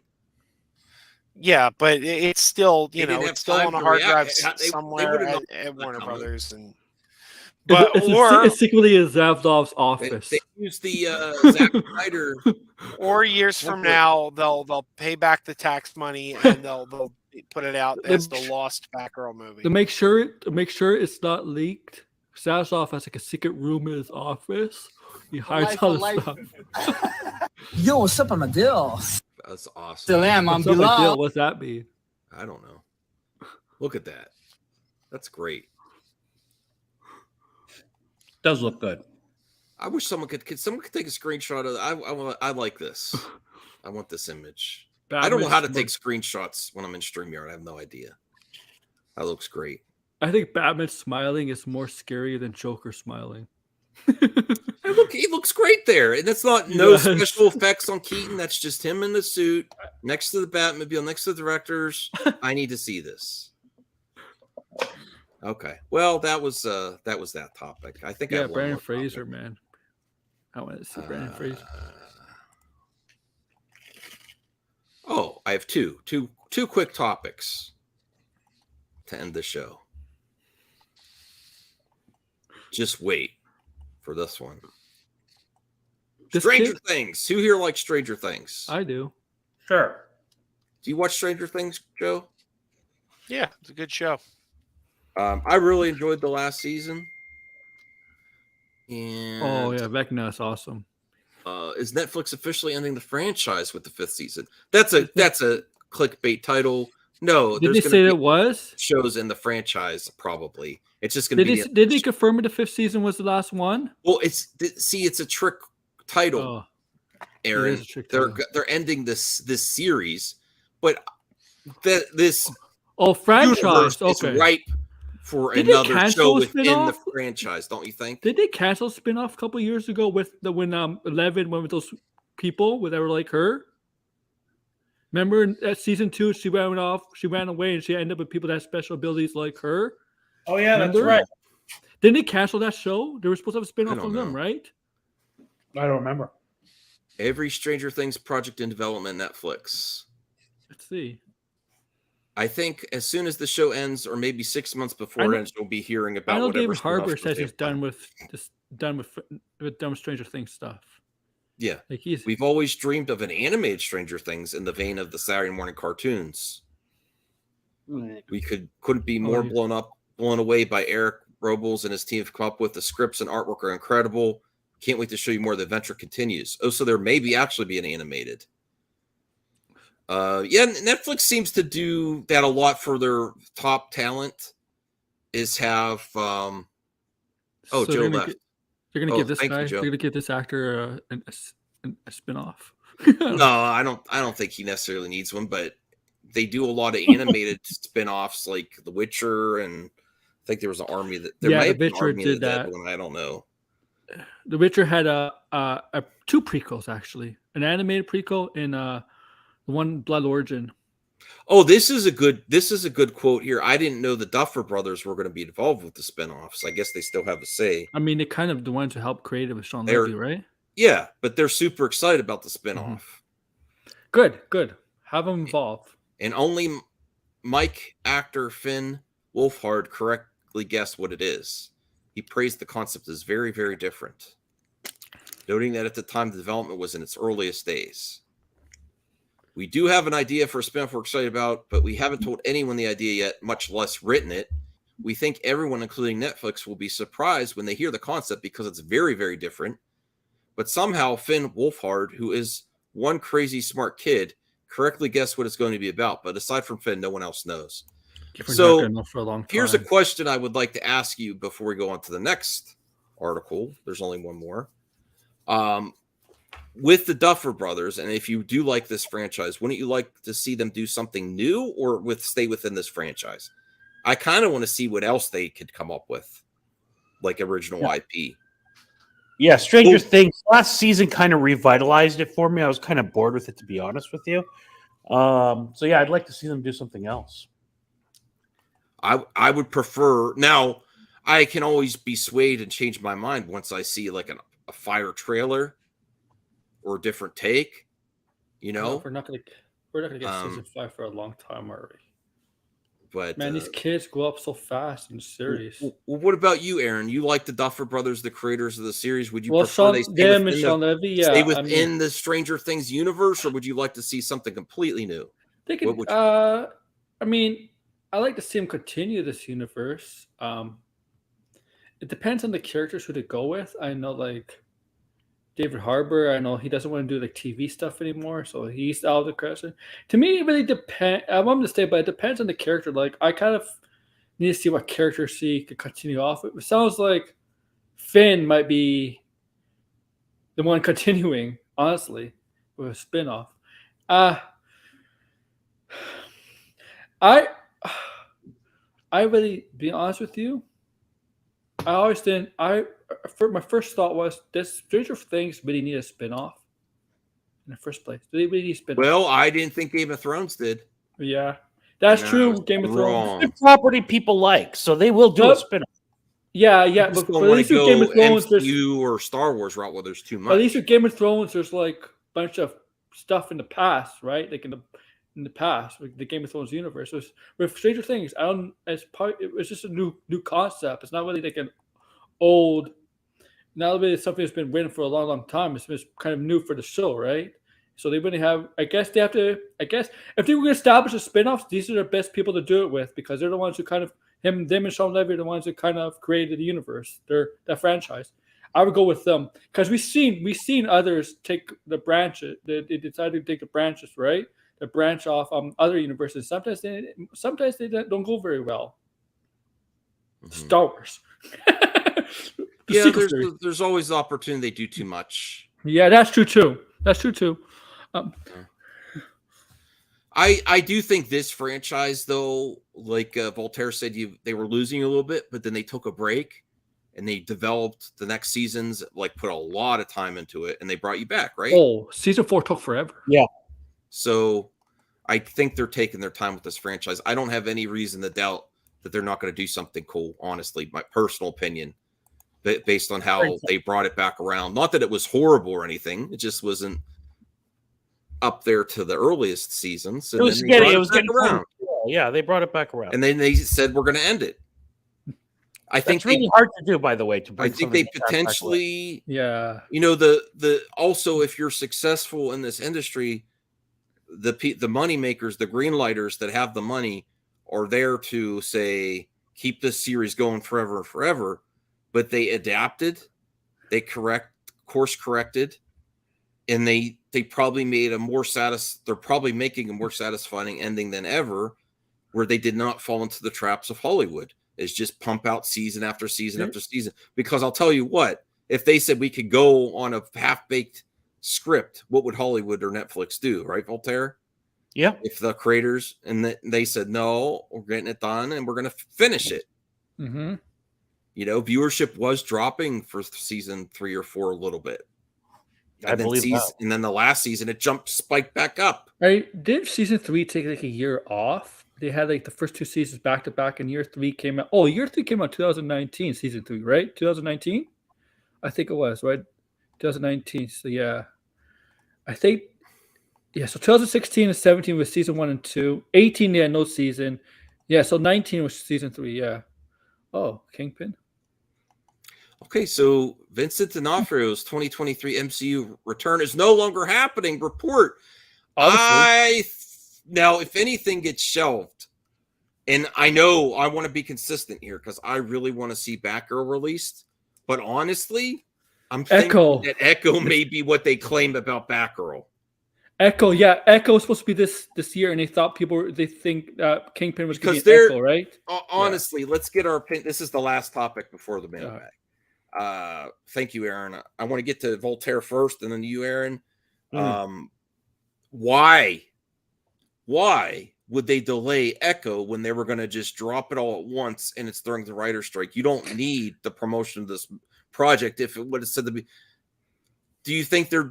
Yeah, but it's still, They you didn't know, have it's still time on a to hard react. drive They somewhere would've known at Warner coming. Brothers, and but It's secretly in Zavdov's They, office. they used the Zack Snyder. or years from now they'll pay back the tax money and they'll put it out as the lost Batgirl movie. To make sure it's not leaked, Zavdov has like a secret room in his office. He hides all the stuff. Yo, what's up? I'm Adil. That's awesome. Salam, I'm What's up, Bilal. Adil? What's that mean? I don't know. Look at that. That's great. Does look good. I wish someone could take a screenshot of that. I like this. I want this image. I don't know how to take screenshots when I'm in StreamYard. I have no idea. That looks great. I think Batman smiling is more scary than Joker smiling. Hey, look, he looks great there. And that's not special effects on Keaton. That's just him in the suit next to the Batmobile, next to the directors. I need to see this. Okay. Well, that was that topic. I think I have one Brandon more Fraser, topic. man. I want to see Brandon Fraser. Oh, I have two quick topics to end the show. Just wait for this one. Stranger Things. Who here likes Stranger Things? I do. Sure. Do you watch Stranger Things, Joe? Yeah, it's a good show. I really enjoyed the last season. And Oh yeah, Vecna's awesome. Is Netflix officially ending the franchise with the 5th season? That's a clickbait title. No, Did they there's say gonna it be was? shows in the franchise. Probably it's just going to be. Did they confirm the 5th season was the last one? Well, it's a trick title, Oh, Aaron. it is a trick They're title. they're ending this series, but this franchise. universe is Okay. ripe for Did they another cancel show a within the spin-off? franchise. Don't you think? Did they cancel spin-off a couple years ago when 11 went with those people that were like her? Remember at season 2, she ran away, and she ended up with people that had special abilities like her. Oh yeah, Remember? that's right. Didn't they cancel that show? They were supposed to have a spin-off don't from them, know. right? I don't remember. Every Stranger Things project in development, Netflix. Let's see. I think as soon as the show ends, or maybe 6 months before I know- it ends, we'll be hearing about I know whatever. David spin-off Harbour shows says they he's have planned. done with Stranger Things stuff. Yeah, Like he's we've always dreamed of an animated Stranger Things in the vein of the Saturday morning cartoons. We couldn't be more blown away by Eric Robles and his team have come up with. The scripts and artwork are incredible. Can't wait to show you more. The adventure continues. Oh, so there may be actually be an animated. Yeah, Netflix seems to do that a lot for their top talent. Is have Joe left. They're gonna give this thank you, guy. Joe. They're gonna give this actor a spin-off. No, I don't think he necessarily needs one, but they do a lot of animated spin-offs like The Witcher, and I think there was an army that there might The have been Witcher Army of the did Dead that. one. I don't know. The Witcher had two prequels actually, an animated prequel and the one Blood Origin. Oh, this is a good quote here. I didn't know the Duffer Brothers were going to be involved with the spin-offs. I guess they still have a say. I mean, they kind of the ones who helped create it with Sean Levy, right? Yeah, but they're super excited about the spin-off. Good. Have them involved. And only Mike actor Finn Wolfhard correctly guessed what it is. He praised the concept as very, very different, noting that at the time the development was in its earliest days. We do have an idea for a spin-off we're excited about, but we haven't told anyone the idea yet, much less written it. We think everyone, including Netflix, will be surprised when they hear the concept because it's very, very different. But somehow Finn Wolfhard, who is one crazy smart kid, correctly guessed what it's going to be about. But aside from Finn, no one else knows. So here's a question I would like to ask you before we go on to the next article. There's only one more. With the Duffer Brothers, and if you do like this franchise, wouldn't you like to see them do something new or stay within this franchise? I kind of want to see what else they could come up with, like original IP. Yeah, Stranger Things last season kind of revitalized it for me. I was kind of bored with it, to be honest with you. So yeah, I'd like to see them do something else. I would prefer. Now, I can always be swayed and change my mind once I see like a fire trailer or a different take. You know, we're not gonna get season 5 for a long time already. But man, these kids grow up so fast in the series. Well, what about you, Aaron? You like the Duffer Brothers, the creators of the series. Would you prefer they stay within the Stranger Things universe, or would you like to see something completely new? They could. I mean, I like to see them continue this universe. It depends on the characters who to go with. I know, like David Harbour, I know he doesn't want to do like TV stuff anymore, so he's out of the question. To me, it really depends. I want him to stay, but it depends on the character. Like, I kind of need to see what characters he could continue off with. It sounds like Finn might be the one continuing, honestly, with a spinoff. I really, be honest with you, I always didn't. My first thought was, does Stranger Things really need a spinoff in the first place? Do they really need a spinoff? Well, I didn't think Game of Thrones did. Yeah, that's true. Game of Thrones, it's property people like, so they will do a spinoff. Yeah, but at least with Game of Thrones, MCU or Star Wars route where there's too much. At least with Game of Thrones, there's like a bunch of stuff in the past, right? Like in the past, like the Game of Thrones universe. So with Stranger Things, it's just a new concept. It's not really like an old. Now that it's something that's been written for a long, long time, it's kind of new for the show, right? So they really have. I guess if they were going to establish a spinoff, these are the best people to do it with because they're the ones who kind of them and Sean Levy are the ones who kind of created the universe. They're that franchise. I would go with them because we've seen others take the branches. They decided to take the branches, right? The branch off other universes. Sometimes they don't go very well. Mm-hmm. Star Wars. Yeah, there's always the opportunity they do too much. Yeah, that's true too. I do think this franchise, though, like Voltaire said, they were losing a little bit, but then they took a break and they developed the next seasons, like put a lot of time into it, and they brought you back, right? Oh, season 4 took forever. Yeah. So I think they're taking their time with this franchise. I don't have any reason to doubt that they're not going to do something cool, honestly, my personal opinion, based on how they brought it back around. Not that it was horrible or anything. It just wasn't up there to the earliest seasons. And it was getting around. Yeah, they brought it back around. And then they said, we're going to end it. That's really hard to do, by the way. I think they potentially, the also, if you're successful in this industry, the money makers, the green lighters that have the money are there to say keep this series going forever and forever, but they adapted, they course corrected, and they probably made they're probably making a more satisfying ending than ever, where they did not fall into the traps of Hollywood. Is just pump out season after season after season. Because I'll tell you what, if they said we could go on a half-baked script, what would Hollywood or Netflix do, right, Voltaire? Yeah. If the creators they said, no, we're getting it done and we're going to finish it. Mm-hmm. You know, viewership was dropping for season 3 or 4 a little bit. And then the last season, it spiked back up. Right? Didn't season 3 take like a year off? They had like the first 2 seasons back to back, and year 3 came out. Oh, year 3 came out 2019, season 3, right? 2019, I think it was, right? 2019. So yeah, I think So 2016 and 17 was season 1 and 2. 18, yeah, no season. Yeah, so 19 was season 3. Yeah. Oh, Kingpin. Okay, so Vincent D'Onofrio's 2023 MCU return is no longer happening. Report. Now, if anything gets shelved, and I know I want to be consistent here because I really want to see Batgirl released, but honestly, I'm thinking that Echo may be what they claim about Batgirl. Echo, yeah, Echo was supposed to be this year, and they think Kingpin was going to be Echo, right? Honestly, let's get our opinion. This is the last topic before the mailbag. Thank you, Aaron. I want to get to Voltaire first, and then you, Aaron. Why would they delay Echo when they were going to just drop it all at once and it's during the writer's strike? You don't need the promotion of this project if it would have said to be. Do you think they're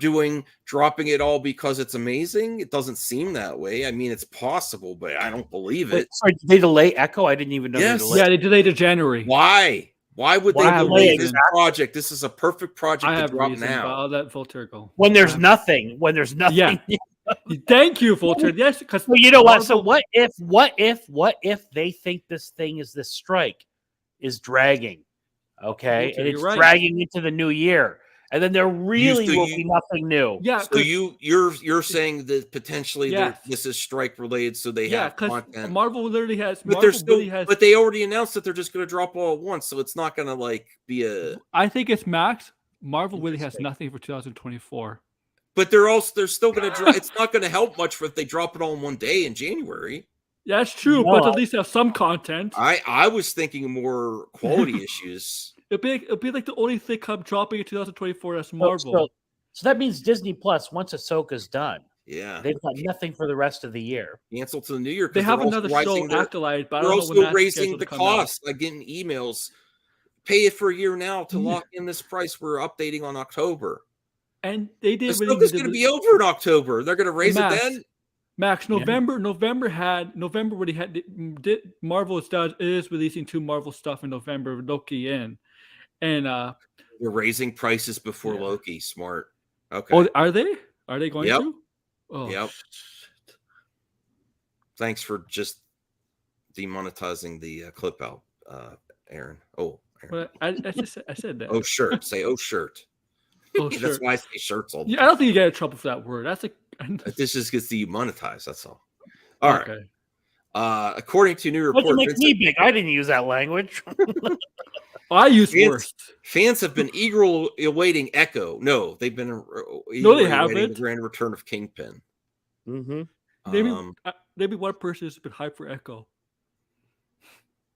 dropping it all because it's amazing? It doesn't seem that way. I mean, it's possible, but I don't believe it. Sorry, did they delay Echo? I didn't even know. Yes. They delayed to January. Why? Why would they delay this project? This is a perfect project to drop now. I'll let Voltaire go. When there's nothing. Yeah. Thank you, Voltaire. Yes, because you know what? So what if they think this strike is dragging? Okay, and it's dragging into the new year. And then there really will be nothing new. Yeah. So you're saying that potentially this is strike related, so they have content. Marvel literally has. But they already announced that they're just going to drop all at once, so it's not going to be a. I think it's Max. Marvel really has nothing for 2024. But they're still going to. It's not going to help much if they drop it all in one day in January. Yeah, that's true, but at least they have some content. I was thinking more quality issues. It'll be like the only thing dropping in 2024 as Marvel. So that means Disney Plus, once Ahsoka's done, they've got nothing for the rest of the year. Cancel to the new year. They have another show, Acolyte, but I don't know when they're also raising the cost. Like getting emails, pay it for a year now to lock in this price. We're updating on October, and they did. Ahsoka's going to be over in October. They're going to raise it then. Max, November really had Marvel is releasing 2 Marvel stuff in November, Loki in. And they're raising prices before Loki. Smart. Okay. Oh, are they? Are they going to? Oh, yep. Thanks for just demonetizing the clip out, Aaron. Oh, Aaron. Well, I said that. Oh, shirt. Say, oh, shirt. Oh, shirt. That's why I say shirts all the time. I don't think you get in trouble for that word. That's this just gets demonetized. That's all. All right. According to new report, what make me big? I didn't use that language. I use worst. Fans have been eagerly awaiting Echo. No, they've been they haven't. The grand return of Kingpin. Mm-hmm. Maybe one person has been hyped for Echo.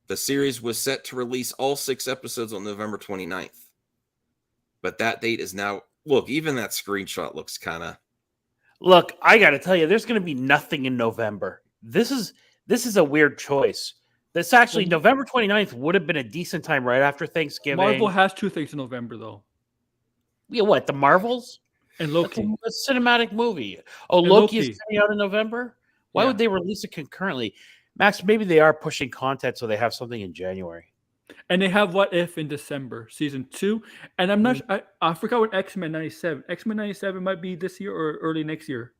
The series was set to release all 6 episodes on November 29th. But that date is now... Look, even that screenshot looks kind of... Look, I got to tell you, there's going to be nothing in November. This is a weird choice. This actually, November 29th would have been a decent time right after Thanksgiving. Marvel has 2 things in November, though. Yeah, what? The Marvels? And Loki. That's a cinematic movie. Oh, Loki is coming out in November? Why would they release it concurrently? Max, maybe they are pushing content so they have something in January. And they have What If in December, season 2. And I'm not I forgot what X-Men 97. X-Men 97 might be this year or early next year.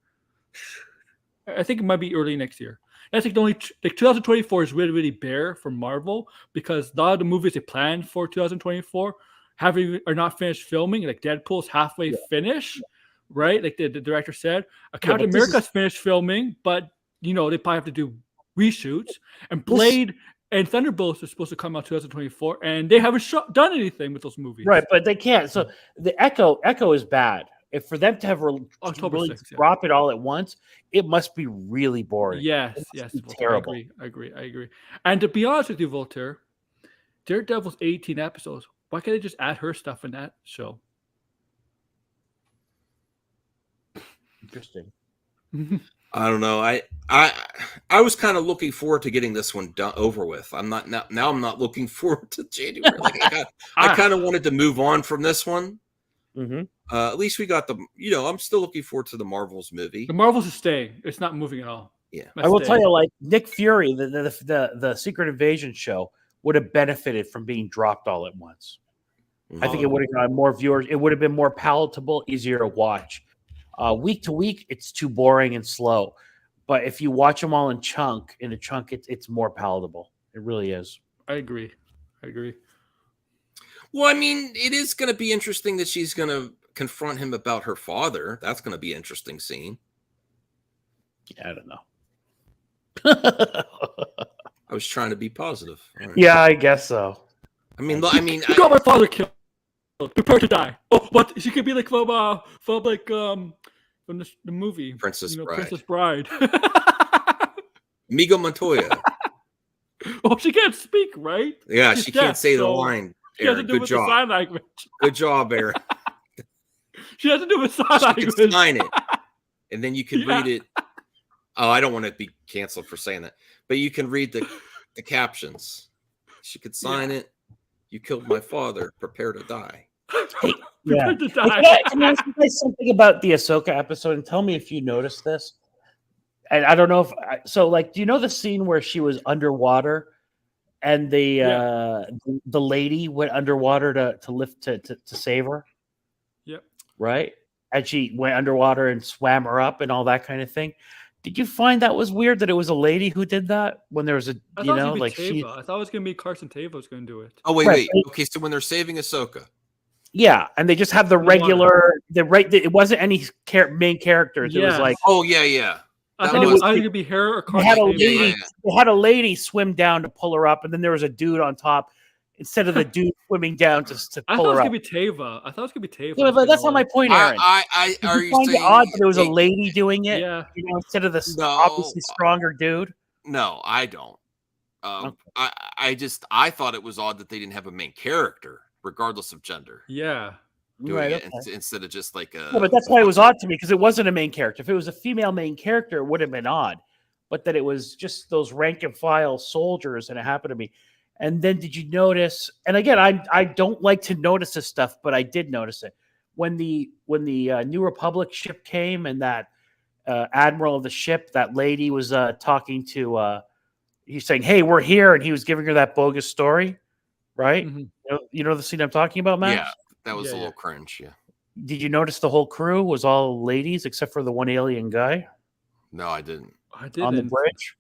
I think it might be early next year. That's like the only 2024 is really, really bare for Marvel because a lot of the movies they planned for 2024 are not finished filming. Like Deadpool's halfway finished, right? Like the director said. Captain America's finished filming, but they probably have to do reshoots, and Blade and Thunderbolts are supposed to come out 2024, and they haven't done anything with those movies. Right, but they can't. So the Echo is bad. If for them to have October really 6th, drop it all at once, it must be really boring. Yes, Voltaire, terrible. I agree. And to be honest with you, Voltaire, Daredevil's 18 episodes. Why can't they just add her stuff in that show? Interesting. I don't know. I was kind of looking forward to getting this one done over with. I'm not now. I'm not looking forward to January. Like I kind of wanted to move on from this one. Mm-hmm. At least we got the. I'm still looking forward to the Marvels movie. The Marvels is staying. It's not moving at all. Yeah, I will tell you, like Nick Fury, the Secret Invasion show would have benefited from being dropped all at once. I think it would have got more viewers. It would have been more palatable, easier to watch. Week to week, it's too boring and slow. But if you watch them all in a chunk, it's more palatable. It really is. I agree. Well, I mean, it is going to be interesting that she's going to confront him about her father. That's going to be an interesting scene. Yeah, I don't know. I was trying to be positive. Right. Yeah, I guess so. You got my father killed. Prepare to die. Oh, what? She could be like from the movie Princess Bride. Princess Bride. Migo Montoya. Oh, she can't speak, right? Yeah, She's she can't deaf, say the so line. She has to Aaron, do good with job. the sign language. Good job, Aaron. She has to do with sign She language. can sign it, and then you can read it. Oh, I don't want to be canceled for saying that, but you can read the captions. She could sign it. You killed my father. Prepare to die. Hey, Prepare to die. Can I ask you guys something about the Ahsoka episode and tell me if you noticed this? And I don't know if do you know the scene where she was underwater and the lady went underwater to lift to save her? Yep. Right? And she went underwater and swam her up and all that kind of thing. Did you find that was weird that it was a lady who did that when there was I thought it was she? I thought it was gonna be Carson Tava was gonna do it. Oh wait. Okay, so when they're saving Ahsoka, yeah, and they just have the regular, It wasn't any main characters. It was like, oh yeah. I thought it was either gonna be her or Carson. They had a lady swim down to pull her up, and then there was a dude on top instead of the dude swimming down to I pull thought it was her up. gonna be Tava. I thought it was gonna be Tava. Yeah, but that's not my point, Aaron. Are you find saying it odd that there was a lady doing it? Yeah. Instead of the obviously stronger dude. No, I don't. I thought it was odd that they didn't have a main character, regardless of gender. Yeah. Doing it instead of just like a. No, but that's why it was odd to me, because it wasn't a main character. If it was a female main character, it would have been odd. But that it was just those rank and file soldiers, and it happened to me. And then did you notice? And again, I don't like to notice this stuff, but I did notice it when the New Republic ship came, and that admiral of the ship, that lady was talking to. He's saying, "Hey, we're here," and he was giving her that bogus story, right? Mm-hmm. You know the scene I'm talking about, Max? Yeah, that was a little cringe. Yeah. Did you notice the whole crew was all ladies except for the one alien guy? No, I didn't. On the bridge.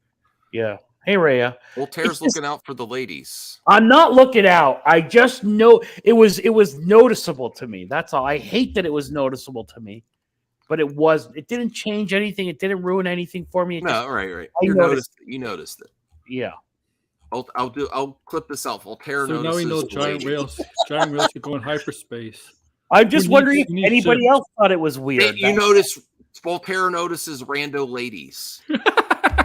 Yeah. Hey, Rhea. Voltaire's looking out for the ladies. I'm not looking out. I just know it was noticeable to me. That's all. I hate that it was noticeable to me, but it was. It didn't change anything. It didn't ruin anything for me. Right. You noticed it. Yeah. I'll clip this out. Voltaire so notices. now we know giant rails are going hyperspace. I'm just wondering if anybody else thought it was weird. You notice Voltaire notices rando ladies.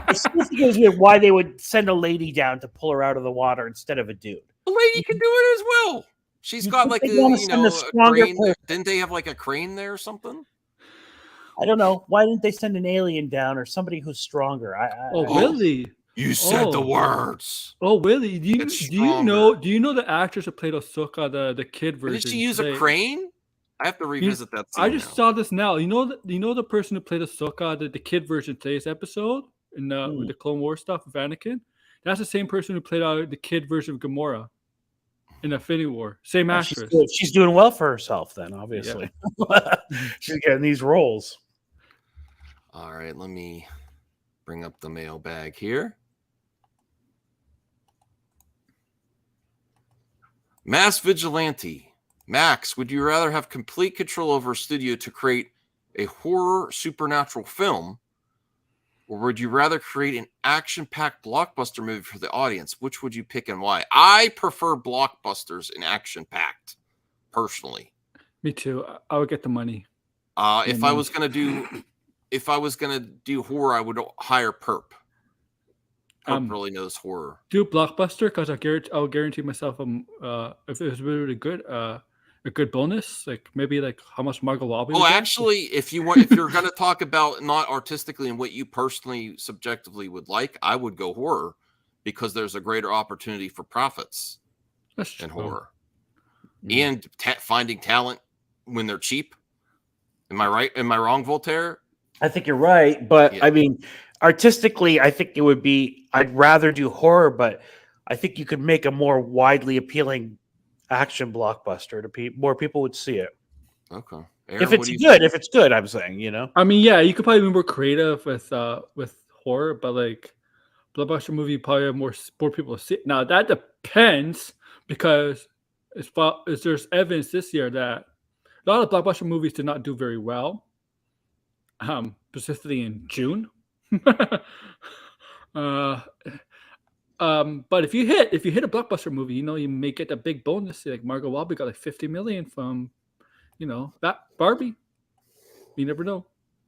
I still think it was weird why they would send a lady down to pull her out of the water instead of a dude. The lady can do it as well. She's got like a crane. Didn't they have like a crane there or something? I don't know. Why didn't they send an alien down or somebody who's stronger? Really? You said the words. Oh, really? Do you know the actress who played Ahsoka, the kid version? Did she use a crane? I have to revisit that scene. I just saw this now. You know the person who played Ahsoka, the kid version today's episode in with the Clone Wars stuff with Anakin? That's the same person who played the kid version of Gamora in Infinity War. Same actress. She's doing well for herself then, obviously. Yeah. She's getting these roles. All right, let me bring up the mailbag here. Mass Vigilante. Max, would you rather have complete control over a studio to create a horror supernatural film, Or would you rather create an action-packed blockbuster movie for the audience? Which would you pick and why? I prefer blockbusters and action-packed, personally. Me too. I would get the money. If I was gonna do horror, I would hire Perp. Perp really knows horror. Do blockbuster because I'll guarantee myself if it was really good, a good bonus, like maybe like how much Margot Robbie. Oh, actually, if you're gonna talk about not artistically and what you personally subjectively would like, I would go horror because there's a greater opportunity for profits in horror, and finding talent when they're cheap. Am I right? Am I wrong, Voltaire? I think you're right, but Yeah. I mean, artistically, I think it would be. I'd rather do horror, but I think you could make a more widely appealing action blockbuster to more people would see it. Okay. If it's good, I'm saying, I mean, yeah, you could probably be more creative with horror, but like blockbuster movie probably have more people to see. Now that depends because there's evidence this year that a lot of blockbuster movies did not do very well, specifically in June. But if you hit a blockbuster movie, you may get a big bonus. Like Margot Robbie got like $50 million from, that Barbie. You never know.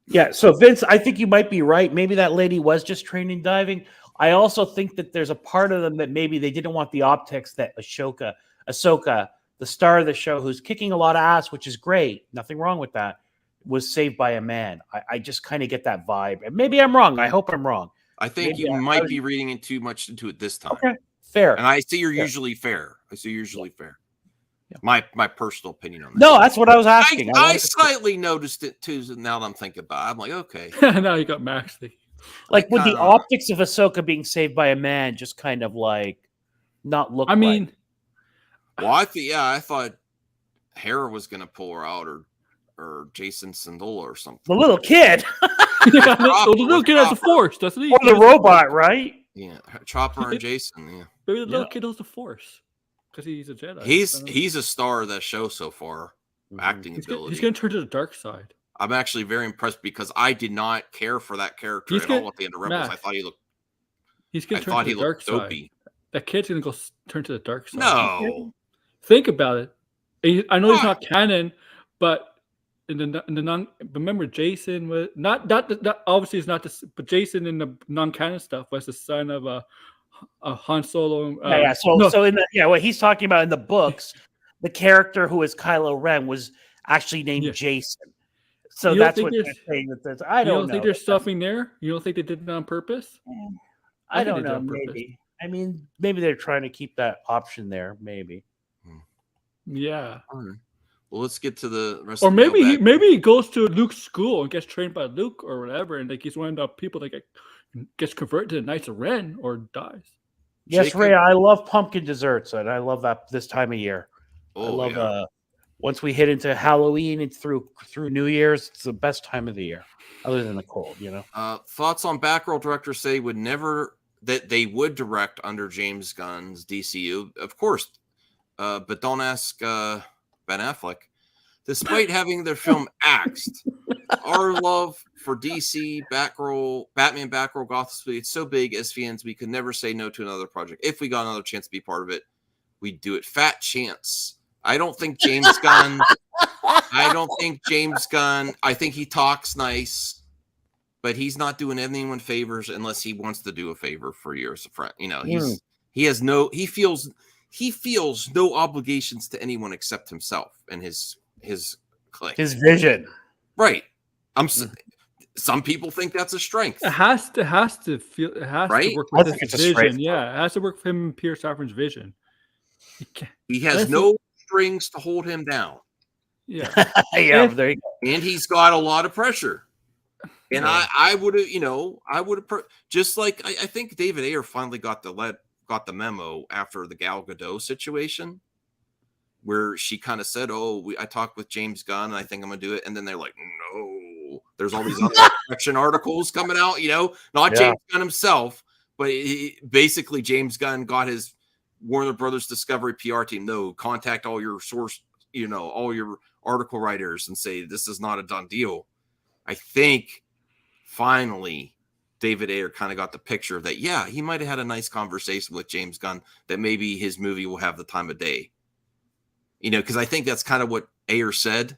Yeah. So Vince, I think you might be right. Maybe that lady was just training diving. I also think that there's a part of them that maybe they didn't want the optics that Ahsoka, the star of the show, who's kicking a lot of ass, which is great. Nothing wrong with that. Was saved by a man. I just kind of get that vibe. And maybe I'm wrong. I hope I'm wrong. I think you might be reading in too much into it this time. Okay, fair. And I see you're usually fair. fair. Yeah. My personal opinion on that. No, that's what I was asking. I slightly noticed it too. Now that I'm thinking about it, I'm like, okay. Now you got Max. Like with the optics of Ahsoka being saved by a man, just kind of like not look. I mean, well, I thought Hera was going to pull her out, or Jason Sindola or something. The little kid. The little kid has the Force, doesn't he? Or the robot, right? Yeah, Chopper and Jason. Yeah, maybe the little kid has the Force because he's a Jedi. He's a star of that show so far. Acting ability. He's going to turn to the dark side. I'm actually very impressed because I did not care for that character at all at the end of Rebels. I thought he looked. He's going to turn to the dark side. That kid's going to go turn to the dark side. No, think about it. I know he's not canon, but. Remember Jason was not obviously it's not this, but Jason in the non-canon stuff was the son of a Han Solo. What he's talking about in the books, the character who is Kylo Ren was actually named Jason. So that's what they're saying. I don't know. Think there's stuffing there? You don't think they did it on purpose? I don't know. Maybe. I mean, maybe they're trying to keep that option there. Maybe. Yeah. Well, let's get to the rest. Or maybe he goes to Luke's school and gets trained by Luke or whatever, and like he's one of the people that gets converted to the Knights of Ren or dies. Yes, Ray. I love pumpkin desserts, and I love that this time of year. Oh, I love once we hit into Halloween and through New Year's, it's the best time of the year, other than the cold. Thoughts on Batgirl directors say that they would direct under James Gunn's DCU, of course, but don't ask. Ben Affleck, despite having their film axed, our love for DC, Batman, Batgirl, Gotham City, it's so big as fans we could never say no to another project. If we got another chance to be part of it, we'd do it. Fat chance. I don't think James Gunn. I think he talks nice, but he's not doing anyone favors unless he wants to do a favor for you as a friend. He feels no obligations to anyone except himself and his clique. His vision. Right. Some people think that's a strength. It has to work with his vision. Yeah, it has to work for him and Pierce Brosnan's vision. He has no strings to hold him down. Yeah. There you go. And he's got a lot of pressure. And I would have just like I think David Ayer finally got the memo after the Gal Gadot situation where she kind of said, I talked with James Gunn and I think I'm going to do it. And then they're like, no, there's all these other section articles coming out, not James Gunn himself, but basically James Gunn got his Warner Brothers Discovery PR team. No, contact all your source, all your article writers and say, this is not a done deal. I think finally David Ayer kind of got the picture that, yeah, he might have had a nice conversation with James Gunn that maybe his movie will have the time of day. Because I think that's kind of what Ayer said.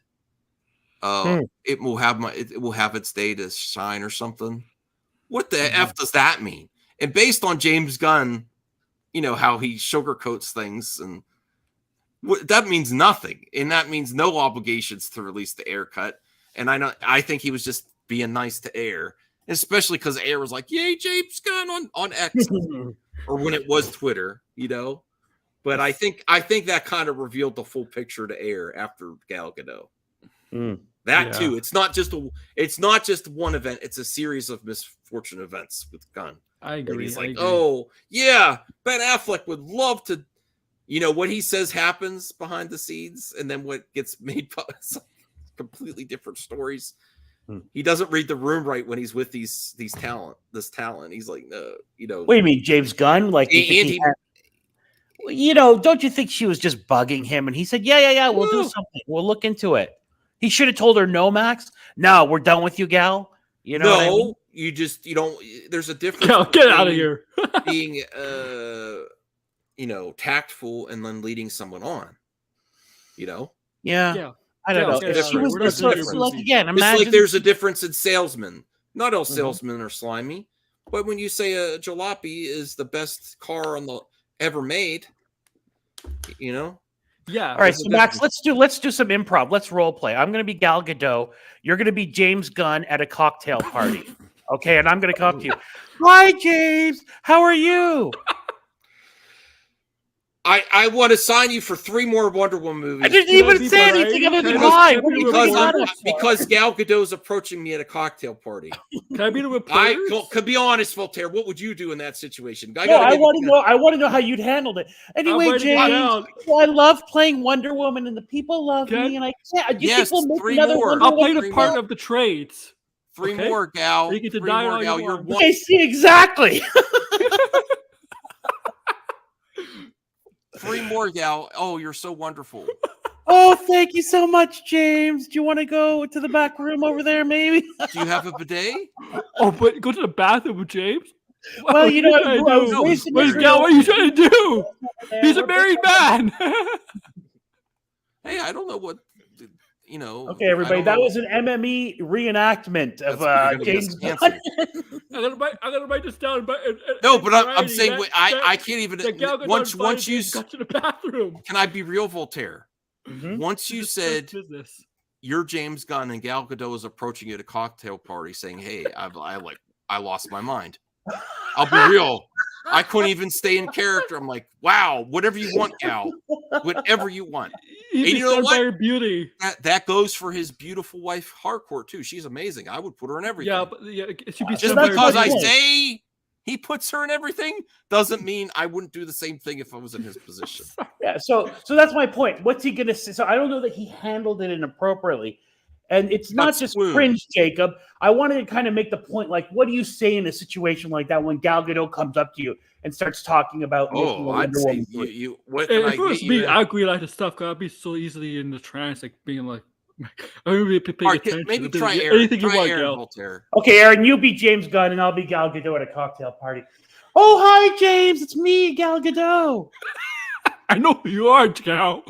It will have its day to shine or something. What the F does that mean? And based on James Gunn, how he sugarcoats things, and that means nothing. And that means no obligations to release the Ayer cut. And I think he was just being nice to Ayer. Especially because Ayer was like, "Yay, James Gunn" on X, or when it was Twitter, But I think that kind of revealed the full picture to Ayer after Gal Gadot. That too. It's not just one event. It's a series of misfortune events with Gunn. I agree. He's like, "Oh yeah, Ben Affleck would love to," what he says happens behind the scenes, and then what gets made completely different stories. He doesn't read the room right when he's with this talent. He's like, What do you mean, James Gunn? Like, don't you think she was just bugging him? And he said, yeah, we'll do something. We'll look into it. He should have told her, no, Max. No, we're done with you, gal. What I mean? You don't. There's a difference. Gal, get out of here. Being, tactful and then leading someone on. Yeah. I don't know. If she was again, imagine. It's like there's a difference in salesmen. Not all salesmen are slimy, but when you say a jalopy is the best car ever made, Yeah. All right, so Max, let's do some improv. Let's role play. I'm going to be Gal Gadot. You're going to be James Gunn at a cocktail party. Okay, and I'm going to come to you. Hi, James. How are you? I want to sign you for 3 more Wonder Woman movies. I didn't even say anything other than hi. Because Gal Gadot's approaching me at a cocktail party. Can I be the reporter? Could be honest, Voltaire. What would you do in that situation? I want to know how you'd handled it. Anyway, James, I love playing Wonder Woman, and the people love me, and I can't. Yes, 3 more. I'll play the part of the trades. 3 more, Gal. You get to die all you want. Okay, see, exactly. 3 more, Gal. Oh, you're so wonderful. Oh, thank you so much, James. Do you want to go to the back room over there, maybe? Do you have a bidet? Oh, but go to the bathroom with James? Well, Gal, what are you trying to do? He's a married man. Hey, I don't know what, Okay, everybody, that was an MME reenactment of James Gunn. I'm gonna write this down. But I'm saying I can't even. Once you got to the bathroom. Can I be real, Voltaire? Mm-hmm. Once you said you're James Gunn and Gal Gadot is approaching you at a cocktail party, saying, "Hey, I lost my mind." I'll be real. I couldn't even stay in character. I'm like, wow, whatever you want, Gal. Whatever you want. And you know what? Her beauty. That goes for his beautiful wife, Harcourt, too. She's amazing. I would put her in everything. Yeah, but it should be just because I say he puts her in everything doesn't mean I wouldn't do the same thing if I was in his position. Yeah, so that's my point. What's he going to say? So I don't know that he handled it inappropriately. And it's not just cringe, Jacob. I wanted to kind of make the point, like, what do you say in a situation like that when Gal Gadot comes up to you and starts talking about making a Wonder Woman? What can if it was me, I'd agree like the stuff, because I'd be so easily in the trance, like being like, I would be paying attention. Maybe try Aaron. Anything you want, Gal. Okay, Aaron, you be James Gunn, and I'll be Gal Gadot at a cocktail party. Oh, hi, James. It's me, Gal Gadot. I know who you are, Gal.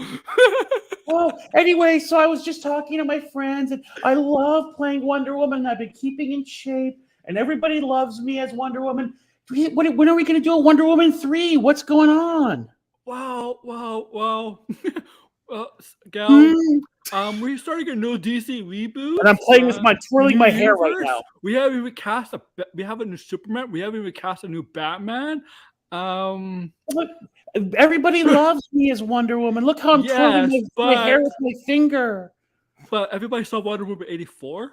Well, anyway, so I was just talking to my friends, and I love playing Wonder Woman. I've been keeping in shape, and everybody loves me as Wonder Woman. When are we going to do a Wonder Woman 3? What's going on? Wow. Gal, we're starting a new DC reboot. And I'm playing with twirling my hair right now. We haven't even cast we have a new Superman. We haven't even cast a new Batman. Look, everybody loves me as Wonder Woman. Look how I'm twirling my hair with my finger. But everybody saw Wonder Woman 84.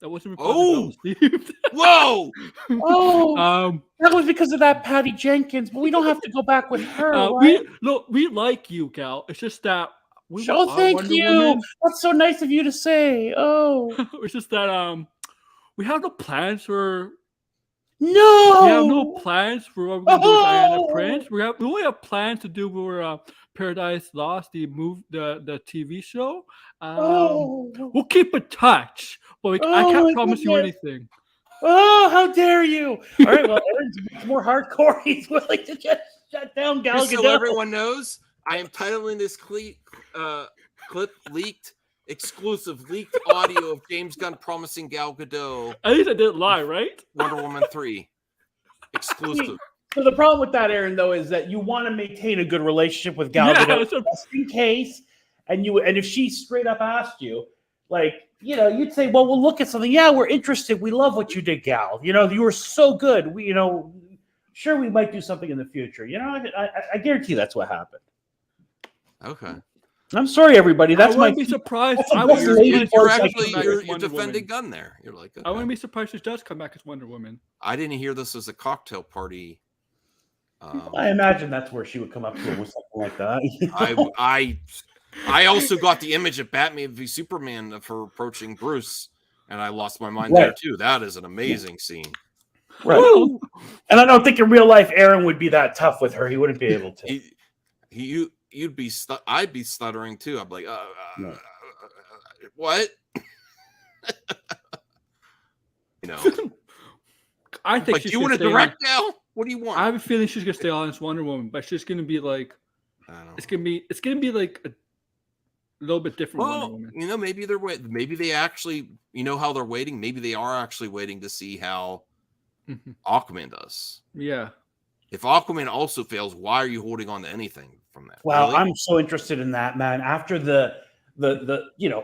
That wasn't received. Whoa! Oh, that was because of that Patty Jenkins. But we don't have to go back with her. Right? We like you, Gal. It's just that thank you. Woman. That's so nice of you to say. Oh, it's just that we have no plans for. No, we have no plans for what we're going to do with Diana Prince. We only have plans to do with Paradise Lost, the TV show. We'll keep in touch, but I can't promise you anything. Oh, how dare you! All right, well, Aaron's much more hardcore. He's willing to just shut down Gal Just so Gadot. everyone knows, I am titling this clip exclusive leaked audio of James Gunn promising Gal Gadot At least I didn't lie, right? Wonder Woman 3. Exclusive. So the problem with that, Aaron, though, is that you want to maintain a good relationship with Gal Gadot just in case, and if she straight up asked you, like, you'd say, well, we'll look at something. Yeah, we're interested. We love what you did, Gal. You were so good. Sure, we might do something in the future. I guarantee that's what happened. Okay. I'm sorry, everybody. That's I wouldn't be surprised. You're defending Gunn there. You're like, okay. I wouldn't be surprised if she does come back as Wonder Woman. I didn't hear this as a cocktail party. I imagine that's where she would come up to him with something like that. I also got the image of Batman v Superman of her approaching Bruce, and I lost my mind there too. That is an amazing scene. Right. Woo! And I don't think in real life Aaron would be that tough with her. He wouldn't be able to. You'd be I'd be stuttering too. I'm like, what? I think like, you want to direct now? What do you want? I have a feeling she's gonna stay on as Wonder Woman, but she's gonna be like, it's gonna be like a little bit different. Well, Wonder Woman. Maybe they're waiting. Maybe they actually, how they're waiting. Maybe they are actually waiting to see how Aquaman does. Yeah. If Aquaman also fails, why are you holding on to anything from that? Well, really? I'm so interested in that, man. After the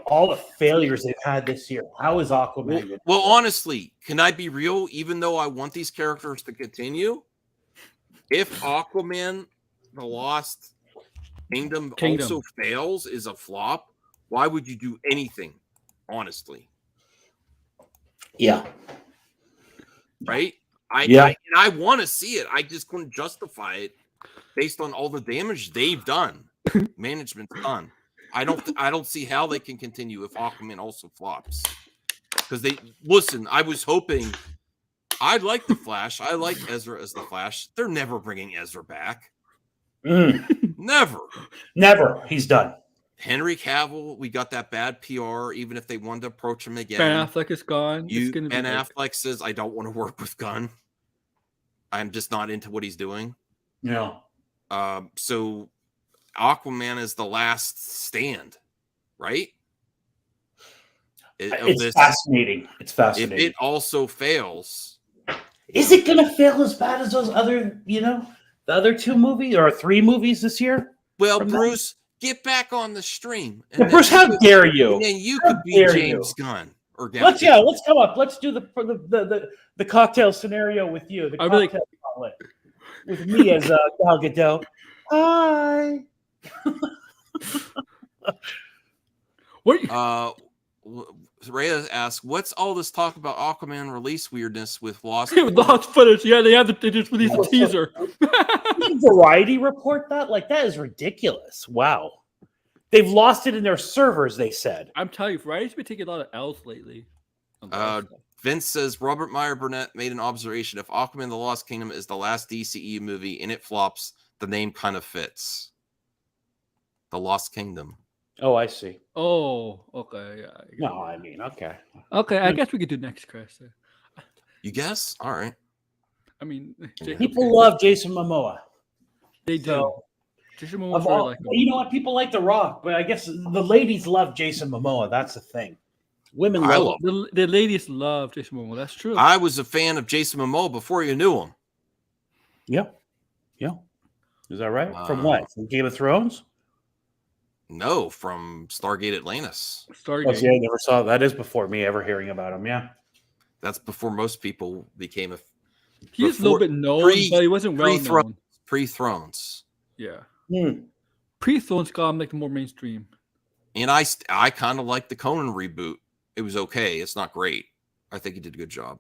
all the failures they've had this year, how is Aquaman? Well, honestly, can I be real? Even though I want these characters to continue, if Aquaman, the Lost Kingdom also fails, is a flop, why would you do anything? Honestly, yeah, right. I want to see it. I just couldn't justify it based on all the damage they've done. Management's done. I don't see how they can continue if Aquaman also flops. Because I was hoping. I like the Flash. I like Ezra as the Flash. They're never bringing Ezra back. Never. He's done. Henry Cavill, we got that bad PR. Even if they wanted to approach him again, Ben Affleck is gone. Ben Affleck says, "I don't want to work with Gunn. I'm just not into what he's doing." Yeah. So Aquaman is the last stand, right? It's fascinating. It's fascinating. If it also fails, is it going to fail as bad as those other, the other 2 movies or 3 movies this year? Well, Bruce, get back on the stream. Bruce, how dare you? And then you could be James Gunn. Let's come up. Let's do the cocktail scenario with you. The cocktail gauntlet with me as Gal Gadot. Hi. Rhea asks, "What's all this talk about Aquaman release weirdness with lost footage?" Yeah, they just released a teaser. Did Variety report that? Like, that is ridiculous. Wow. They've lost it in their servers, they said. I'm telling you, Variety's been taking a lot of L's lately. Vince says Robert Meyer Burnett made an observation. If Aquaman the Lost Kingdom is the last DCEU movie and it flops, the name kind of fits. The Lost Kingdom. Oh, I see. Oh, okay. Yeah. No, I mean, okay. Okay, I guess we could do next, Chris. You guess? All right. I mean, people love Jason Momoa. They do. So, Jason Momoa's very likable. You know what? People like The Rock, but I guess the ladies love Jason Momoa. That's the thing. Women love him. The ladies love Jason Momoa. That's true. I was a fan of Jason Momoa before you knew him. Yeah. Is that right? From what? From Game of Thrones? No, from Stargate Atlantis. Stargate. Oh, yeah, I never saw that. Is before me ever hearing about him. Yeah. That's before most people became a. He's a little bit known, but he wasn't well known. Pre-Thrones. Yeah. Pre-Thrones got him like more mainstream. And I kind of like the Conan reboot. It was okay. It's not great. I think he did a good job.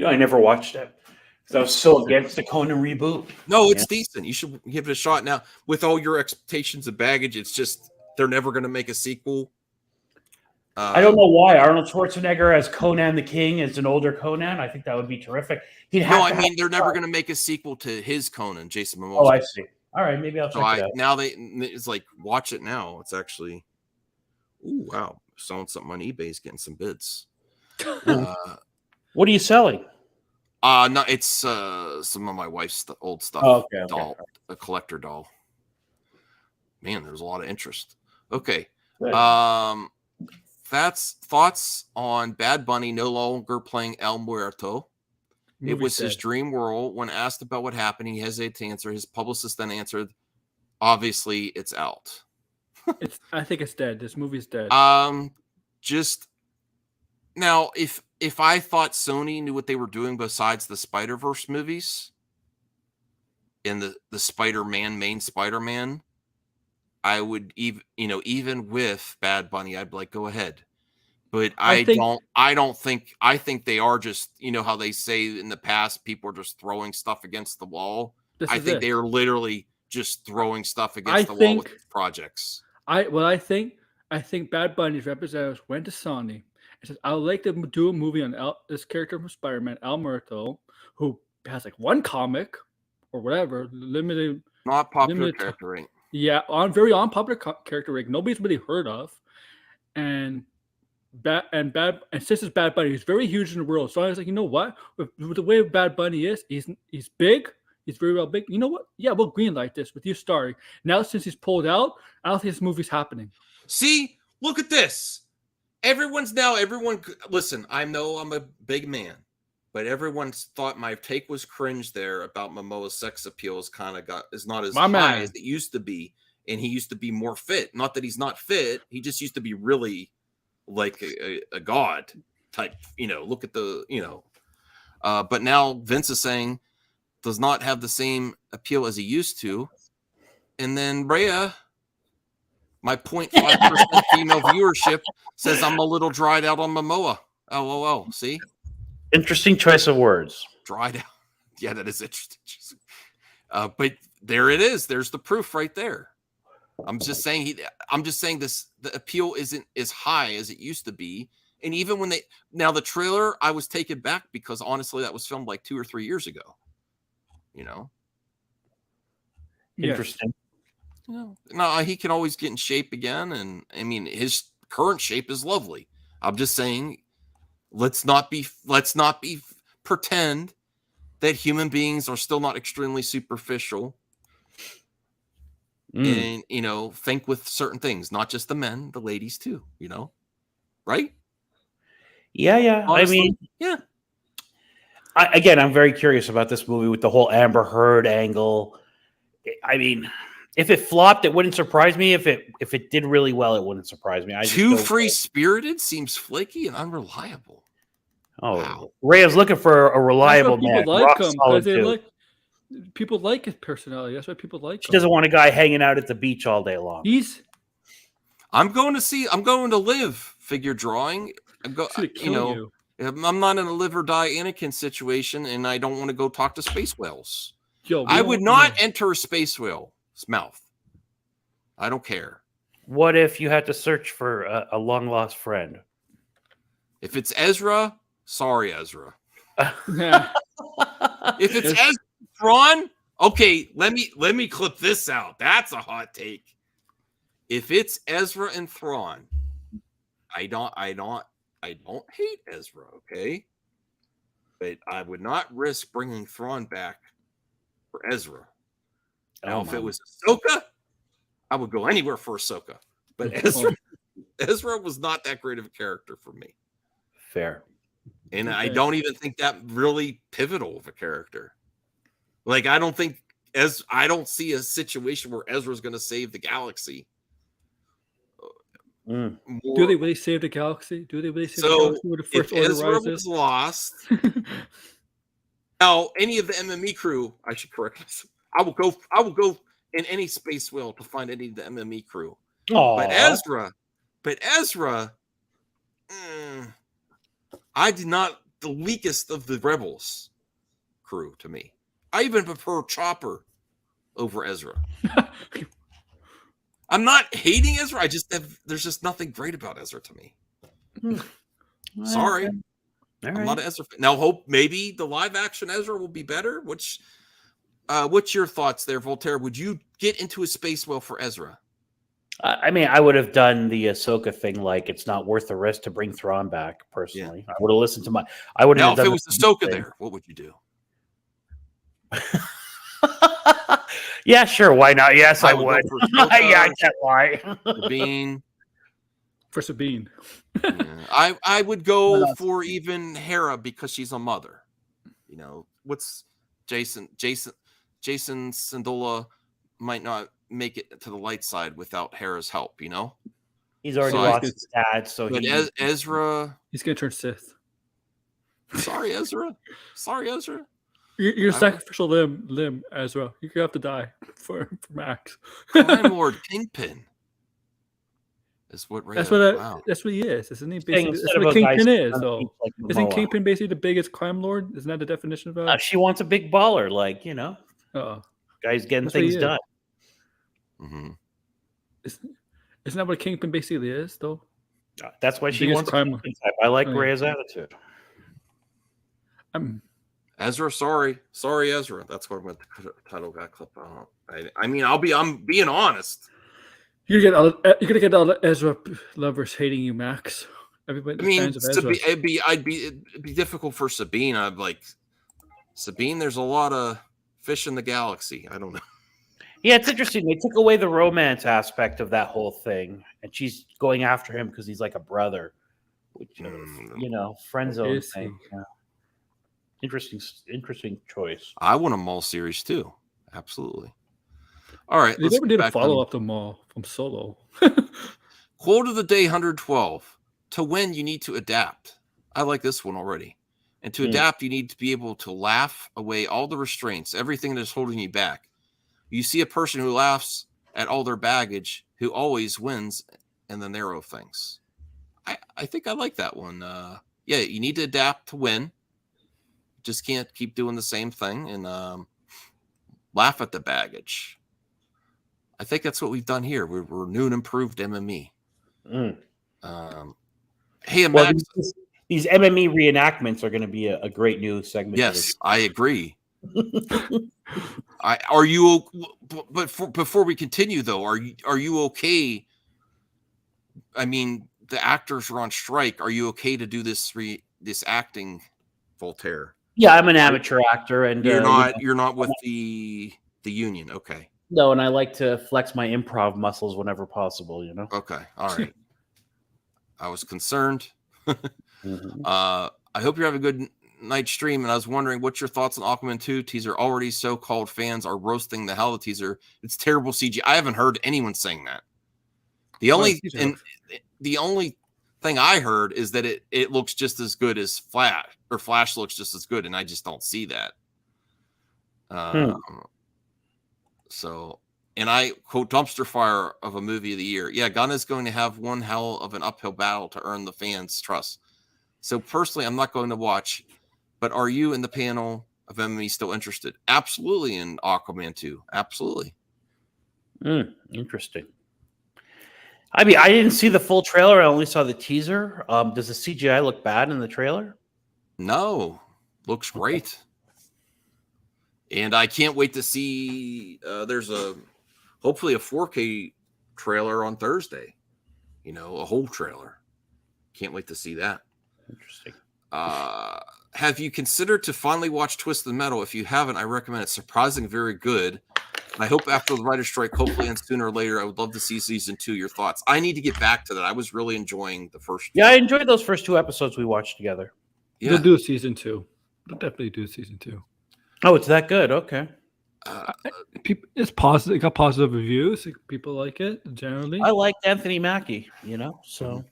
I never watched it because I was so against the Conan reboot. No, it's decent. You should give it a shot. Now, with all your expectations of baggage, it's just they're never going to make a sequel. I don't know why. Arnold Schwarzenegger as Conan the King is an older Conan. I think that would be terrific. I mean, they're never going to make a sequel to his Conan, Jason Momoa. Oh, I see. All right, maybe I'll check it out. Now it's like, watch it now. It's actually, ooh, wow. Selling something on eBay is getting some bids. What are you selling? No, it's some of my wife's old stuff. Oh, okay. Doll, a collector doll. Man, there's a lot of interest. Okay. Good. That's thoughts on Bad Bunny no longer playing El Muerto. It Movie's was his dead. dream role. When asked about what happened, he hesitated to answer. His publicist then answered, "Obviously, it's out." I think it's dead. This movie's dead. Just now, if I thought Sony knew what they were doing besides the Spider-Verse movies and the Spider-Man, main Spider-Man, I would even with Bad Bunny, I'd be like, go ahead. But I think they are just, how they say in the past, people are just throwing stuff against the wall. I think they are literally just throwing stuff against the wall with projects. I think Bad Bunny's representatives went to Sony and said, I would like to do a movie on this character from Spider-Man, El Muerto, who has like one comic or whatever, limited. Not popular character ring. Yeah, very unpopular character ring. Nobody's really heard of. And since it's Bad Bunny, he's very huge in the world. So I was like, you know what? With the way Bad Bunny is, he's big. He's very well big. You know what? Yeah, we'll greenlight this with you starring. Now, since he's pulled out, I don't think this movie's happening. See, look at this. Everyone. Listen, I know I'm a big man, but everyone's thought my take was cringe there about Momoa's sex appeal is not as high as it used to be, and he used to be more fit. Not that he's not fit. He just used to be really like a god type. Look at the. But now Vince is saying does not have the same appeal as he used to. And then Rhea, my 0.5% female viewership, says I'm a little dried out on Momoa. Oh, see? Interesting choice of words. Dried out. Yeah, that is interesting. But there it is. There's the proof right there. I'm just saying the appeal isn't as high as it used to be. And even when the trailer, I was taken back because honestly, that was filmed like 2 or 3 years ago. Interesting. No, he can always get in shape again, and I mean his current shape is lovely. I'm just saying, let's not pretend that human beings are still not extremely superficial, and think with certain things, not just the men, the ladies too. Right? Yeah. Honestly, I'm very curious about this movie with the whole Amber Heard angle. I mean, if it flopped, it wouldn't surprise me. If it did really well, it wouldn't surprise me. Too free-spirited seems flaky and unreliable. Oh, wow. Rhea's looking for a reliable man. People like him because people like his personality. That's why people like him. She doesn't want a guy hanging out at the beach all day long. I'm going to live figure drawing. I'm not in a live or die Anakin situation, and I don't want to go talk to space whales. I would not enter a space whale's mouth. I don't care. What if you had to search for a long lost friend? If it's Ezra, sorry, Ezra. If it's Ezra Thrawn, okay, let me clip this out. That's a hot take. If it's Ezra and Thrawn, I don't hate Ezra, okay? But I would not risk bringing Thrawn back for Ezra. Now, if it was Ahsoka, I would go anywhere for Ahsoka. But Ezra was not that great of a character for me. Fair. And I don't even think that really pivotal of a character. Like, I don't see a situation where Ezra's going to save the galaxy. Do they really save the galaxy? Do they really save the galaxy when the First Order Ezra rises? was lost. Now, any of the MME crew, I should correct myself. I will go in any space whale to find any of the MME crew. Aww. But Ezra, I did not the weakest of the rebels crew to me. I even prefer Chopper over Ezra. I'm not hating Ezra. There's just nothing great about Ezra to me. Sorry. All I'm right. not an Ezra fan. Now, hope maybe the live action Ezra will be better. What's your thoughts there, Voltaire? Would you get into a space whale for Ezra? I mean, I would have done the Ahsoka thing. Like, it's not worth the risk to bring Thrawn back. Personally, I would have listened to my. I would Now, have if it done was Ahsoka there, what would you do? Yeah, sure. Why not? Yes, I would would. go for Ahsoka, Yeah, I can't lie. Sabine. For Sabine. Yeah. I would go for even Hera because she's a mother. You know, what's Jason Syndulla might not make it to the light side without Hera's help, you know? He's already lost his dad, so but he Ezra. He's gonna turn Sith. Sorry, Ezra. Sorry, Ezra. You're sacrificial limb, Ezra. You have to die for Max. Crime Lord Kingpin. Is what That's what he is, isn't he? Basically, that's what Kingpin is, though. Isn't Kingpin basically the biggest crime lord? Isn't that the definition of that? she wants a big baller, like, you know. Guys getting things done. Mm-hmm. Isn't that what Kingpin basically is, though? That's why she wants crime type. I like Rhea's attitude. Ezra, sorry, Ezra. That's what the title got clipped on. I'm being honest. You're gonna get all the Ezra lovers hating you, Max. Everybody, fans of Ezra. It'd be difficult for Sabine. I'd like Sabine. There's a lot of fish in the galaxy. I don't know. Yeah, it's interesting. They took away the romance aspect of that whole thing, and she's going after him because he's like a brother, which you know, friend zone thing. Yeah. Interesting choice. I want a Maul series too. Absolutely. All right. They never did a follow up to Maul from Solo. Quote of the day 112. To win, you need to adapt. I like this one already. And to adapt, you need to be able to laugh away all the restraints, everything that is holding you back. You see a person who laughs at all their baggage, who always wins in the narrow things. I think I like that one. Yeah, you need to adapt to win. Just can't keep doing the same thing and laugh at the baggage. I think that's what we've done here. We're new and improved MME. Hey, Max, these MME reenactments are going to be a great new segment. Yes, I agree. Are you? But before we continue, though, are you okay? I mean, the actors are on strike. Are you okay to do this acting, Voltaire? Yeah, I'm an amateur actor, and you're not with the union. Okay. No, and I like to flex my improv muscles whenever possible. You know. Okay. All right. I was concerned. I hope you're having a good night stream, and I was wondering what's your thoughts on Aquaman 2 teaser. Already so-called fans are roasting the hell of the teaser. It's terrible CG. I haven't heard anyone saying that. The only thing I heard is that it looks just as good as Flash, or Flash looks just as good, and I just don't see that. So, and I quote dumpster fire of a movie of the year. Yeah, Gunn is going to have one hell of an uphill battle to earn the fans' trust. So personally, I'm not going to watch, but are you in the panel of MME still interested? Absolutely in Aquaman 2. Absolutely. Interesting. I mean, I didn't see the full trailer. I only saw the teaser. Does the CGI look bad in the trailer? No. Looks great. And I can't wait to see there's hopefully a 4K trailer on Thursday. You know, a whole trailer. Can't wait to see that. Interesting. Have you considered to finally watch Twisted Metal? If you haven't, I recommend it. Surprisingly very good. And I hope after the writer's strike, hopefully, and sooner or later, I would love to see season 2. Your thoughts? I need to get back to that. I was really enjoying the first. Yeah, I enjoyed those first 2 episodes we watched together. Yeah. They'll do a season 2. They'll definitely do season 2. Oh, it's that good. Okay. It's positive. It got positive reviews. People like it generally. I liked Anthony Mackie, you know, so.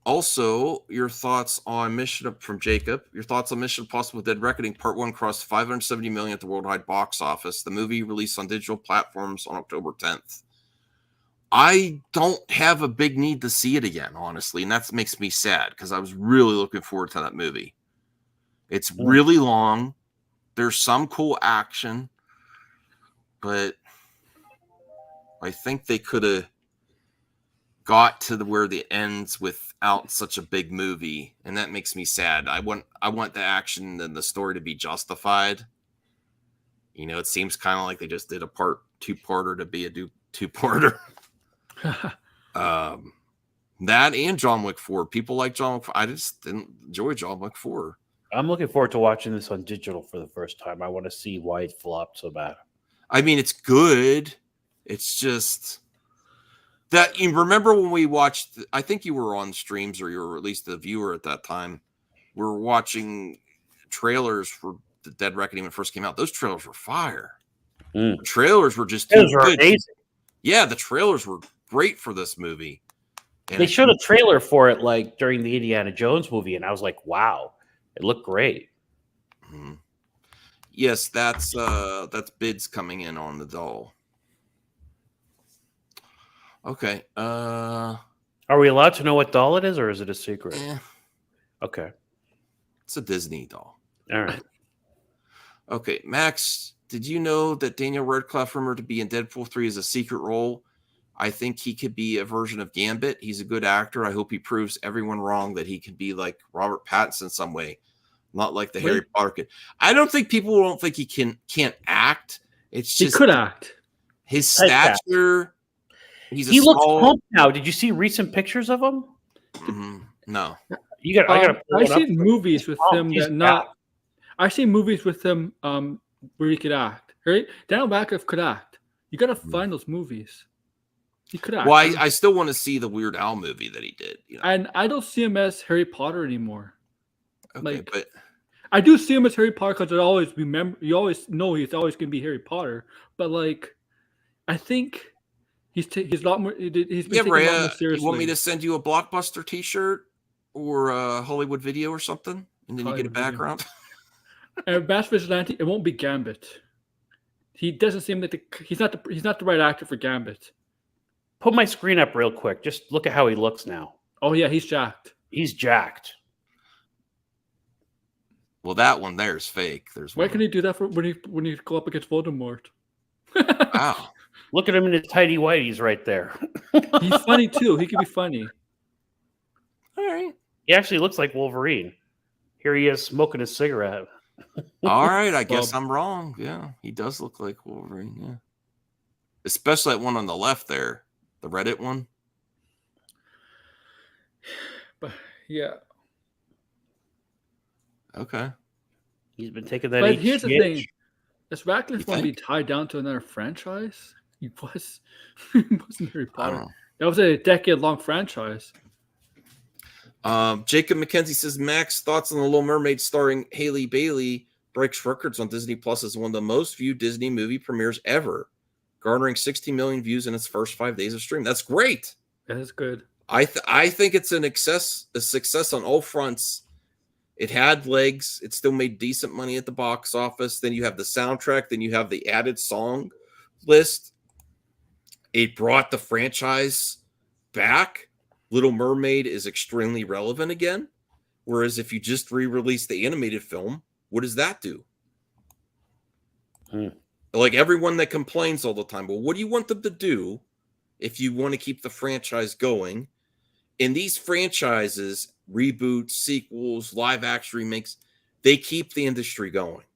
Also, your thoughts on from Jacob. Your thoughts on Mission Impossible Dead Reckoning Part 1 crossed $570 million at the worldwide box office. The movie released on digital platforms on October 10th. I don't have a big need to see it again, honestly, and that makes me sad because I was really looking forward to that movie. It's really long. There's some cool action, but I think they could have got to where the ends without such a big movie, and that makes me sad. I want the action and the story to be justified. You know, it seems kind of like they just did a 2-parter to be two-parter. That and John Wick 4. People like John Wick 4. I just didn't enjoy John Wick 4. I'm looking forward to watching this on digital for the first time. I want to see why it flopped so bad. I mean, it's good. It's just that you remember when we watched, I think you were on streams or you were at least the viewer at that time. We were watching trailers for the Dead Reckoning when it first came out. Those trailers were fire. The trailers were just too good. Amazing. Yeah, the trailers were great for this movie. And they showed a trailer for it like during the Indiana Jones movie, and I was like, wow, it looked great. Mm-hmm. Yes, that's bids coming in on the doll. Okay. Are we allowed to know what doll it is, or is it a secret? Okay. It's a Disney doll. All right. Okay, Max, did you know that Daniel Radcliffe rumored to be in Deadpool 3 is a secret role? I think he could be a version of Gambit. He's a good actor. I hope he proves everyone wrong that he can be like Robert Pattinson in some way, not like the Harry Potter kid. I don't think people don't think he can't act. It's just he could act. His stature. He looks pumped now. Did you see recent pictures of him? Mm-hmm. No. You got. I got. I've seen movies with him that not. I've seen movies with him where he could act. Right? Daniel Radcliffe could act. You got to find those movies. He could act. Well, I still want to see the Weird Al movie that he did. You know? And I don't see him as Harry Potter anymore. Okay, but I do see him as Harry Potter because you always know he's always going to be Harry Potter. But like, I think he's a lot more. He's been taken a lot more seriously. You want me to send you a Blockbuster T-shirt or a Hollywood Video or something, and then you get a background? And Mass Vigilante, it won't be Gambit. He doesn't seem like he's not the right actor for Gambit. Put my screen up real quick. Just look at how he looks now. Oh yeah, he's jacked. He's jacked. Well, that one there is fake. Why can he do that when he go up against Voldemort? Wow. Look at him in his tidy whities right there. He's funny too. He could be funny. All right. He actually looks like Wolverine. Here he is smoking a cigarette. All right, I guess I'm wrong. Yeah, he does look like Wolverine. Yeah, especially that one on the left there, the Reddit one. But yeah. Okay. He's been taking that. But here's the thing: does Radcliffe want to be tied down to another franchise? He wasn't Harry Potter. That was a decade-long franchise. Jacob McKenzie says, Max, thoughts on The Little Mermaid starring Haley Bailey breaks records on Disney Plus as one of the most viewed Disney movie premieres ever, garnering 60 million views in its first 5 days of stream. That's great. That is good. I think it's a success on all fronts. It had legs. It still made decent money at the box office. Then you have the soundtrack. Then you have the added song list. It brought the franchise back. Little Mermaid is extremely relevant again. Whereas if you just re-release the animated film, what does that do? Like everyone that complains all the time, well, what do you want them to do if you want to keep the franchise going? In these franchises, reboots, sequels, live action remakes, they keep the industry going.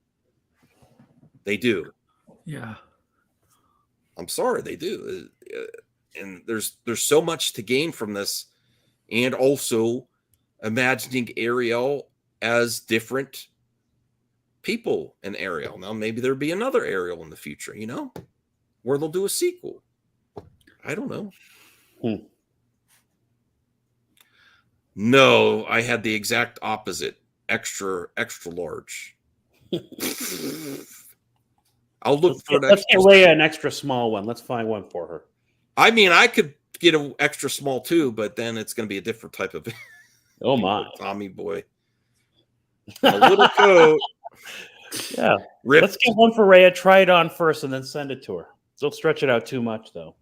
They do. Yeah. I'm sorry, they do. And there's so much to gain from this, and also imagining Ariel as different people in Ariel. Now maybe there'll be another Ariel in the future, where they'll do a sequel. I don't know. No, I had the exact opposite. Extra large. I'll look for Let's get Leia an extra small one. Let's find one for her. I mean, I could get an extra small too, but then it's going to be a different type of oh my Tommy boy. A little coat. Yeah. Let's get one for Rhea. Try it on first and then send it to her. Don't stretch it out too much though.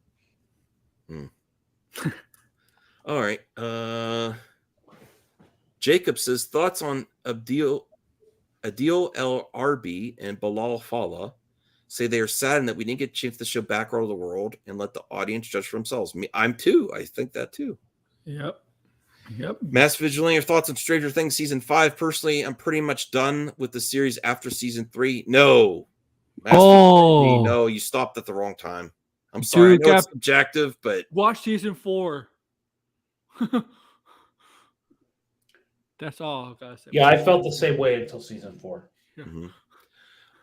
All right. Jacob says thoughts on Adil El Arbi and Bilal Fallah. Say they are saddened that we didn't get a chance to show Batgirl to the world and let the audience judge for themselves. I'm too. I think that too. Yep. Mass Vigilante, your thoughts on Stranger Things season 5? Personally, I'm pretty much done with the series after season 3. No. No, you stopped at the wrong time. I'm sorry, Dude, I know it's Cap- subjective, but Watch season 4. That's all I gotta say. Yeah, I felt the same way until season 4.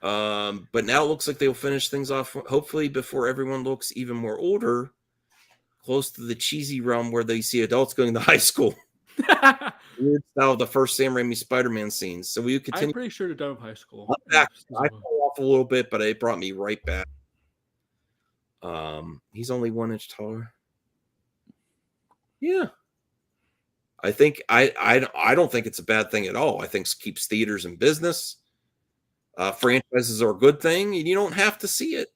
but now it looks like they'll finish things off hopefully before everyone looks even more older, close to the cheesy realm where they see adults going to high school. Weird style of the first Sam Raimi Spider-Man scenes. So we continue. I'm pretty sure they're done with high school. I fell off a little bit, but it brought me right back. He's only 1 inch taller. Yeah. I think I don't think it's a bad thing at all. I think it keeps theaters in business. Franchises are a good thing, and you don't have to see it,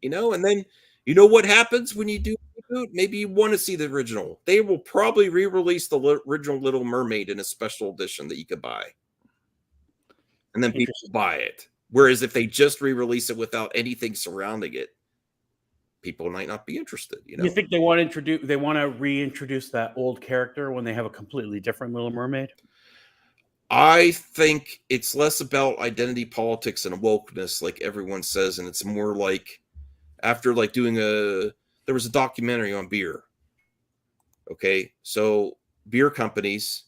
and then what happens when you do a reboot? Maybe you want to see the original. They will probably re-release the original Little Mermaid in a special edition that you could buy, and then people buy it. Whereas if they just re-release it without anything surrounding it, people might not be interested. You think they want to reintroduce that old character when they have a completely different Little Mermaid? I think it's less about identity politics and wokeness, like everyone says, and it's more like after there was a documentary on beer. Okay, so beer companies,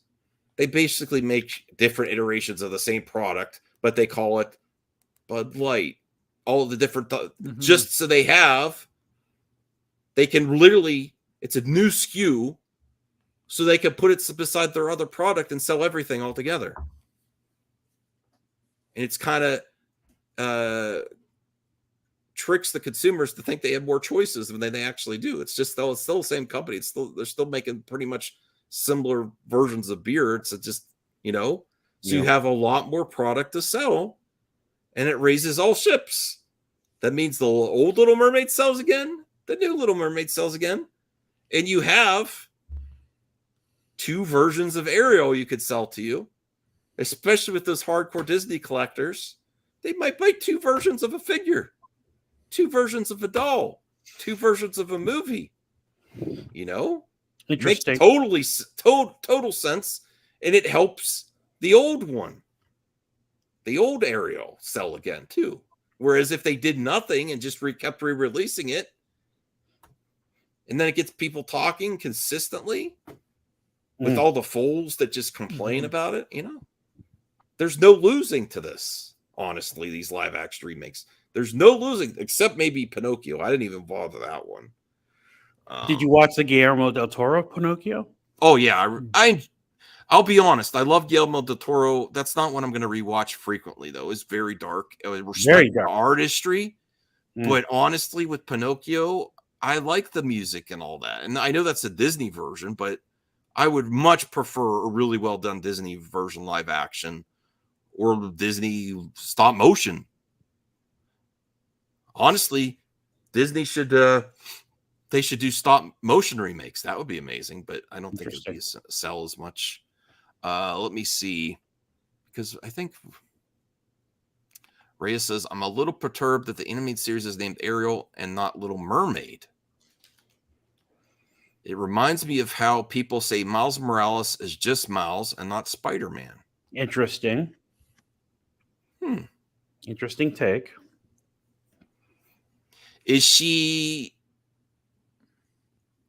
they basically make different iterations of the same product, but they call it Bud Light. All of the different just so they can literally, it's a new SKU. So they could put it beside their other product and sell everything all together. And it's kind of tricks the consumers to think they have more choices than they actually do. It's still the same company. They're still making pretty much similar versions of beer. It's just, so you have a lot more product to sell, and it raises all ships. That means the old Little Mermaid sells again, the new Little Mermaid sells again, and you have 2 versions of Ariel you could sell to you, especially with those hardcore Disney collectors. They might buy 2 versions of a figure, 2 versions of a doll, 2 versions of a movie. Interesting. Makes total sense, and it helps the old one, the old Ariel, sell again too. Whereas if they did nothing and just kept re-releasing it, and then it gets people talking consistently, with all the fools that just complain about it, there's no losing to this. Honestly, these live action remakes, there's no losing except maybe Pinocchio. I didn't even bother that one. Did you watch the Guillermo del Toro Pinocchio? Oh yeah, I'll be honest. I love Guillermo del Toro. That's not one I'm going to rewatch frequently, though. It's very dark. I respect Very dark. the artistry, but honestly, with Pinocchio, I like the music and all that. And I know that's a Disney version, but I would much prefer a really well done Disney version live action or Disney stop motion. Honestly, Disney should do stop motion remakes. That would be amazing, but I don't think it would sell as much. Let me see, because I think Reyes says I'm a little perturbed that the animated series is named Ariel and not Little Mermaid. It reminds me of how people say Miles Morales is just Miles and not Spider-Man. Interesting. Interesting take. Is she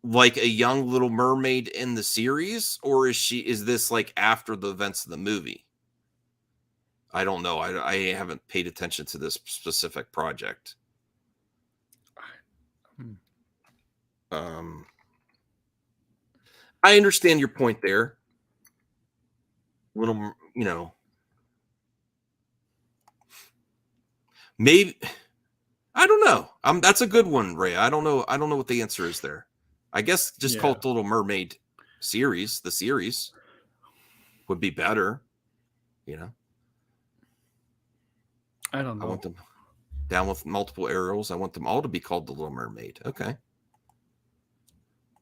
like a young Little Mermaid in the series, or is this like after the events of the movie? I don't know. I haven't paid attention to this specific project. I understand your point there. Little, maybe, I don't know. That's a good one, Ray. I don't know what the answer is there. I guess just call it the Little Mermaid series. The series would be better, I don't know. I want them down with multiple Ariels. I want them all to be called the Little Mermaid. Okay.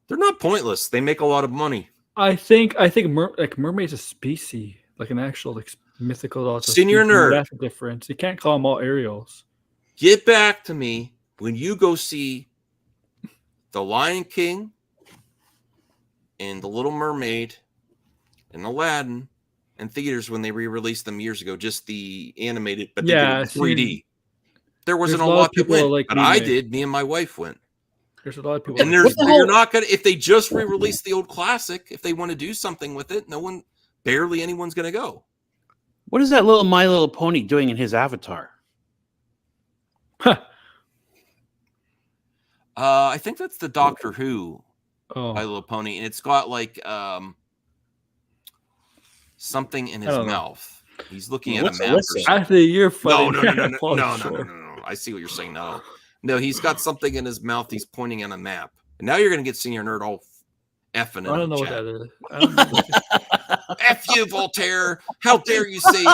They're not pointless. They make a lot of money. I think mermaid's a species, like an actual mythical. Senior nerd. That's the difference. You can't call them all Ariels. Get back to me when you go see The Lion King and The Little Mermaid and Aladdin in theaters when they re-released them years ago. Just the animated, but they did it in 3D. There wasn't a lot of people that went, but I did. Me and my wife went. There's a lot of people. And you're not gonna, if they just re-release the old classic, if they want to do something with it, barely anyone's gonna go. What is that little My Little Pony doing in his avatar? I think that's the Doctor Who My Little Pony, and it's got like something in his mouth. He's looking at a map. Actually, you're funny. No. I see what you're saying. No, he's got something in his mouth. He's pointing at a map. And now you're going to get Senior Nerd all effing. I don't know what that is. I don't know. F you, Voltaire. How dare you say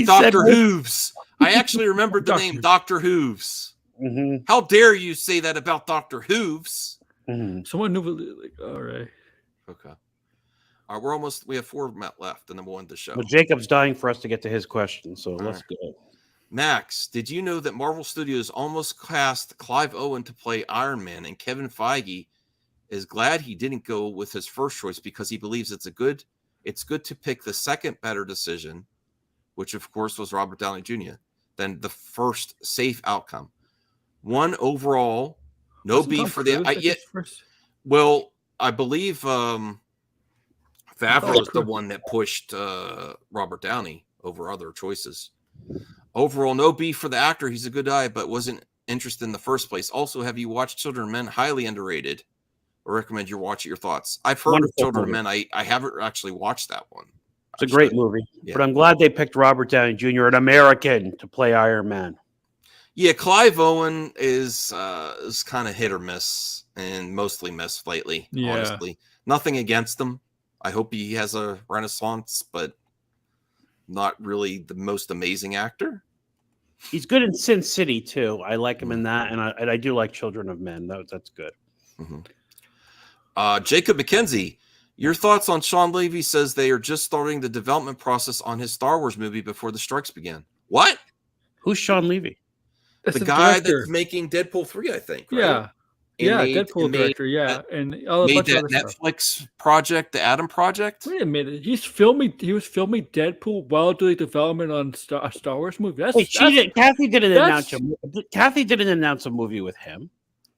Dr. Hooves? I actually remembered the name Dr. Hooves. Mm-hmm. How dare you say that about Dr. Hooves? Mm-hmm. Someone knew, like, all right. Okay. We have 4 left, and then we'll end the show. Well, Jacob's dying for us to get to his question, so let's go. Max, did you know that Marvel Studios almost cast Clive Owen to play Iron Man, and Kevin Feige is glad he didn't go with his first choice because he believes it's good to pick the second better decision, which of course was Robert Downey Jr., than the first safe outcome. One overall, no beef for the well, I believe Favreau was the one that pushed Robert Downey over other choices. Overall, no beef for the actor. He's a good guy, but wasn't interested in the first place. Also, have you watched Children of Men? Highly underrated. I recommend you watch it. Your thoughts. I've heard of Children of Men. I haven't actually watched that one. It's a great movie. Yeah. But I'm glad they picked Robert Downey Jr., an American, to play Iron Man. Yeah, Clive Owen is kind of hit or miss, and mostly miss lately, honestly. Nothing against him. I hope he has a renaissance, but not really the most amazing actor. He's good in Sin City too. I like him in that, and I do like Children of Men. That's good. Mm-hmm. Jacob McKenzie, your thoughts on Sean Levy says they are just starting the development process on his Star Wars movie before the strikes began. What? Who's Sean Levy? The guy that's making Deadpool 3, I think. Right? Yeah. Deadpool director. And all made that Netflix project, the Adam Project. Wait a minute, he was filming Deadpool while doing development on a Star Wars movie. Kathy didn't announce a movie with him.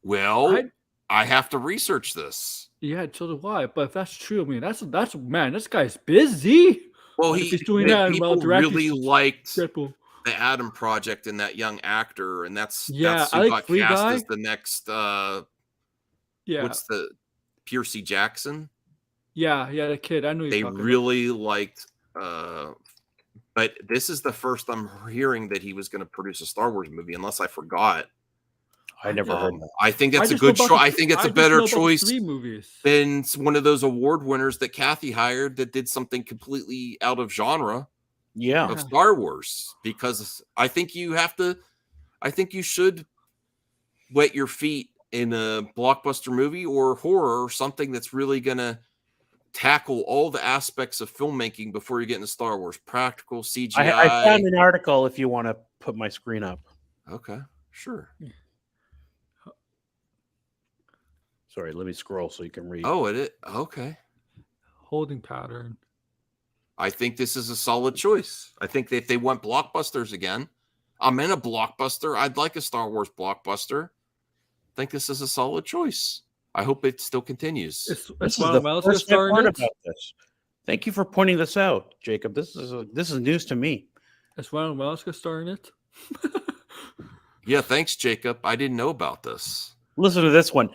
Well, I have to research this. Yeah, so do I. But if that's true, I mean, that's man, this guy's busy. Well, he's doing that. People really liked Deadpool. The Adam Project and that young actor, and that's who I got cast as the next. What's the Percy Jackson? Yeah, the kid. I knew they really liked. But this is the first I'm hearing that he was going to produce a Star Wars movie, unless I forgot. I never heard that. I think it's a good choice. I think it's a better choice than one of those award winners that Kathy hired that did something completely out of genre. Of Star Wars, because I think you should wet your feet in a blockbuster movie or horror or something that's really going to tackle all the aspects of filmmaking before you get into Star Wars. Practical, CGI. I found an article if you want to put my screen up. Okay, sure. Sorry, let me scroll so you can read. Oh, okay. Holding pattern. I think this is a solid choice. I think that if they want blockbusters again, I'm in a blockbuster. I'd like a Star Wars blockbuster. I think this is a solid choice. I hope it still continues. This is the first I've heard about this. Thank you for pointing this out, Jacob. This is news to me. Is Ryan Reynolds going to star in it? Yeah, thanks, Jacob. I didn't know about this. Listen to this one.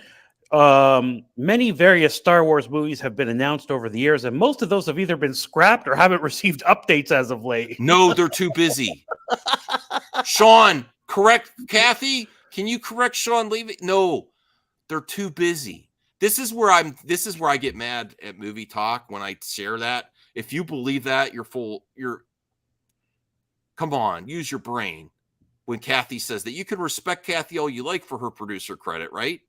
Many various Star Wars movies have been announced over the years, and most of those have either been scrapped or haven't received updates as of late. No, they're too busy. Sean, correct Kathy? Can you correct Sean Levy? No, they're too busy. This is where I get mad at Movie Talk when I share that. If you believe that, come on, use your brain. When Kathy says that, you can respect Kathy all you like for her producer credit, right?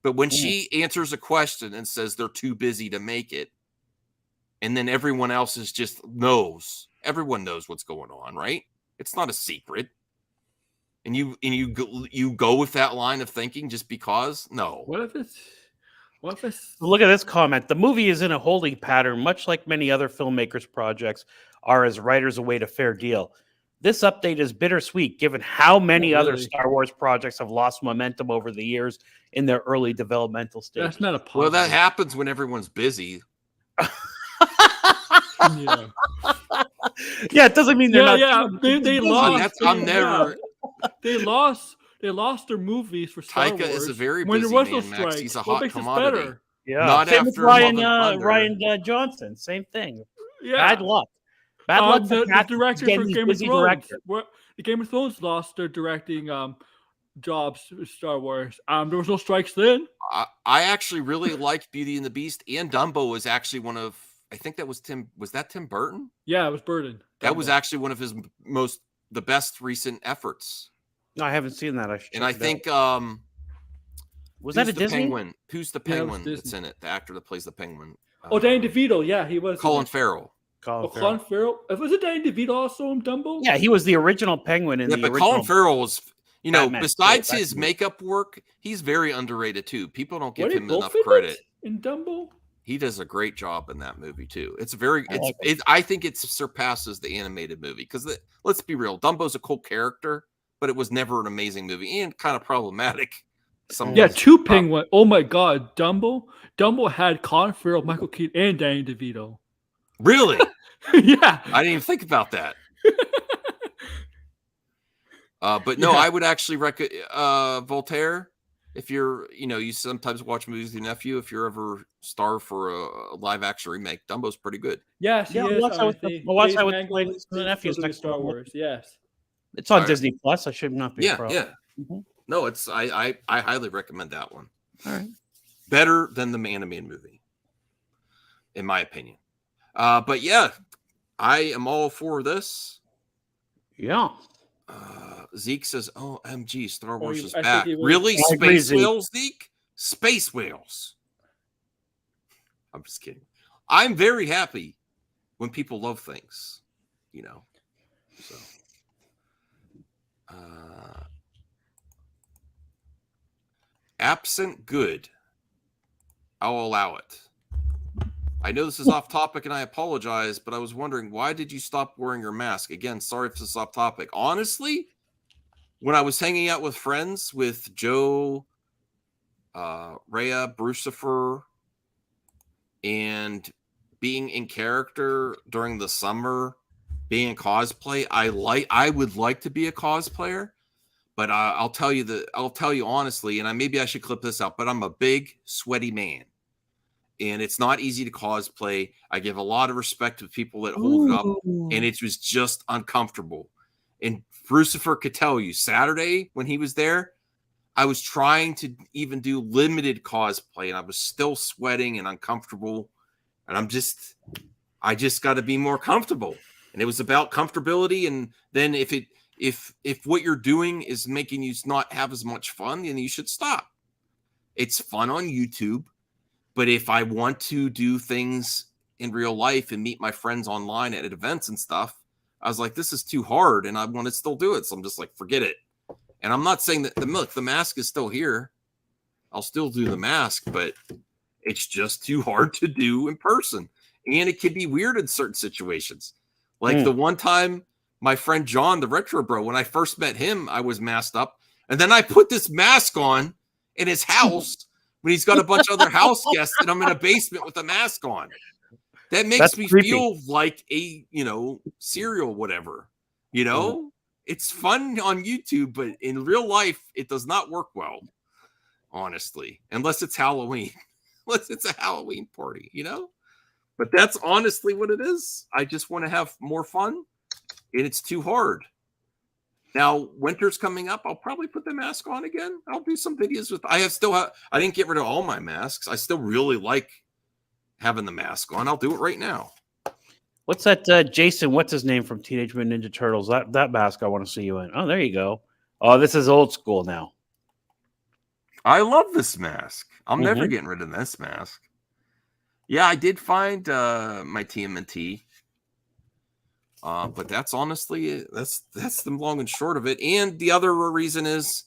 But when she answers a question and says they're too busy to make it, and then everyone else is just knows, everyone knows what's going on, right? It's not a secret. And you go with that line of thinking just because? No. What if it's Look at this comment. The movie is in a holding pattern, much like many other filmmakers' projects are, as writers await a fair deal. This update is bittersweet given how many other really. Star Wars projects have lost momentum over the years in their early developmental stages. That's not a positive. Well, that happens when everyone's busy. Yeah. Yeah, it doesn't mean they're not. Yeah. They lost. That's, I'm never. They lost their movies for Star Taika Wars. is a very when busy there was no man, Max. strikes. He's a What hot makes this commodity. better? Yeah, Not same with after Love and Ryan Thunder. Johnson. Same thing. Yeah. Bad luck. Bad luck. The director for Game of Thrones. Director. The Game of Thrones lost their directing jobs with Star Wars. There was no strikes then. I actually really liked Beauty and the Beast, and Dumbo was actually one of. I think that was Tim. Was that Tim Burton? Yeah, it was Burton. That was actually one of his the best recent efforts. No, I haven't seen that. And I think was that a Disney? Penguin? Who's the Yeah, it was penguin that's Disney. in it? The actor that plays the penguin. Danny DeVito. Yeah, he was. Colin Farrell. Colin Farrell. Was it Danny DeVito also in Dumbo? Yeah, he was the original penguin in Yeah, the but original. Colin Farrell was, Batman. besides Yeah, his Batman. makeup work, he's very underrated too. People don't give Were they him both enough in it credit. in Dumbo. He does a great job in that movie too. It's like I think it surpasses the animated movie because let's be real, Dumbo's a cool character, but it was never an amazing movie and kind of problematic. Yeah, two penguin. Oh my God, Dumbo. Dumbo had Colin Farrell, Michael Keaton, and Danny DeVito. Really? Yeah. I didn't even think about that. But no, Yeah. I would actually recommend Voltaire. If you're, you sometimes watch movies with your nephew. If you're ever starved for a live action remake, Dumbo's pretty good. Yes, Yeah, he I'll is. watch that with my nephews to next Star month. Wars. Yes. It's on Alright. Disney Plus. I should not be. a Yeah, problem. yeah. Mhm. No, it's I highly recommend that one. All right. Better than the animated movie, in my opinion. But yeah, I am all for this. Yeah. Zeke says, "Oh, MG, Star Wars is I think back. he was- Really, I agree, space Zeke. whales, Zeke? Space whales." I'm just kidding. I'm very happy when people love things, So, absent good, I'll allow it. I know this is off topic and I apologize, but I was wondering, why did you stop wearing your mask? Again, sorry if this is off topic. Honestly, when I was hanging out with friends with Joe, Rhea, Brucifer, and being in character during the summer, being in cosplay, I would like to be a cosplayer, but I'll tell you honestly, and maybe I should clip this out, but I'm a big, sweaty man. And it's not easy to cosplay. I give a lot of respect to people that hold it up, and it was just uncomfortable. And Brucifer could tell you, Saturday when he was there, I was trying to even do limited cosplay, and I was still sweating and uncomfortable. And I just got to be more comfortable. And it was about comfortability. And then if what you're doing is making you not have as much fun, then you should stop. It's fun on YouTube. But if I want to do things in real life and meet my friends online at events and stuff, I was like, this is too hard and I want to still do it. So I'm just like, forget it. And I'm not saying that the mask is still here. I'll still do the mask, but it's just too hard to do in person. And it can be weird in certain situations. Like the one time my friend John, the retro bro, when I first met him, I was masked up. And then I put this mask on in his house when he's got a bunch of other house guests and I'm in a basement with a mask on. That makes That's me creepy. feel like a, serial whatever. It's fun on YouTube, but in real life, it does not work well, honestly, unless it's Halloween, unless it's a Halloween party, But that's honestly what it is. I just want to have more fun, and it's too hard. Now, winter's coming up. I'll probably put the mask on again. I'll do some videos with. I didn't get rid of all my masks. I still really like having the mask on. I'll do it right now. What's that, Jason? What's his name from Teenage Mutant Ninja Turtles? That mask I want to see you in. Oh, there you go. Oh, this is old school now. I love this mask. I'm never getting rid of this mask. Yeah, I did find my TMNT. But that's honestly that's the long and short of it. And the other reason is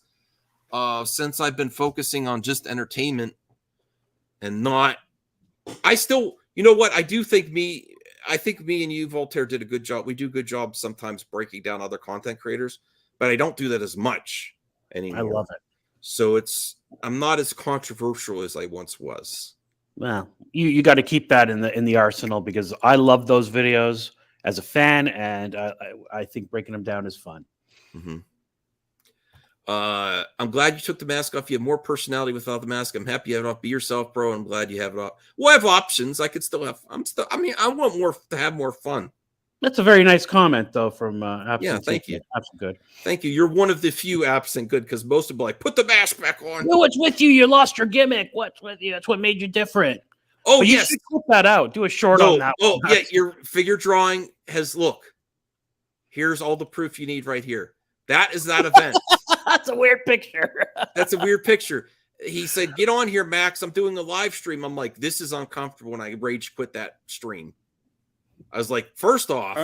since I've been focusing on just entertainment and not, I still, I do think I think me and you, Voltaire, did a good job. We do a good job sometimes breaking down other content creators, but I don't do that as much anymore. I love it. So I'm not as controversial as I once was. Well, you got to keep that in the arsenal because I love those videos as a fan, and I think breaking them down is fun. Mm-hmm. I'm glad you took the mask off. You have more personality without the mask. I'm happy you have it off. Be yourself, bro. I'm glad you have it off. We'll have options. I could still have. I want more to have more fun. That's a very nice comment, though, from Absent. Yeah, thank you. Absent Good. Thank you. You're one of the few Absent Good because most of them are like, put the mask back on. No, what's with you? You lost your gimmick. What's with you? That's what made you different. Oh, but yes. You should clip that out. Do a short on that. Oh, yeah. Your figure drawing look. Here's all the proof you need right here. That is that event. That's a weird picture. That's a weird picture. He said, get on here, Max. I'm doing a live stream. I'm like, this is uncomfortable. And I rage quit that stream. I was like, first off,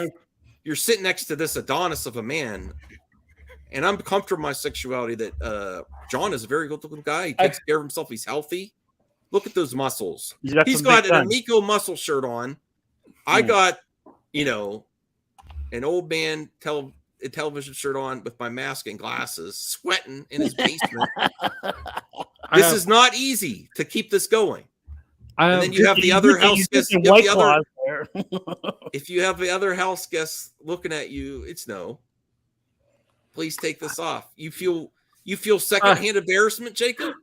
you're sitting next to this Adonis of a man. And I'm comfortable with my sexuality that John is a very good looking guy. He takes care of himself. He's healthy. Look at those muscles. He's got an Amico muscle shirt on. I got, an old man television shirt on with my mask and glasses, sweating in his basement. This is not easy to keep this going. And then you have the other house guests. If you have the other house guests looking at you, it's no. Please take this off. You feel secondhand embarrassment, Jacob?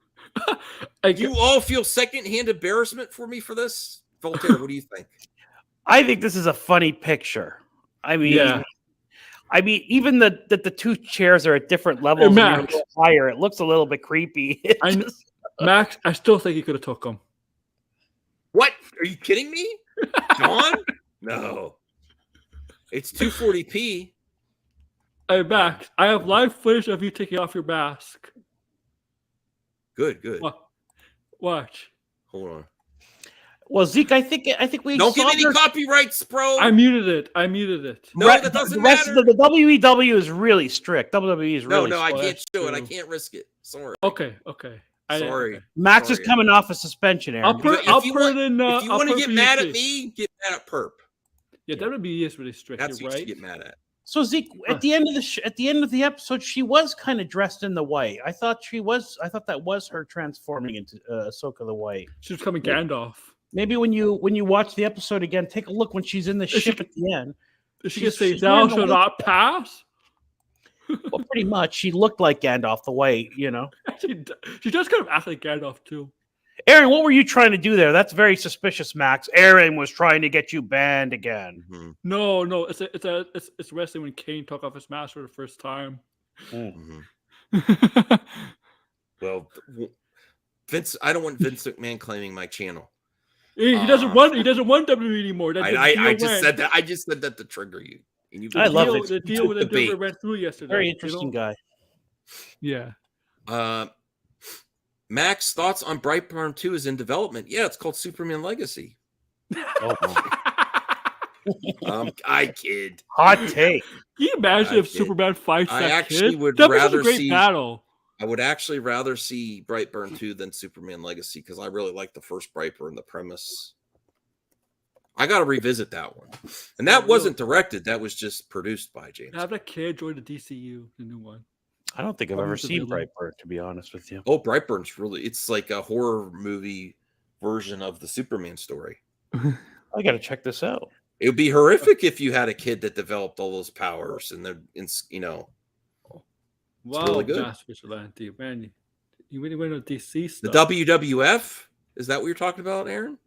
You all feel secondhand embarrassment for me for this? Voltaire, what do you think? I think this is a funny picture. I mean, even the two chairs are at different levels. Max, higher. It looks a little bit creepy. Max, I still think you could have took them. What? Are you kidding me? John? No. It's 240p. Hey, Max, I have live footage of you taking off your mask. Good. Watch. Hold on. Well, Zeke, I think we don't get any copyrights, bro. I muted it. No, that doesn't matter. The WEW is really strict. WWE is really no. strict. I can't show it. I can't risk it. Sorry. Okay. Sorry. Max is coming off a suspension, Aaron. If you want to get mad at me, get mad at Perp. Yeah, WWE is really strict. That's what right. you get mad at. So Zeke, at the end of the episode, she was kind of dressed in the white. I thought that was her transforming into Ahsoka the White. She was coming Gandalf. Maybe when you watch the episode again, take a look when she's in the ship at the end. Does she say thou shalt not pass? Well, pretty much. She looked like Gandalf the White, She does kind of act like Gandalf too. Aaron, what were you trying to do there? That's very suspicious, Max. Aaron was trying to get you banned again. Mm-hmm. No, it's wrestling when Kane took off his mask for the first time. Mm-hmm. Well, Vince, I don't want Vince McMahon claiming my channel. He doesn't want WWE anymore. I just said that. I just said that to trigger you. And you I love it. The deal with the WWE went through yesterday. Very interesting guy. Yeah. Max, thoughts on Brightburn 2 is in development. Yeah, it's called Superman Legacy. I kid. Hot take. Can you imagine if Superman fights that actually kid? would that rather a great see battle. I would actually rather see Brightburn 2 than Superman Legacy because I really like the first Brightburn, the premise. I got to revisit that one. And that wasn't directed. That was just produced by James. Have that kid join the DCU, the new one. I don't think I've ever seen Brightburn, to be honest with you. Oh, Brightburn's it's like a horror movie version of the Superman story. I got to check this out. It would be horrific if you had a kid that developed all those powers and it's Wow, really good. Man, you really went on DC stuff. The WWF? Is that what you're talking about, Aaron?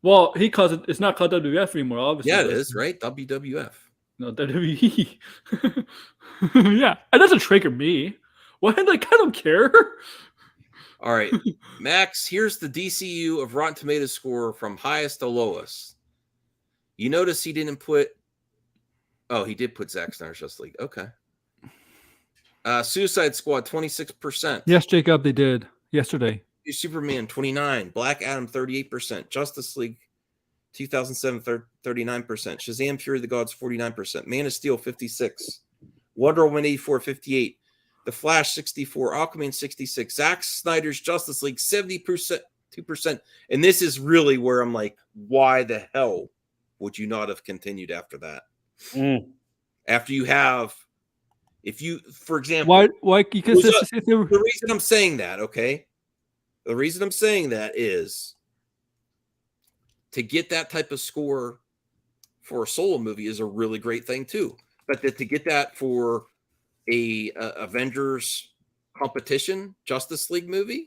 Well, he calls it's not called WWF anymore, obviously. Yeah, it is, right? WWF. No, WWE. Yeah, it doesn't trigger me. What? Like, I don't care. All right, Max, here's the DCU of Rotten Tomatoes score from highest to lowest. You notice he didn't put... Oh, he did put Zack Snyder's Justice League. Okay. Suicide Squad, 26%. Yes, Jacob, they did. Yesterday. Superman, 29%. Black Adam, 38%. Justice League, 2007, 39%. Shazam, Fury of the Gods, 49%. Man of Steel, 56%. Wonder Woman, 84%, 58%. The Flash, 64%. Aquaman, 66%. Zack Snyder's Justice League, 70%, 2%. And this is really where I'm like, why the hell would you not have continued after that? Mm. After you have, if you, for example, Why? Because the reason I'm saying that, okay, the reason I'm saying that is to get that type of score for a solo movie is a really great thing too. But to get that for a Avengers competition Justice League movie,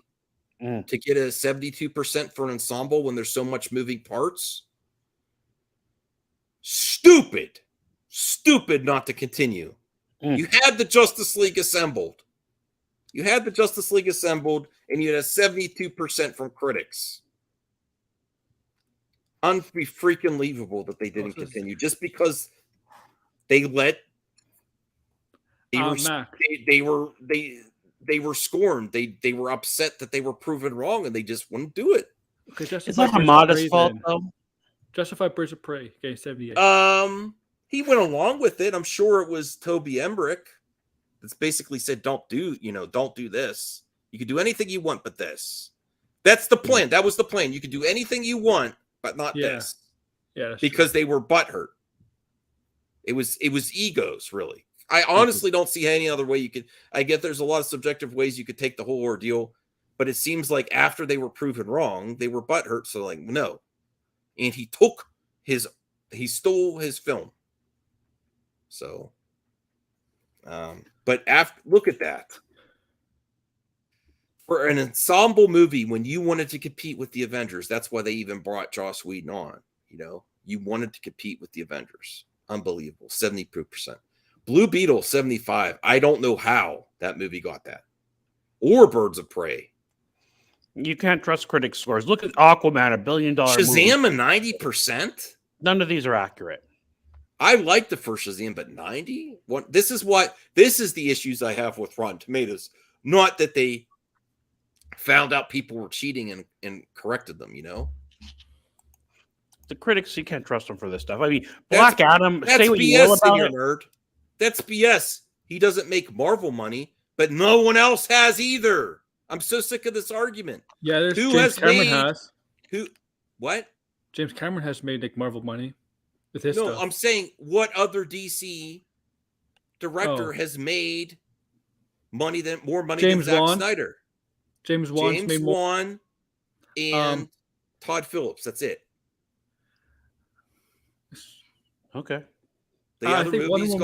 to get a 72% for an ensemble when there's so much moving parts, stupid not to continue. You had the Justice League assembled. And you had a 72% from critics. Unfreaking believable that they didn't continue just because they let they were scorned. They were upset that they were proven wrong and they just wouldn't do it. Is that Hamada's fault though? Justify Birds of Prey getting 78. He went along with it. I'm sure it was Toby Emmerich that's basically said, don't do this. You can do anything you want but this. That's the plan. That was the plan. You could do anything you want but not this. Yeah, because they were butthurt. It was egos, really. I honestly don't see any other way you could. I get there's a lot of subjective ways you could take the whole ordeal, but it seems like after they were proven wrong, they were butthurt. So like, no. And he stole his film. So, but look at that. For an ensemble movie, when you wanted to compete with the Avengers, that's why they even brought Joss Whedon on. You wanted to compete with the Avengers. Unbelievable. 72%. Blue Beetle, 75. I don't know how that movie got that. Or Birds of Prey. You can't trust critics' scores. Look at Aquaman, $1 billion Shazam, movie. a 90%? None of these are accurate. I like the first Shazam, but 90? This is the issues I have with Rotten Tomatoes. Not that they found out people were cheating and corrected them, The critics, you can't trust them for this stuff. I mean, Black Adam, say what you will about it. Nerd. That's BS. He doesn't make Marvel money, but no one else has either. I'm so sick of this argument. Yeah, James Cameron has made like Marvel money with his stuff. I'm saying what other DC director has made more money than Zack Snyder? James Wan and Todd Phillips. That's it. Okay. The other movies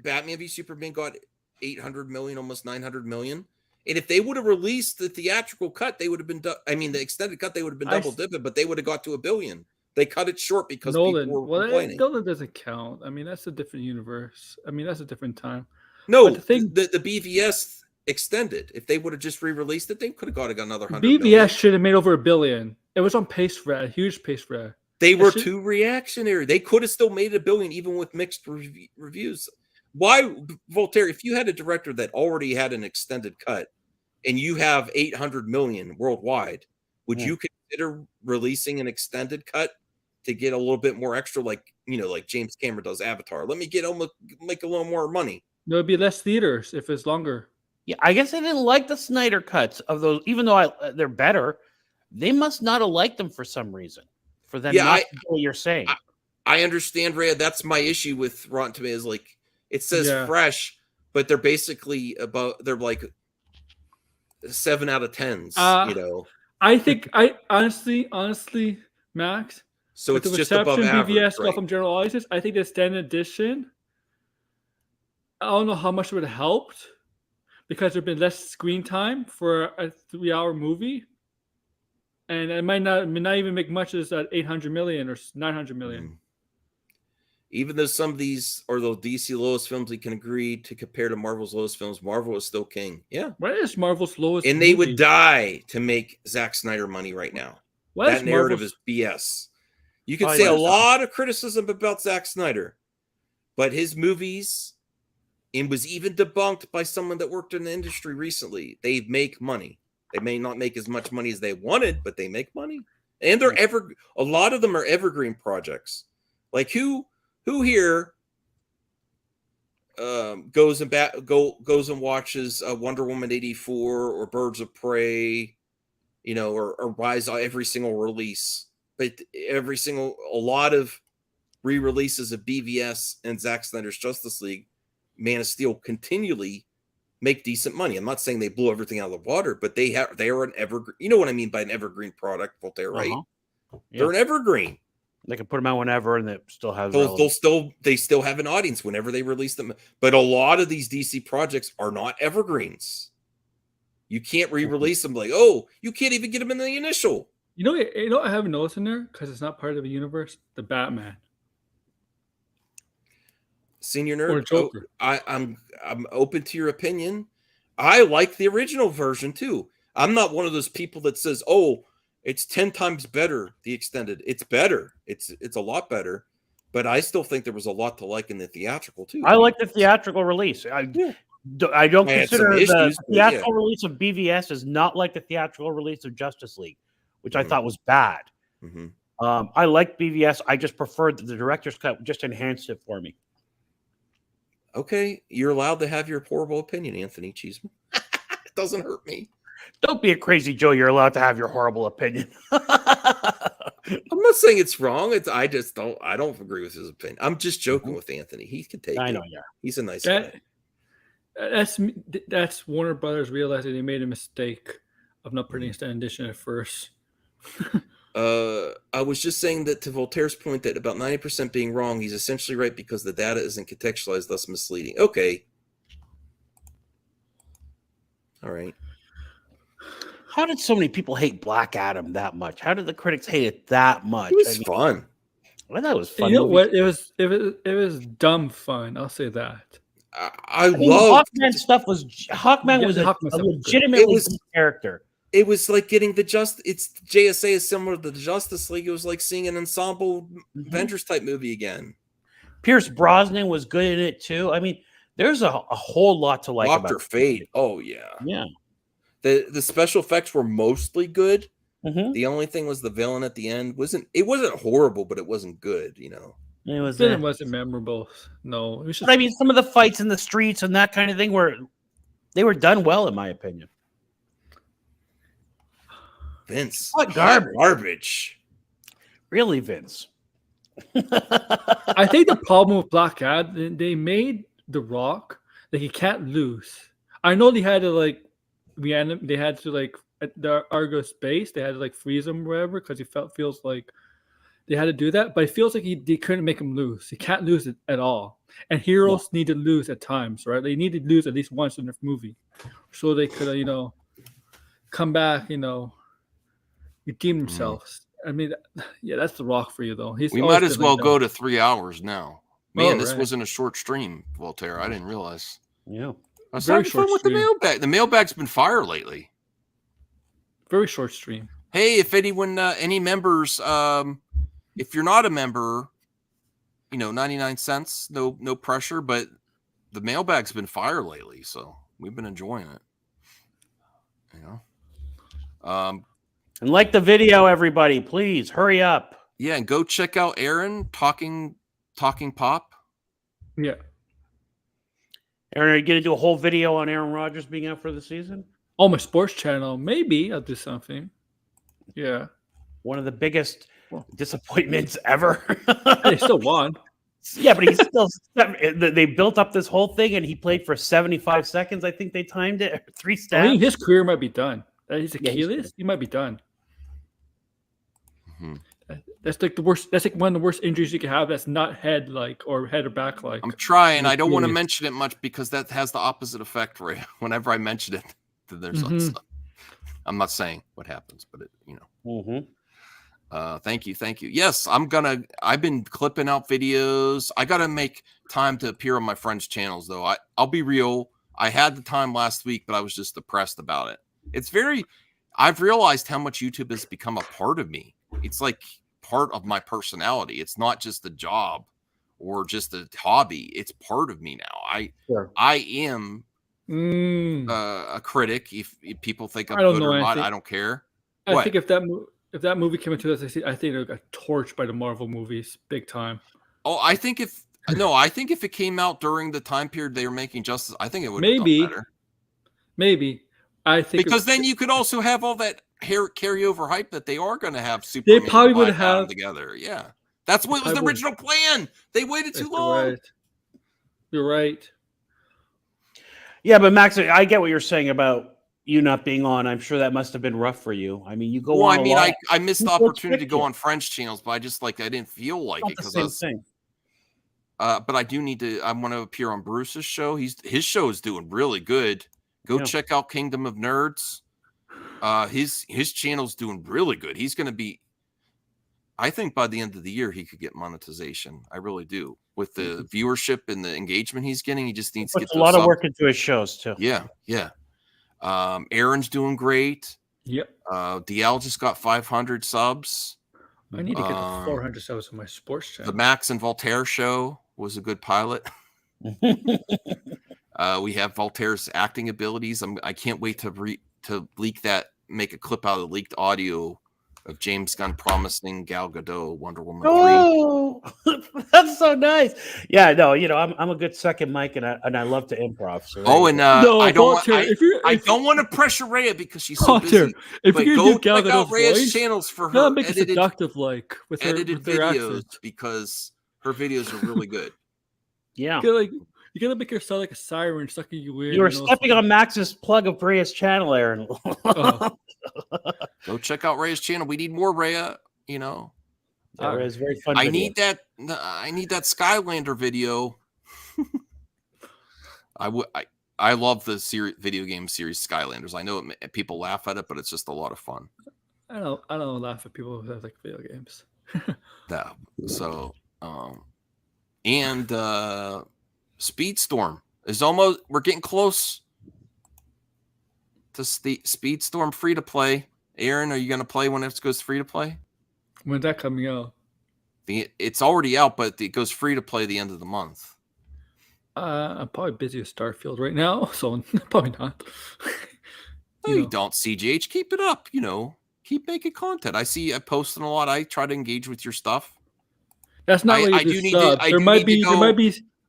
Batman v Superman got 800 million, almost 900 million. And if they would have released the theatrical cut, they would have been the extended cut, they would have been double dipping, but they would have got to $1 billion. They cut it short because people were complaining. Nolan doesn't count. I mean, that's a different universe. I mean, that's a different time. No, the BVS extended. If they would have just re-released it, they could have got another 100 million. BVS should have made over $1 billion. It was on pace for that, a huge pace for that. They were too reactionary. They could have still made $1 billion even with mixed reviews. Why, Voltaire, if you had a director that already had an extended cut and you have 800 million worldwide, would you consider releasing an extended cut to get a little bit more extra, like James Cameron does Avatar? Let me make a little more money. There would be less theaters if it's longer. Yeah, I guess I didn't like the Snyder cuts of those, even though they're better. They must not have liked them for some reason. For them not to do what you're saying. I understand, Ray. That's my issue with Rotten Tomatoes. Like, it says fresh, but they're basically they're like 7 out of 10s, I think I honestly, Max. So it's just above average. BVS got from general audiences. I think the standard edition, I don't know how much it would have helped because there'd been less screen time for a 3-hour movie. And it may not even make much as that 800 million or 900 million. Even though some of these are the DC lowest films, we can agree to compare to Marvel's lowest films. Marvel is still king. Yeah. What is Marvel's lowest? And they would die to make Zack Snyder money right now. That narrative is BS. You can say a lot of criticism about Zack Snyder, but his movies, and was even debunked by someone that worked in the industry recently, they make money. They may not make as much money as they wanted, but they make money. And they're a lot of them are evergreen projects. Like who here goes and watches Wonder Woman 84 or Birds of Prey, or buys every single release. But a lot of re-releases of BVS and Zack Snyder's Justice League, Man of Steel continually make decent money. I'm not saying they blew everything out of the water, but they are an evergreen. You know what I mean by an evergreen product, Voltaire, right? Yeah. They're an evergreen. They can put them out whenever, and it still has. They still have an audience whenever they release them. But a lot of these DC projects are not evergreens. You can't re-release them like, oh, you can't even get them in the initial. You know, I haven't noticed in there because it's not part of the universe. The Batman. Senior nerd. Or Joker. I'm open to your opinion. I like the original version too. I'm not one of those people that says, "Oh, it's 10 times better." The extended, it's better. It's a lot better. But I still think there was a lot to like in the theatrical too. I like the theatrical release. I don't consider the theatrical release of BVS is not like the theatrical release of Justice League, which I thought was bad. I like BVS. I just preferred that the director's cut just enhanced it for me. Okay, you're allowed to have your horrible opinion, Anthony Cheeseman. It doesn't hurt me. Don't be a crazy Joe. You're allowed to have your horrible opinion. I'm not saying it's wrong. I don't agree with his opinion. I'm just joking with Anthony. He can take it. I know, yeah. He's a nice guy. That's Warner Brothers realizing they made a mistake of not putting extended edition at first. I was just saying that to Voltaire's point that about 90% being wrong, he's essentially right because the data isn't contextualized, thus misleading. Okay. All right. How did so many people hate Black Adam that much? How did the critics hate it that much? It was fun. I thought it was fun. You know what? It was dumb fun. I'll say that. I love Hawkman stuff. Hawkman was a legitimately good character. It was like getting it's JSA is similar to the Justice League. It was like seeing an ensemble Avengers type movie again. Pierce Brosnan was good in it too. I mean, there's a whole lot to like Dr. about Fate. Oh yeah. Yeah. The special effects were mostly good. The only thing was the villain at the end wasn't horrible, but it wasn't good, you know. It wasn't memorable. No. It was just... But I mean, some of the fights in the streets and that kind of thing were done well, in my opinion. Vince. What garbage. Really, Vince? I think the problem with Black Adam, they made The Rock that he can't lose. I know they had to at the Argus base, they had to freeze him or whatever because he feels like they had to do that, but it feels like they couldn't make him lose. He can't lose it at all. And heroes need to lose at times, right? They need to lose at least once in their movie so they could, come back, redeem themselves. I mean, yeah, that's The Rock for you, though. We might as well go to 3 hours now. Man, this wasn't a short stream, Voltaire. I didn't realize. Yeah. I was having fun with the mailbag. The mailbag's been fire lately. Very short stream. Hey, if anyone, any members, if you're not a member, 99 cents, no pressure, but the mailbag's been fire lately, so we've been enjoying it. And like the video, everybody, please hurry up. Yeah, and go check out Aaron talking pop. Yeah. Aaron, are you going to do a whole video on Aaron Rodgers being out for the season? Oh, my sports channel. Maybe I'll do something. Yeah. One of the biggest disappointments ever. They still won. Yeah, but he's still. They built up this whole thing, and he played for 75 seconds. I think they timed it. 3 stats. I think his career might be done. His Achilles, he might be done. That's like the worst. That's like one of the worst injuries you can have. That's not head or head or back like. I'm trying. I don't want to mention it much because that has the opposite effect. Right? Whenever I mention it, there's I'm not saying what happens, but thank you. Yes, I've been clipping out videos. I gotta make time to appear on my friends' channels though. I'll be real. I had the time last week, but I was just depressed about it. I've realized how much YouTube has become a part of me. It's like part of my personality. It's not just a job or just a hobby. It's part of me now. I am a critic. If people think I'm good or not, I don't care. I think if that movie came into this, I think it got torched by the Marvel movies big time. Oh, I think if it came out during the time period they were making Justice, I think it would have done better. Maybe. I think because then you could also have all that carryover hype that they are going to have Superman. They probably would have together. Yeah, That's what was I the would. original plan. They waited too You're long. right. You're right. Yeah, but Max, I get what you're saying about you not being on. I'm sure that must have been rough for you. I mean, you go Well, on I a mean, lot. I missed the People opportunity to expect go you. on French channels, but I just I didn't feel like Not it the because same I was. thing. But I do need to. I want to appear on Bruce's show. His show is doing really good. Go Yeah. check out Kingdom of Nerds. His channel's doing really good. He's going to be. I think by the end of the year he could get monetization. I really do. With the viewership and the engagement he's getting, he just He needs to get puts a lot those of work into his shows too. Yeah, yeah. Aaron's doing great. Yep. DL just got 500 subs. I need to get to 400 subs on my sports channel. The Max and Voltaire show was a good pilot. We have Voltaire's acting abilities. I can't wait to leak that, make a clip out of the leaked audio of James Gunn promising Gal Gadot Wonder Woman 3. Oh, that's so nice. Yeah, no, I'm a good second mic, and I love to improv. So Oh, and No, I don't Voltaire, I don't want to pressure Rhea because she's so Voltaire, busy. if But you're go gonna do Gal check out Gadot's Rhea's voice, channels for gotta her make it edited seductive, like with her videos accent. because her videos are really good. Yeah. You gotta make her sound like a siren sucking you in. You were stepping on Max's plug of Rhea's channel, Aaron. Go check out Rhea's channel. We need more Rhea. Yeah, Rhea's very fun. I video. need that Skylander video. I love the video game series Skylanders. I know people laugh at it, but it's just a lot of fun. I don't laugh at people who have like video games. Yeah. So, and Speedstorm is almost. We're getting close to Speedstorm free to play. Aaron, are you going to play when it goes free to play? When's that coming out? It's already out, but it goes free to play the end of the month. I'm probably busy with Starfield right now, so probably not. No, you don't, CGH. Keep it up. Keep making content. I see I posting a lot. I try to engage with your stuff. That's not what you do subs. There might be.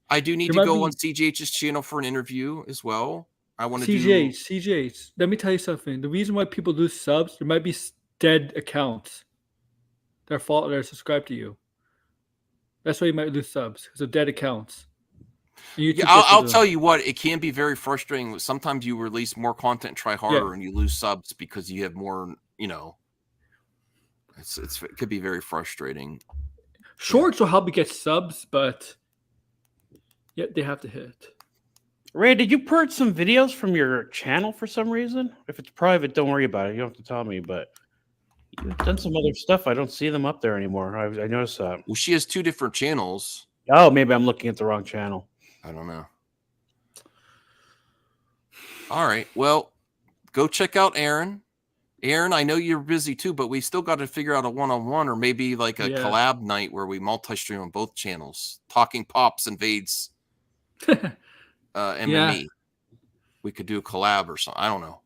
I do need to go on CGH's channel for an interview as well. I want to CGH. Let me tell you something. The reason why people lose subs, there might be dead accounts. They're subscribed to you. That's why you might lose subs because of dead accounts. Yeah, I'll tell you what, it can be very frustrating. Sometimes you release more content and try harder, and you lose subs because you have more. It could be very frustrating. Shorts will help you get subs, but they have to hit. Ray, did you purge some videos from your channel for some reason? If it's private, don't worry about it. You don't have to tell me, but you've done some other stuff. I don't see them up there anymore. I noticed that. Well, she has 2 different channels. Oh, maybe I'm looking at the wrong channel. I don't know. All right. Well, go check out Aaron. Aaron, I know you're busy too, but we still got to figure out a one-on-one or maybe like a collab night where we multi-stream on both channels. Talking Pops invades MME. We could do a collab or something. I don't know.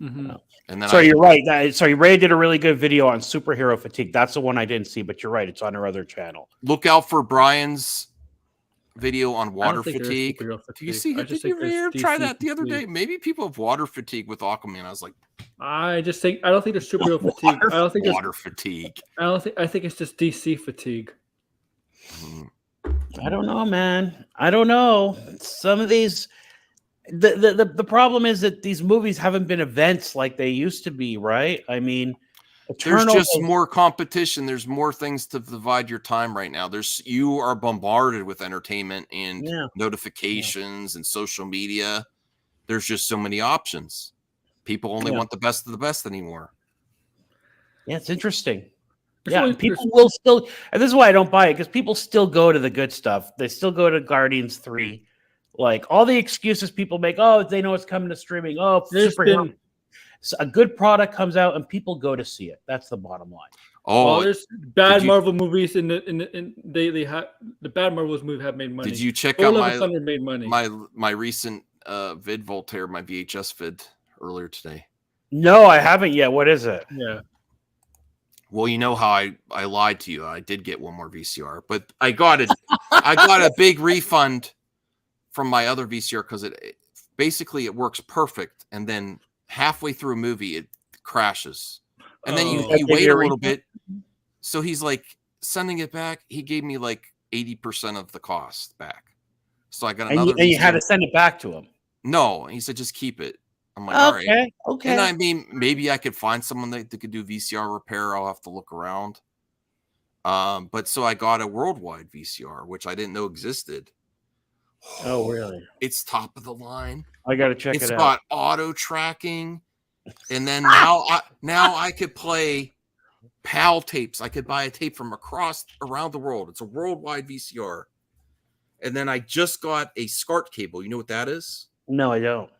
Mm-hmm. And then you're right. Sorry, Ray did a really good video on superhero fatigue. That's the one I didn't see, but you're right. It's on her other channel. Look out for Brian's video on water fatigue. Do you see? Did you try that the other day? Maybe people have water fatigue with Aquaman. I was like, I don't think there's superhero fatigue. I don't think water fatigue. I think it's just DC fatigue. I don't know, man. I don't know. Some of these, the problem is that these movies haven't been events like they used to be, right? I mean, there's just more competition. There's more things to divide your time right now. You are bombarded with entertainment and notifications and social media. There's just so many options. People only want the best of the best anymore. Yeah, it's interesting. People will still, and this is why I don't buy it, because people still go to the good stuff. They still go to Guardians 3. Like all the excuses people make, they know it's coming to streaming. Superhero. A good product comes out and people go to see it. That's the bottom line. There's bad Marvel movies the bad Marvel movies have made money. Did you check out my recent vid Voltaire, my VHS vid earlier today? No, I haven't yet. What is it? Yeah. Well, you know how I lied to you. I did get one more VCR, but I got a big refund from my other VCR because it works perfect, and then halfway through a movie it crashes, and then you wait a little bit. So he's like, sending it back, he gave me like 80% of the cost back. So I got And another. you had VCR. to send it back to him. No, he said just keep it. I'm like, all right. Okay. And I mean, maybe I could find someone that could do VCR repair. I'll have to look around. But so I got a worldwide VCR, which I didn't know existed. Oh, really? It's top of the line. I got to check it out. It's got auto tracking, and then now I could play PAL tapes. I could buy a tape from around the world. It's a worldwide VCR. And then I just got a SCART cable. You know what that is? No, I don't.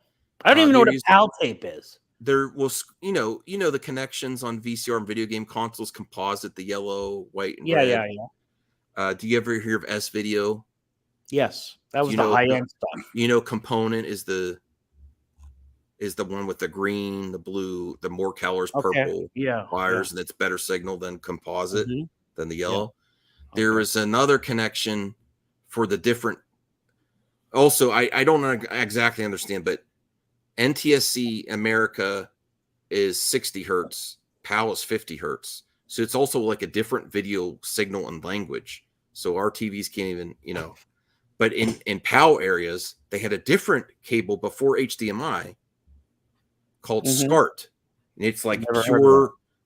I don't even know what a PAL tape is. There was, you know the connections on VCR and video game consoles, composite, the yellow, white, and red. Yeah. Do you ever hear of S video? Yes, that was the high end stuff. Component is the one with the green, the blue, the more colors, purple wires, and it's better signal than composite than the yellow. Yeah. There is another connection for the different. Also, I don't exactly understand, but NTSC America is 60 hertz, PAL is 50 hertz. So it's also like a different video signal and language. So our TVs can't even, but in PAL areas, they had a different cable before HDMI called SCART. And it's like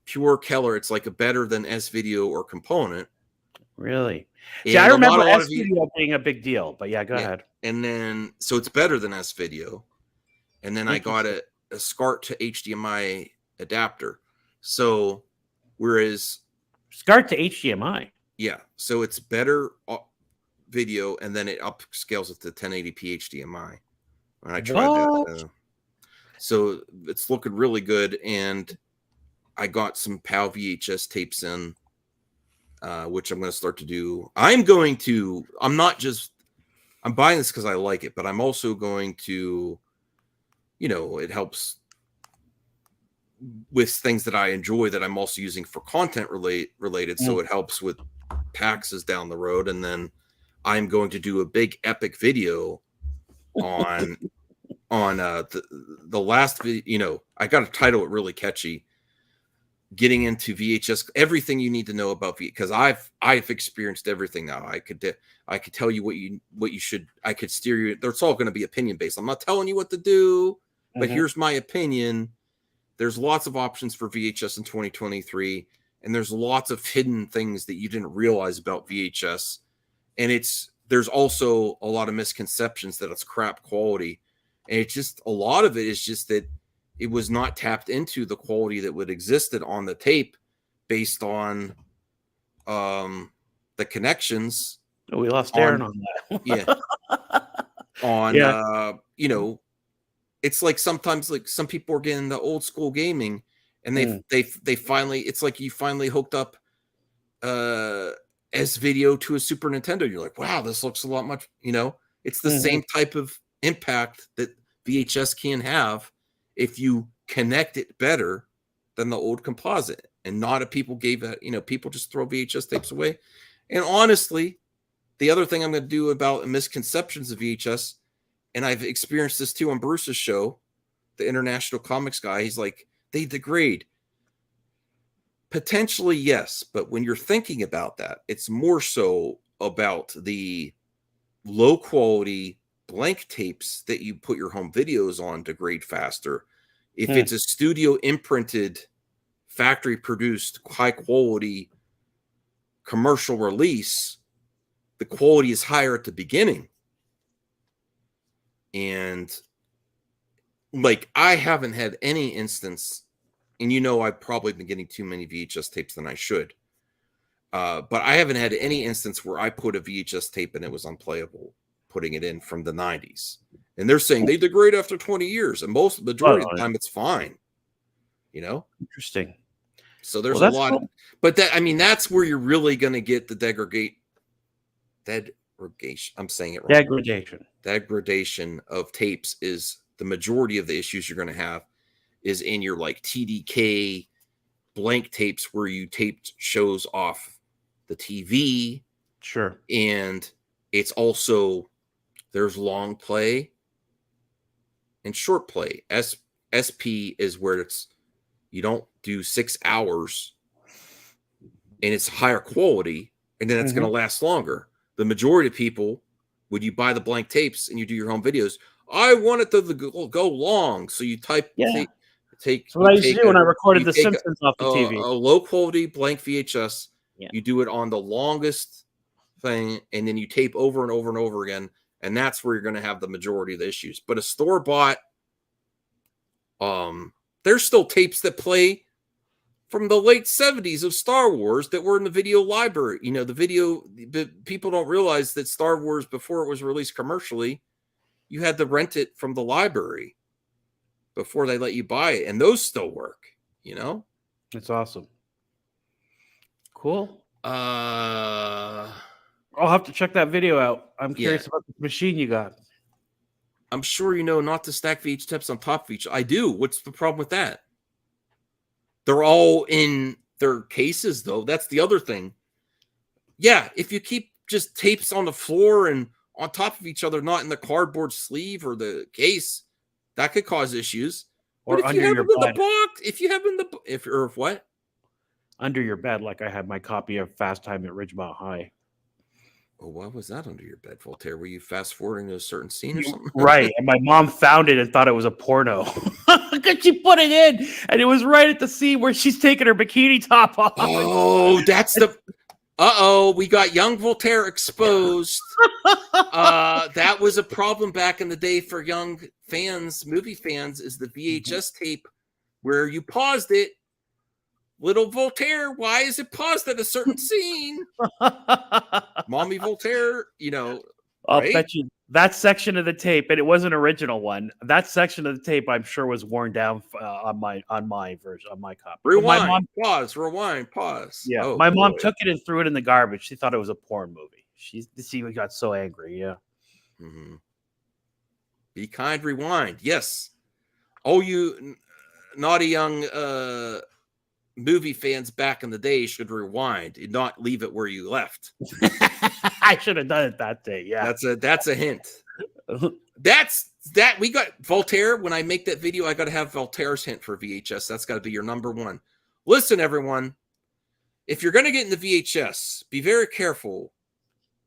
pure color. It's like a better than S video or component. Really? And I remember S video being a big deal, but go ahead. And then, so it's better than S video. And then I got a SCART to HDMI adapter. So, whereas SCART to HDMI. Yeah. So it's better video, and then it upscales it to 1080p HDMI. And I tried that. So it's looking really good. And I got some PAL VHS tapes in, which I'm going to start to do. I'm buying this because I like it, but I'm also going to, it helps with things that I enjoy that I'm also using for content related. So it helps with PAXs down the road. And then I'm going to do a big epic video on the last video. I got to title it really catchy. Getting into VHS, everything you need to know about because I've experienced everything now. I could tell you what you should. I could steer you. It's all going to be opinion based. I'm not telling you what to do, but here's my opinion. There's lots of options for VHS in 2023, and there's lots of hidden things that you didn't realize about VHS. And there's also a lot of misconceptions that it's crap quality, and it's just a lot of it is just that it was not tapped into the quality that would existed on the tape based on the connections. Oh, we lost Aaron on that. It's like sometimes like some people are getting the old school gaming and they finally, it's like you finally hooked up S video to a Super Nintendo. You're like, wow, this looks a lot much, it's the same type of impact that VHS can have if you connect it better than the old composite. And not if people gave that, people just throw VHS tapes away. And honestly, the other thing I'm going to do about misconceptions of VHS, and I've experienced this too on Bruce's show, the international comics guy, he's like, they degrade. Potentially, yes. But when you're thinking about that, it's more so about the low quality blank tapes that you put your home videos on degrade faster. If it's a studio imprinted, factory produced, high quality commercial release, the quality is higher at the beginning. And like, I haven't had any instance, and I've probably been getting too many VHS tapes than I should. But I haven't had any instance where I put a VHS tape and it was unplayable, putting it in from the 90s. And they're saying they degrade after 20 years. And the majority of the time it's fine. Interesting. So there's a lot. Cool. But that's where you're really going to get the degradation. I'm saying it wrong. Degradation of tapes is the majority of the issues you're going to have is in your like TDK blank tapes where you taped shows off the TV. Sure. And it's also, there's long play and short play. SP is where you don't do 6 hours and it's higher quality, and then it's going to last longer. The majority of people, when you buy the blank tapes and you do your home videos, I want it to go long. So you type, That's what I used to do when I recorded The Simpsons off the TV. A low quality blank VHS. Yeah. You do it on the longest thing, and then you tape over and over and over again. And that's where you're going to have the majority of the issues. But a store bought, there's still tapes that play from the late 70s of Star Wars that were in the video library. You know, people don't realize that Star Wars, before it was released commercially, you had to rent it from the library before they let you buy it. And those still work, you know? It's awesome. Cool. I'll have to check that video out. I'm curious about the machine you got. I'm sure you know not to stack VH tips on top of each. I do. What's the problem with that? They're all in their cases, though. That's the other thing. Yeah, if you keep just tapes on the floor and on top of each other, not in the cardboard sleeve or the case, that could cause issues. Or but if under you have your them in bed. the box, if you have them in the or what? Under your bed, like I had my copy of Fast Time at Ridgemont High. Oh, why was that under your bed, Voltaire? Were you fast forwarding to a certain scene or something? Right. And my mom found it and thought it was a porno. Because she put it in, and it was right at the scene where she's taking her bikini top off. Oh, that's the. We got young Voltaire exposed. That was a problem back in the day for young fans, movie fans, is the VHS tape where you paused it. Little Voltaire, why is it paused at a certain scene? Mommy Voltaire, you know. I'll right? bet you that section of the tape, and it was an original one. That section of the tape, I'm sure, was worn down on my version, on my copy. Rewind, My mom, pause, rewind, pause. yeah, Oh, my mom boy. took it and threw it in the garbage. She thought it was a porn movie. She got so angry. Yeah. Mm-hmm. Be kind, rewind. Yes. Oh, you naughty young movie fans back in the day should rewind and not leave it where you left. I should have done it that day. Yeah. That's a hint. We got Voltaire. When I make that video, I got to have Voltaire's hint for VHS. That's got to be your number one. Listen, everyone, if you're going to get into VHS, be very careful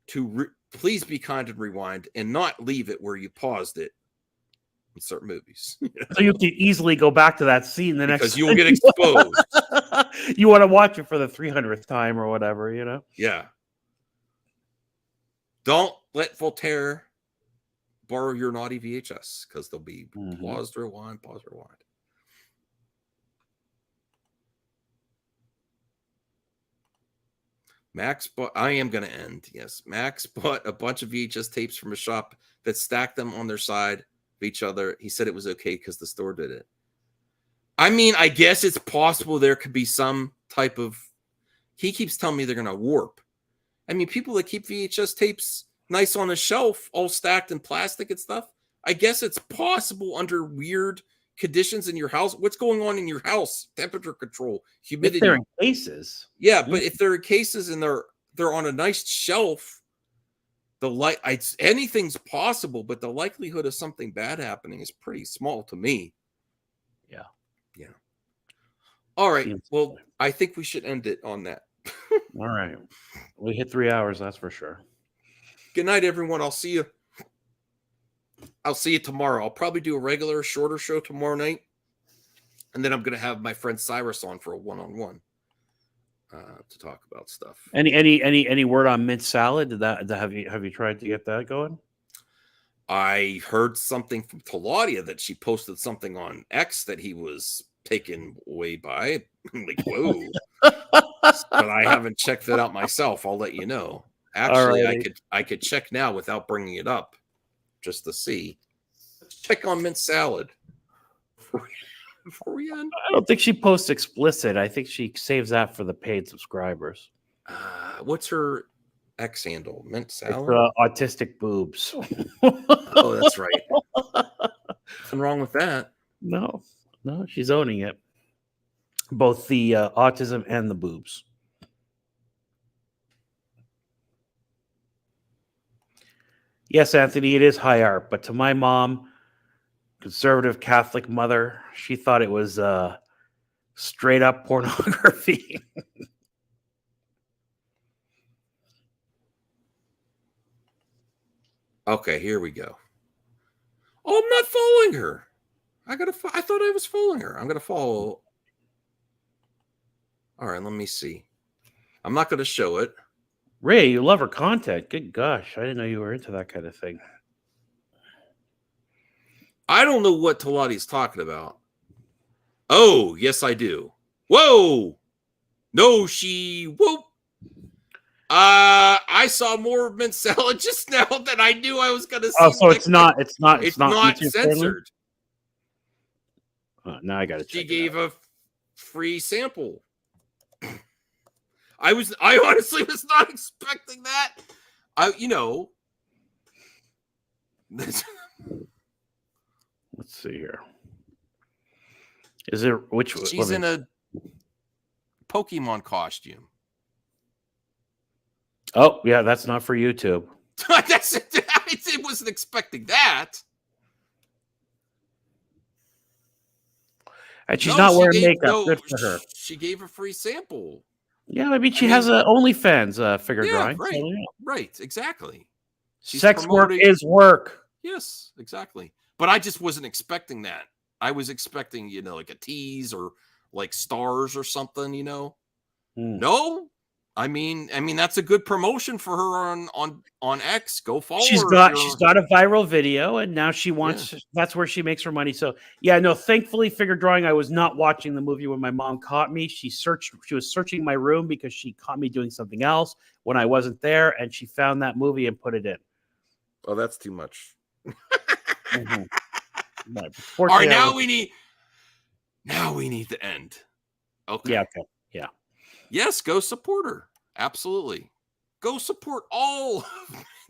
to please be kind and rewind and not leave it where you paused it in certain movies. So you can easily go back to that scene the next because you'll get exposed. You want to watch it for the 300th time or whatever, you know? Yeah. Don't let Voltaire borrow your naughty VHS because they'll be pause, rewind. Max bought, I am going to end. Yes. Max bought a bunch of VHS tapes from a shop that stacked them on their side of each other. He said it was okay because the store did it. I mean, I guess it's possible there could be some type of, he keeps telling me they're going to warp. I mean, people that keep VHS tapes nice on a shelf, all stacked in plastic and stuff, I guess it's possible under weird conditions in your house. What's going on in your house? Temperature control, humidity. If they're in cases. Yeah, but if they're in cases and they're on a nice shelf, anything's possible, but the likelihood of something bad happening is pretty small to me. Yeah. Yeah. All right. Well, I think we should end it on that. All right. We hit 3 hours, that's for sure. Good night, everyone. I'll see you tomorrow. I'll probably do a regular, shorter show tomorrow night. And then I'm going to have my friend Cyrus on for a one-on-one to talk about stuff. Any word on mint salad? Have you tried to get that going? I heard something from Taladia that she posted something on X that he was taken away by. I'm like, whoa. But I haven't checked that out myself. I'll let you know. Actually, I could check now without bringing it up just to see. Let's check on mint salad. Before we end. I don't think she posts explicit. I think she saves that for the paid subscribers. What's her X handle? Mint salad? Autistic boobs. Oh, that's right. Nothing wrong with that. No, she's owning it. Both the autism and the boobs. Yes, Anthony, it is high art, but to my mom, conservative Catholic mother, she thought it was straight up pornography. Okay, here we go. Oh, I'm not following her. I thought I was following her. I'm gonna follow. All right, let me see. I'm not gonna show it. Ray, you love her content. Good gosh, I didn't know you were into that kind of thing. I don't know what Talati's talking about. Oh, yes, I do. Whoa! No, she whoop. I saw more mint salad just now than I knew I was gonna see. Oh, so it's not YouTube friendly? censored. Now I got to check. She gave a free sample. I honestly was not expecting that. Let's see here. Is there which? She's in a Pokemon costume. Oh yeah, that's not for YouTube. That's it. I wasn't expecting that. And she's not wearing makeup. Good for her. She gave a free sample. Yeah, I mean she has a OnlyFans figure drawing. Right, so, yeah. Right, exactly. She's Sex work is work. Yes, exactly. But I just wasn't expecting that. I was expecting, like a tease or like stars or something, No, I mean that's a good promotion for her on X. Go follow her. She's got a viral video, and now she wants. Yeah. That's where she makes her money. So yeah, no. Thankfully, figure drawing. I was not watching the movie when my mom caught me. She was searching my room because she caught me doing something else when I wasn't there, and she found that movie and put it in. Oh, that's too much. Mm-hmm. All right, now we need to end. Okay. Yeah. Okay. Yeah. Yes, go support her. Absolutely. Go support all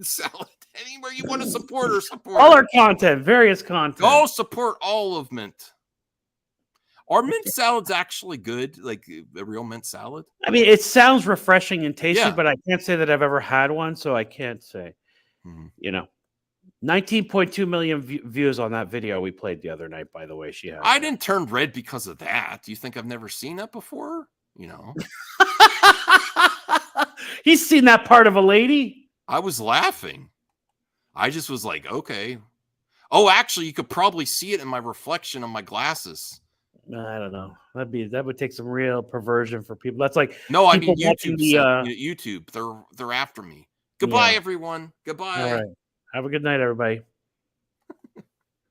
salad. Anywhere you want to support her, support all her. our content, various content. Go support all of Mint. Are mint salads actually good? Like a real mint salad? I mean, it sounds refreshing and tasty, but I can't say that I've ever had one, so I can't say. 19.2 million views on that video we played the other night, by the way. She had. I didn't turn red because of that. Do you think I've never seen that before? He's seen that part of a lady. I was laughing. I just was like, okay. Oh, actually, you could probably see it in my reflection on my glasses. I don't know. That would take some real perversion for people. That's like no, I mean YouTube. YouTube. They're after me. Goodbye, everyone. Goodbye. All right. Have a good night, everybody.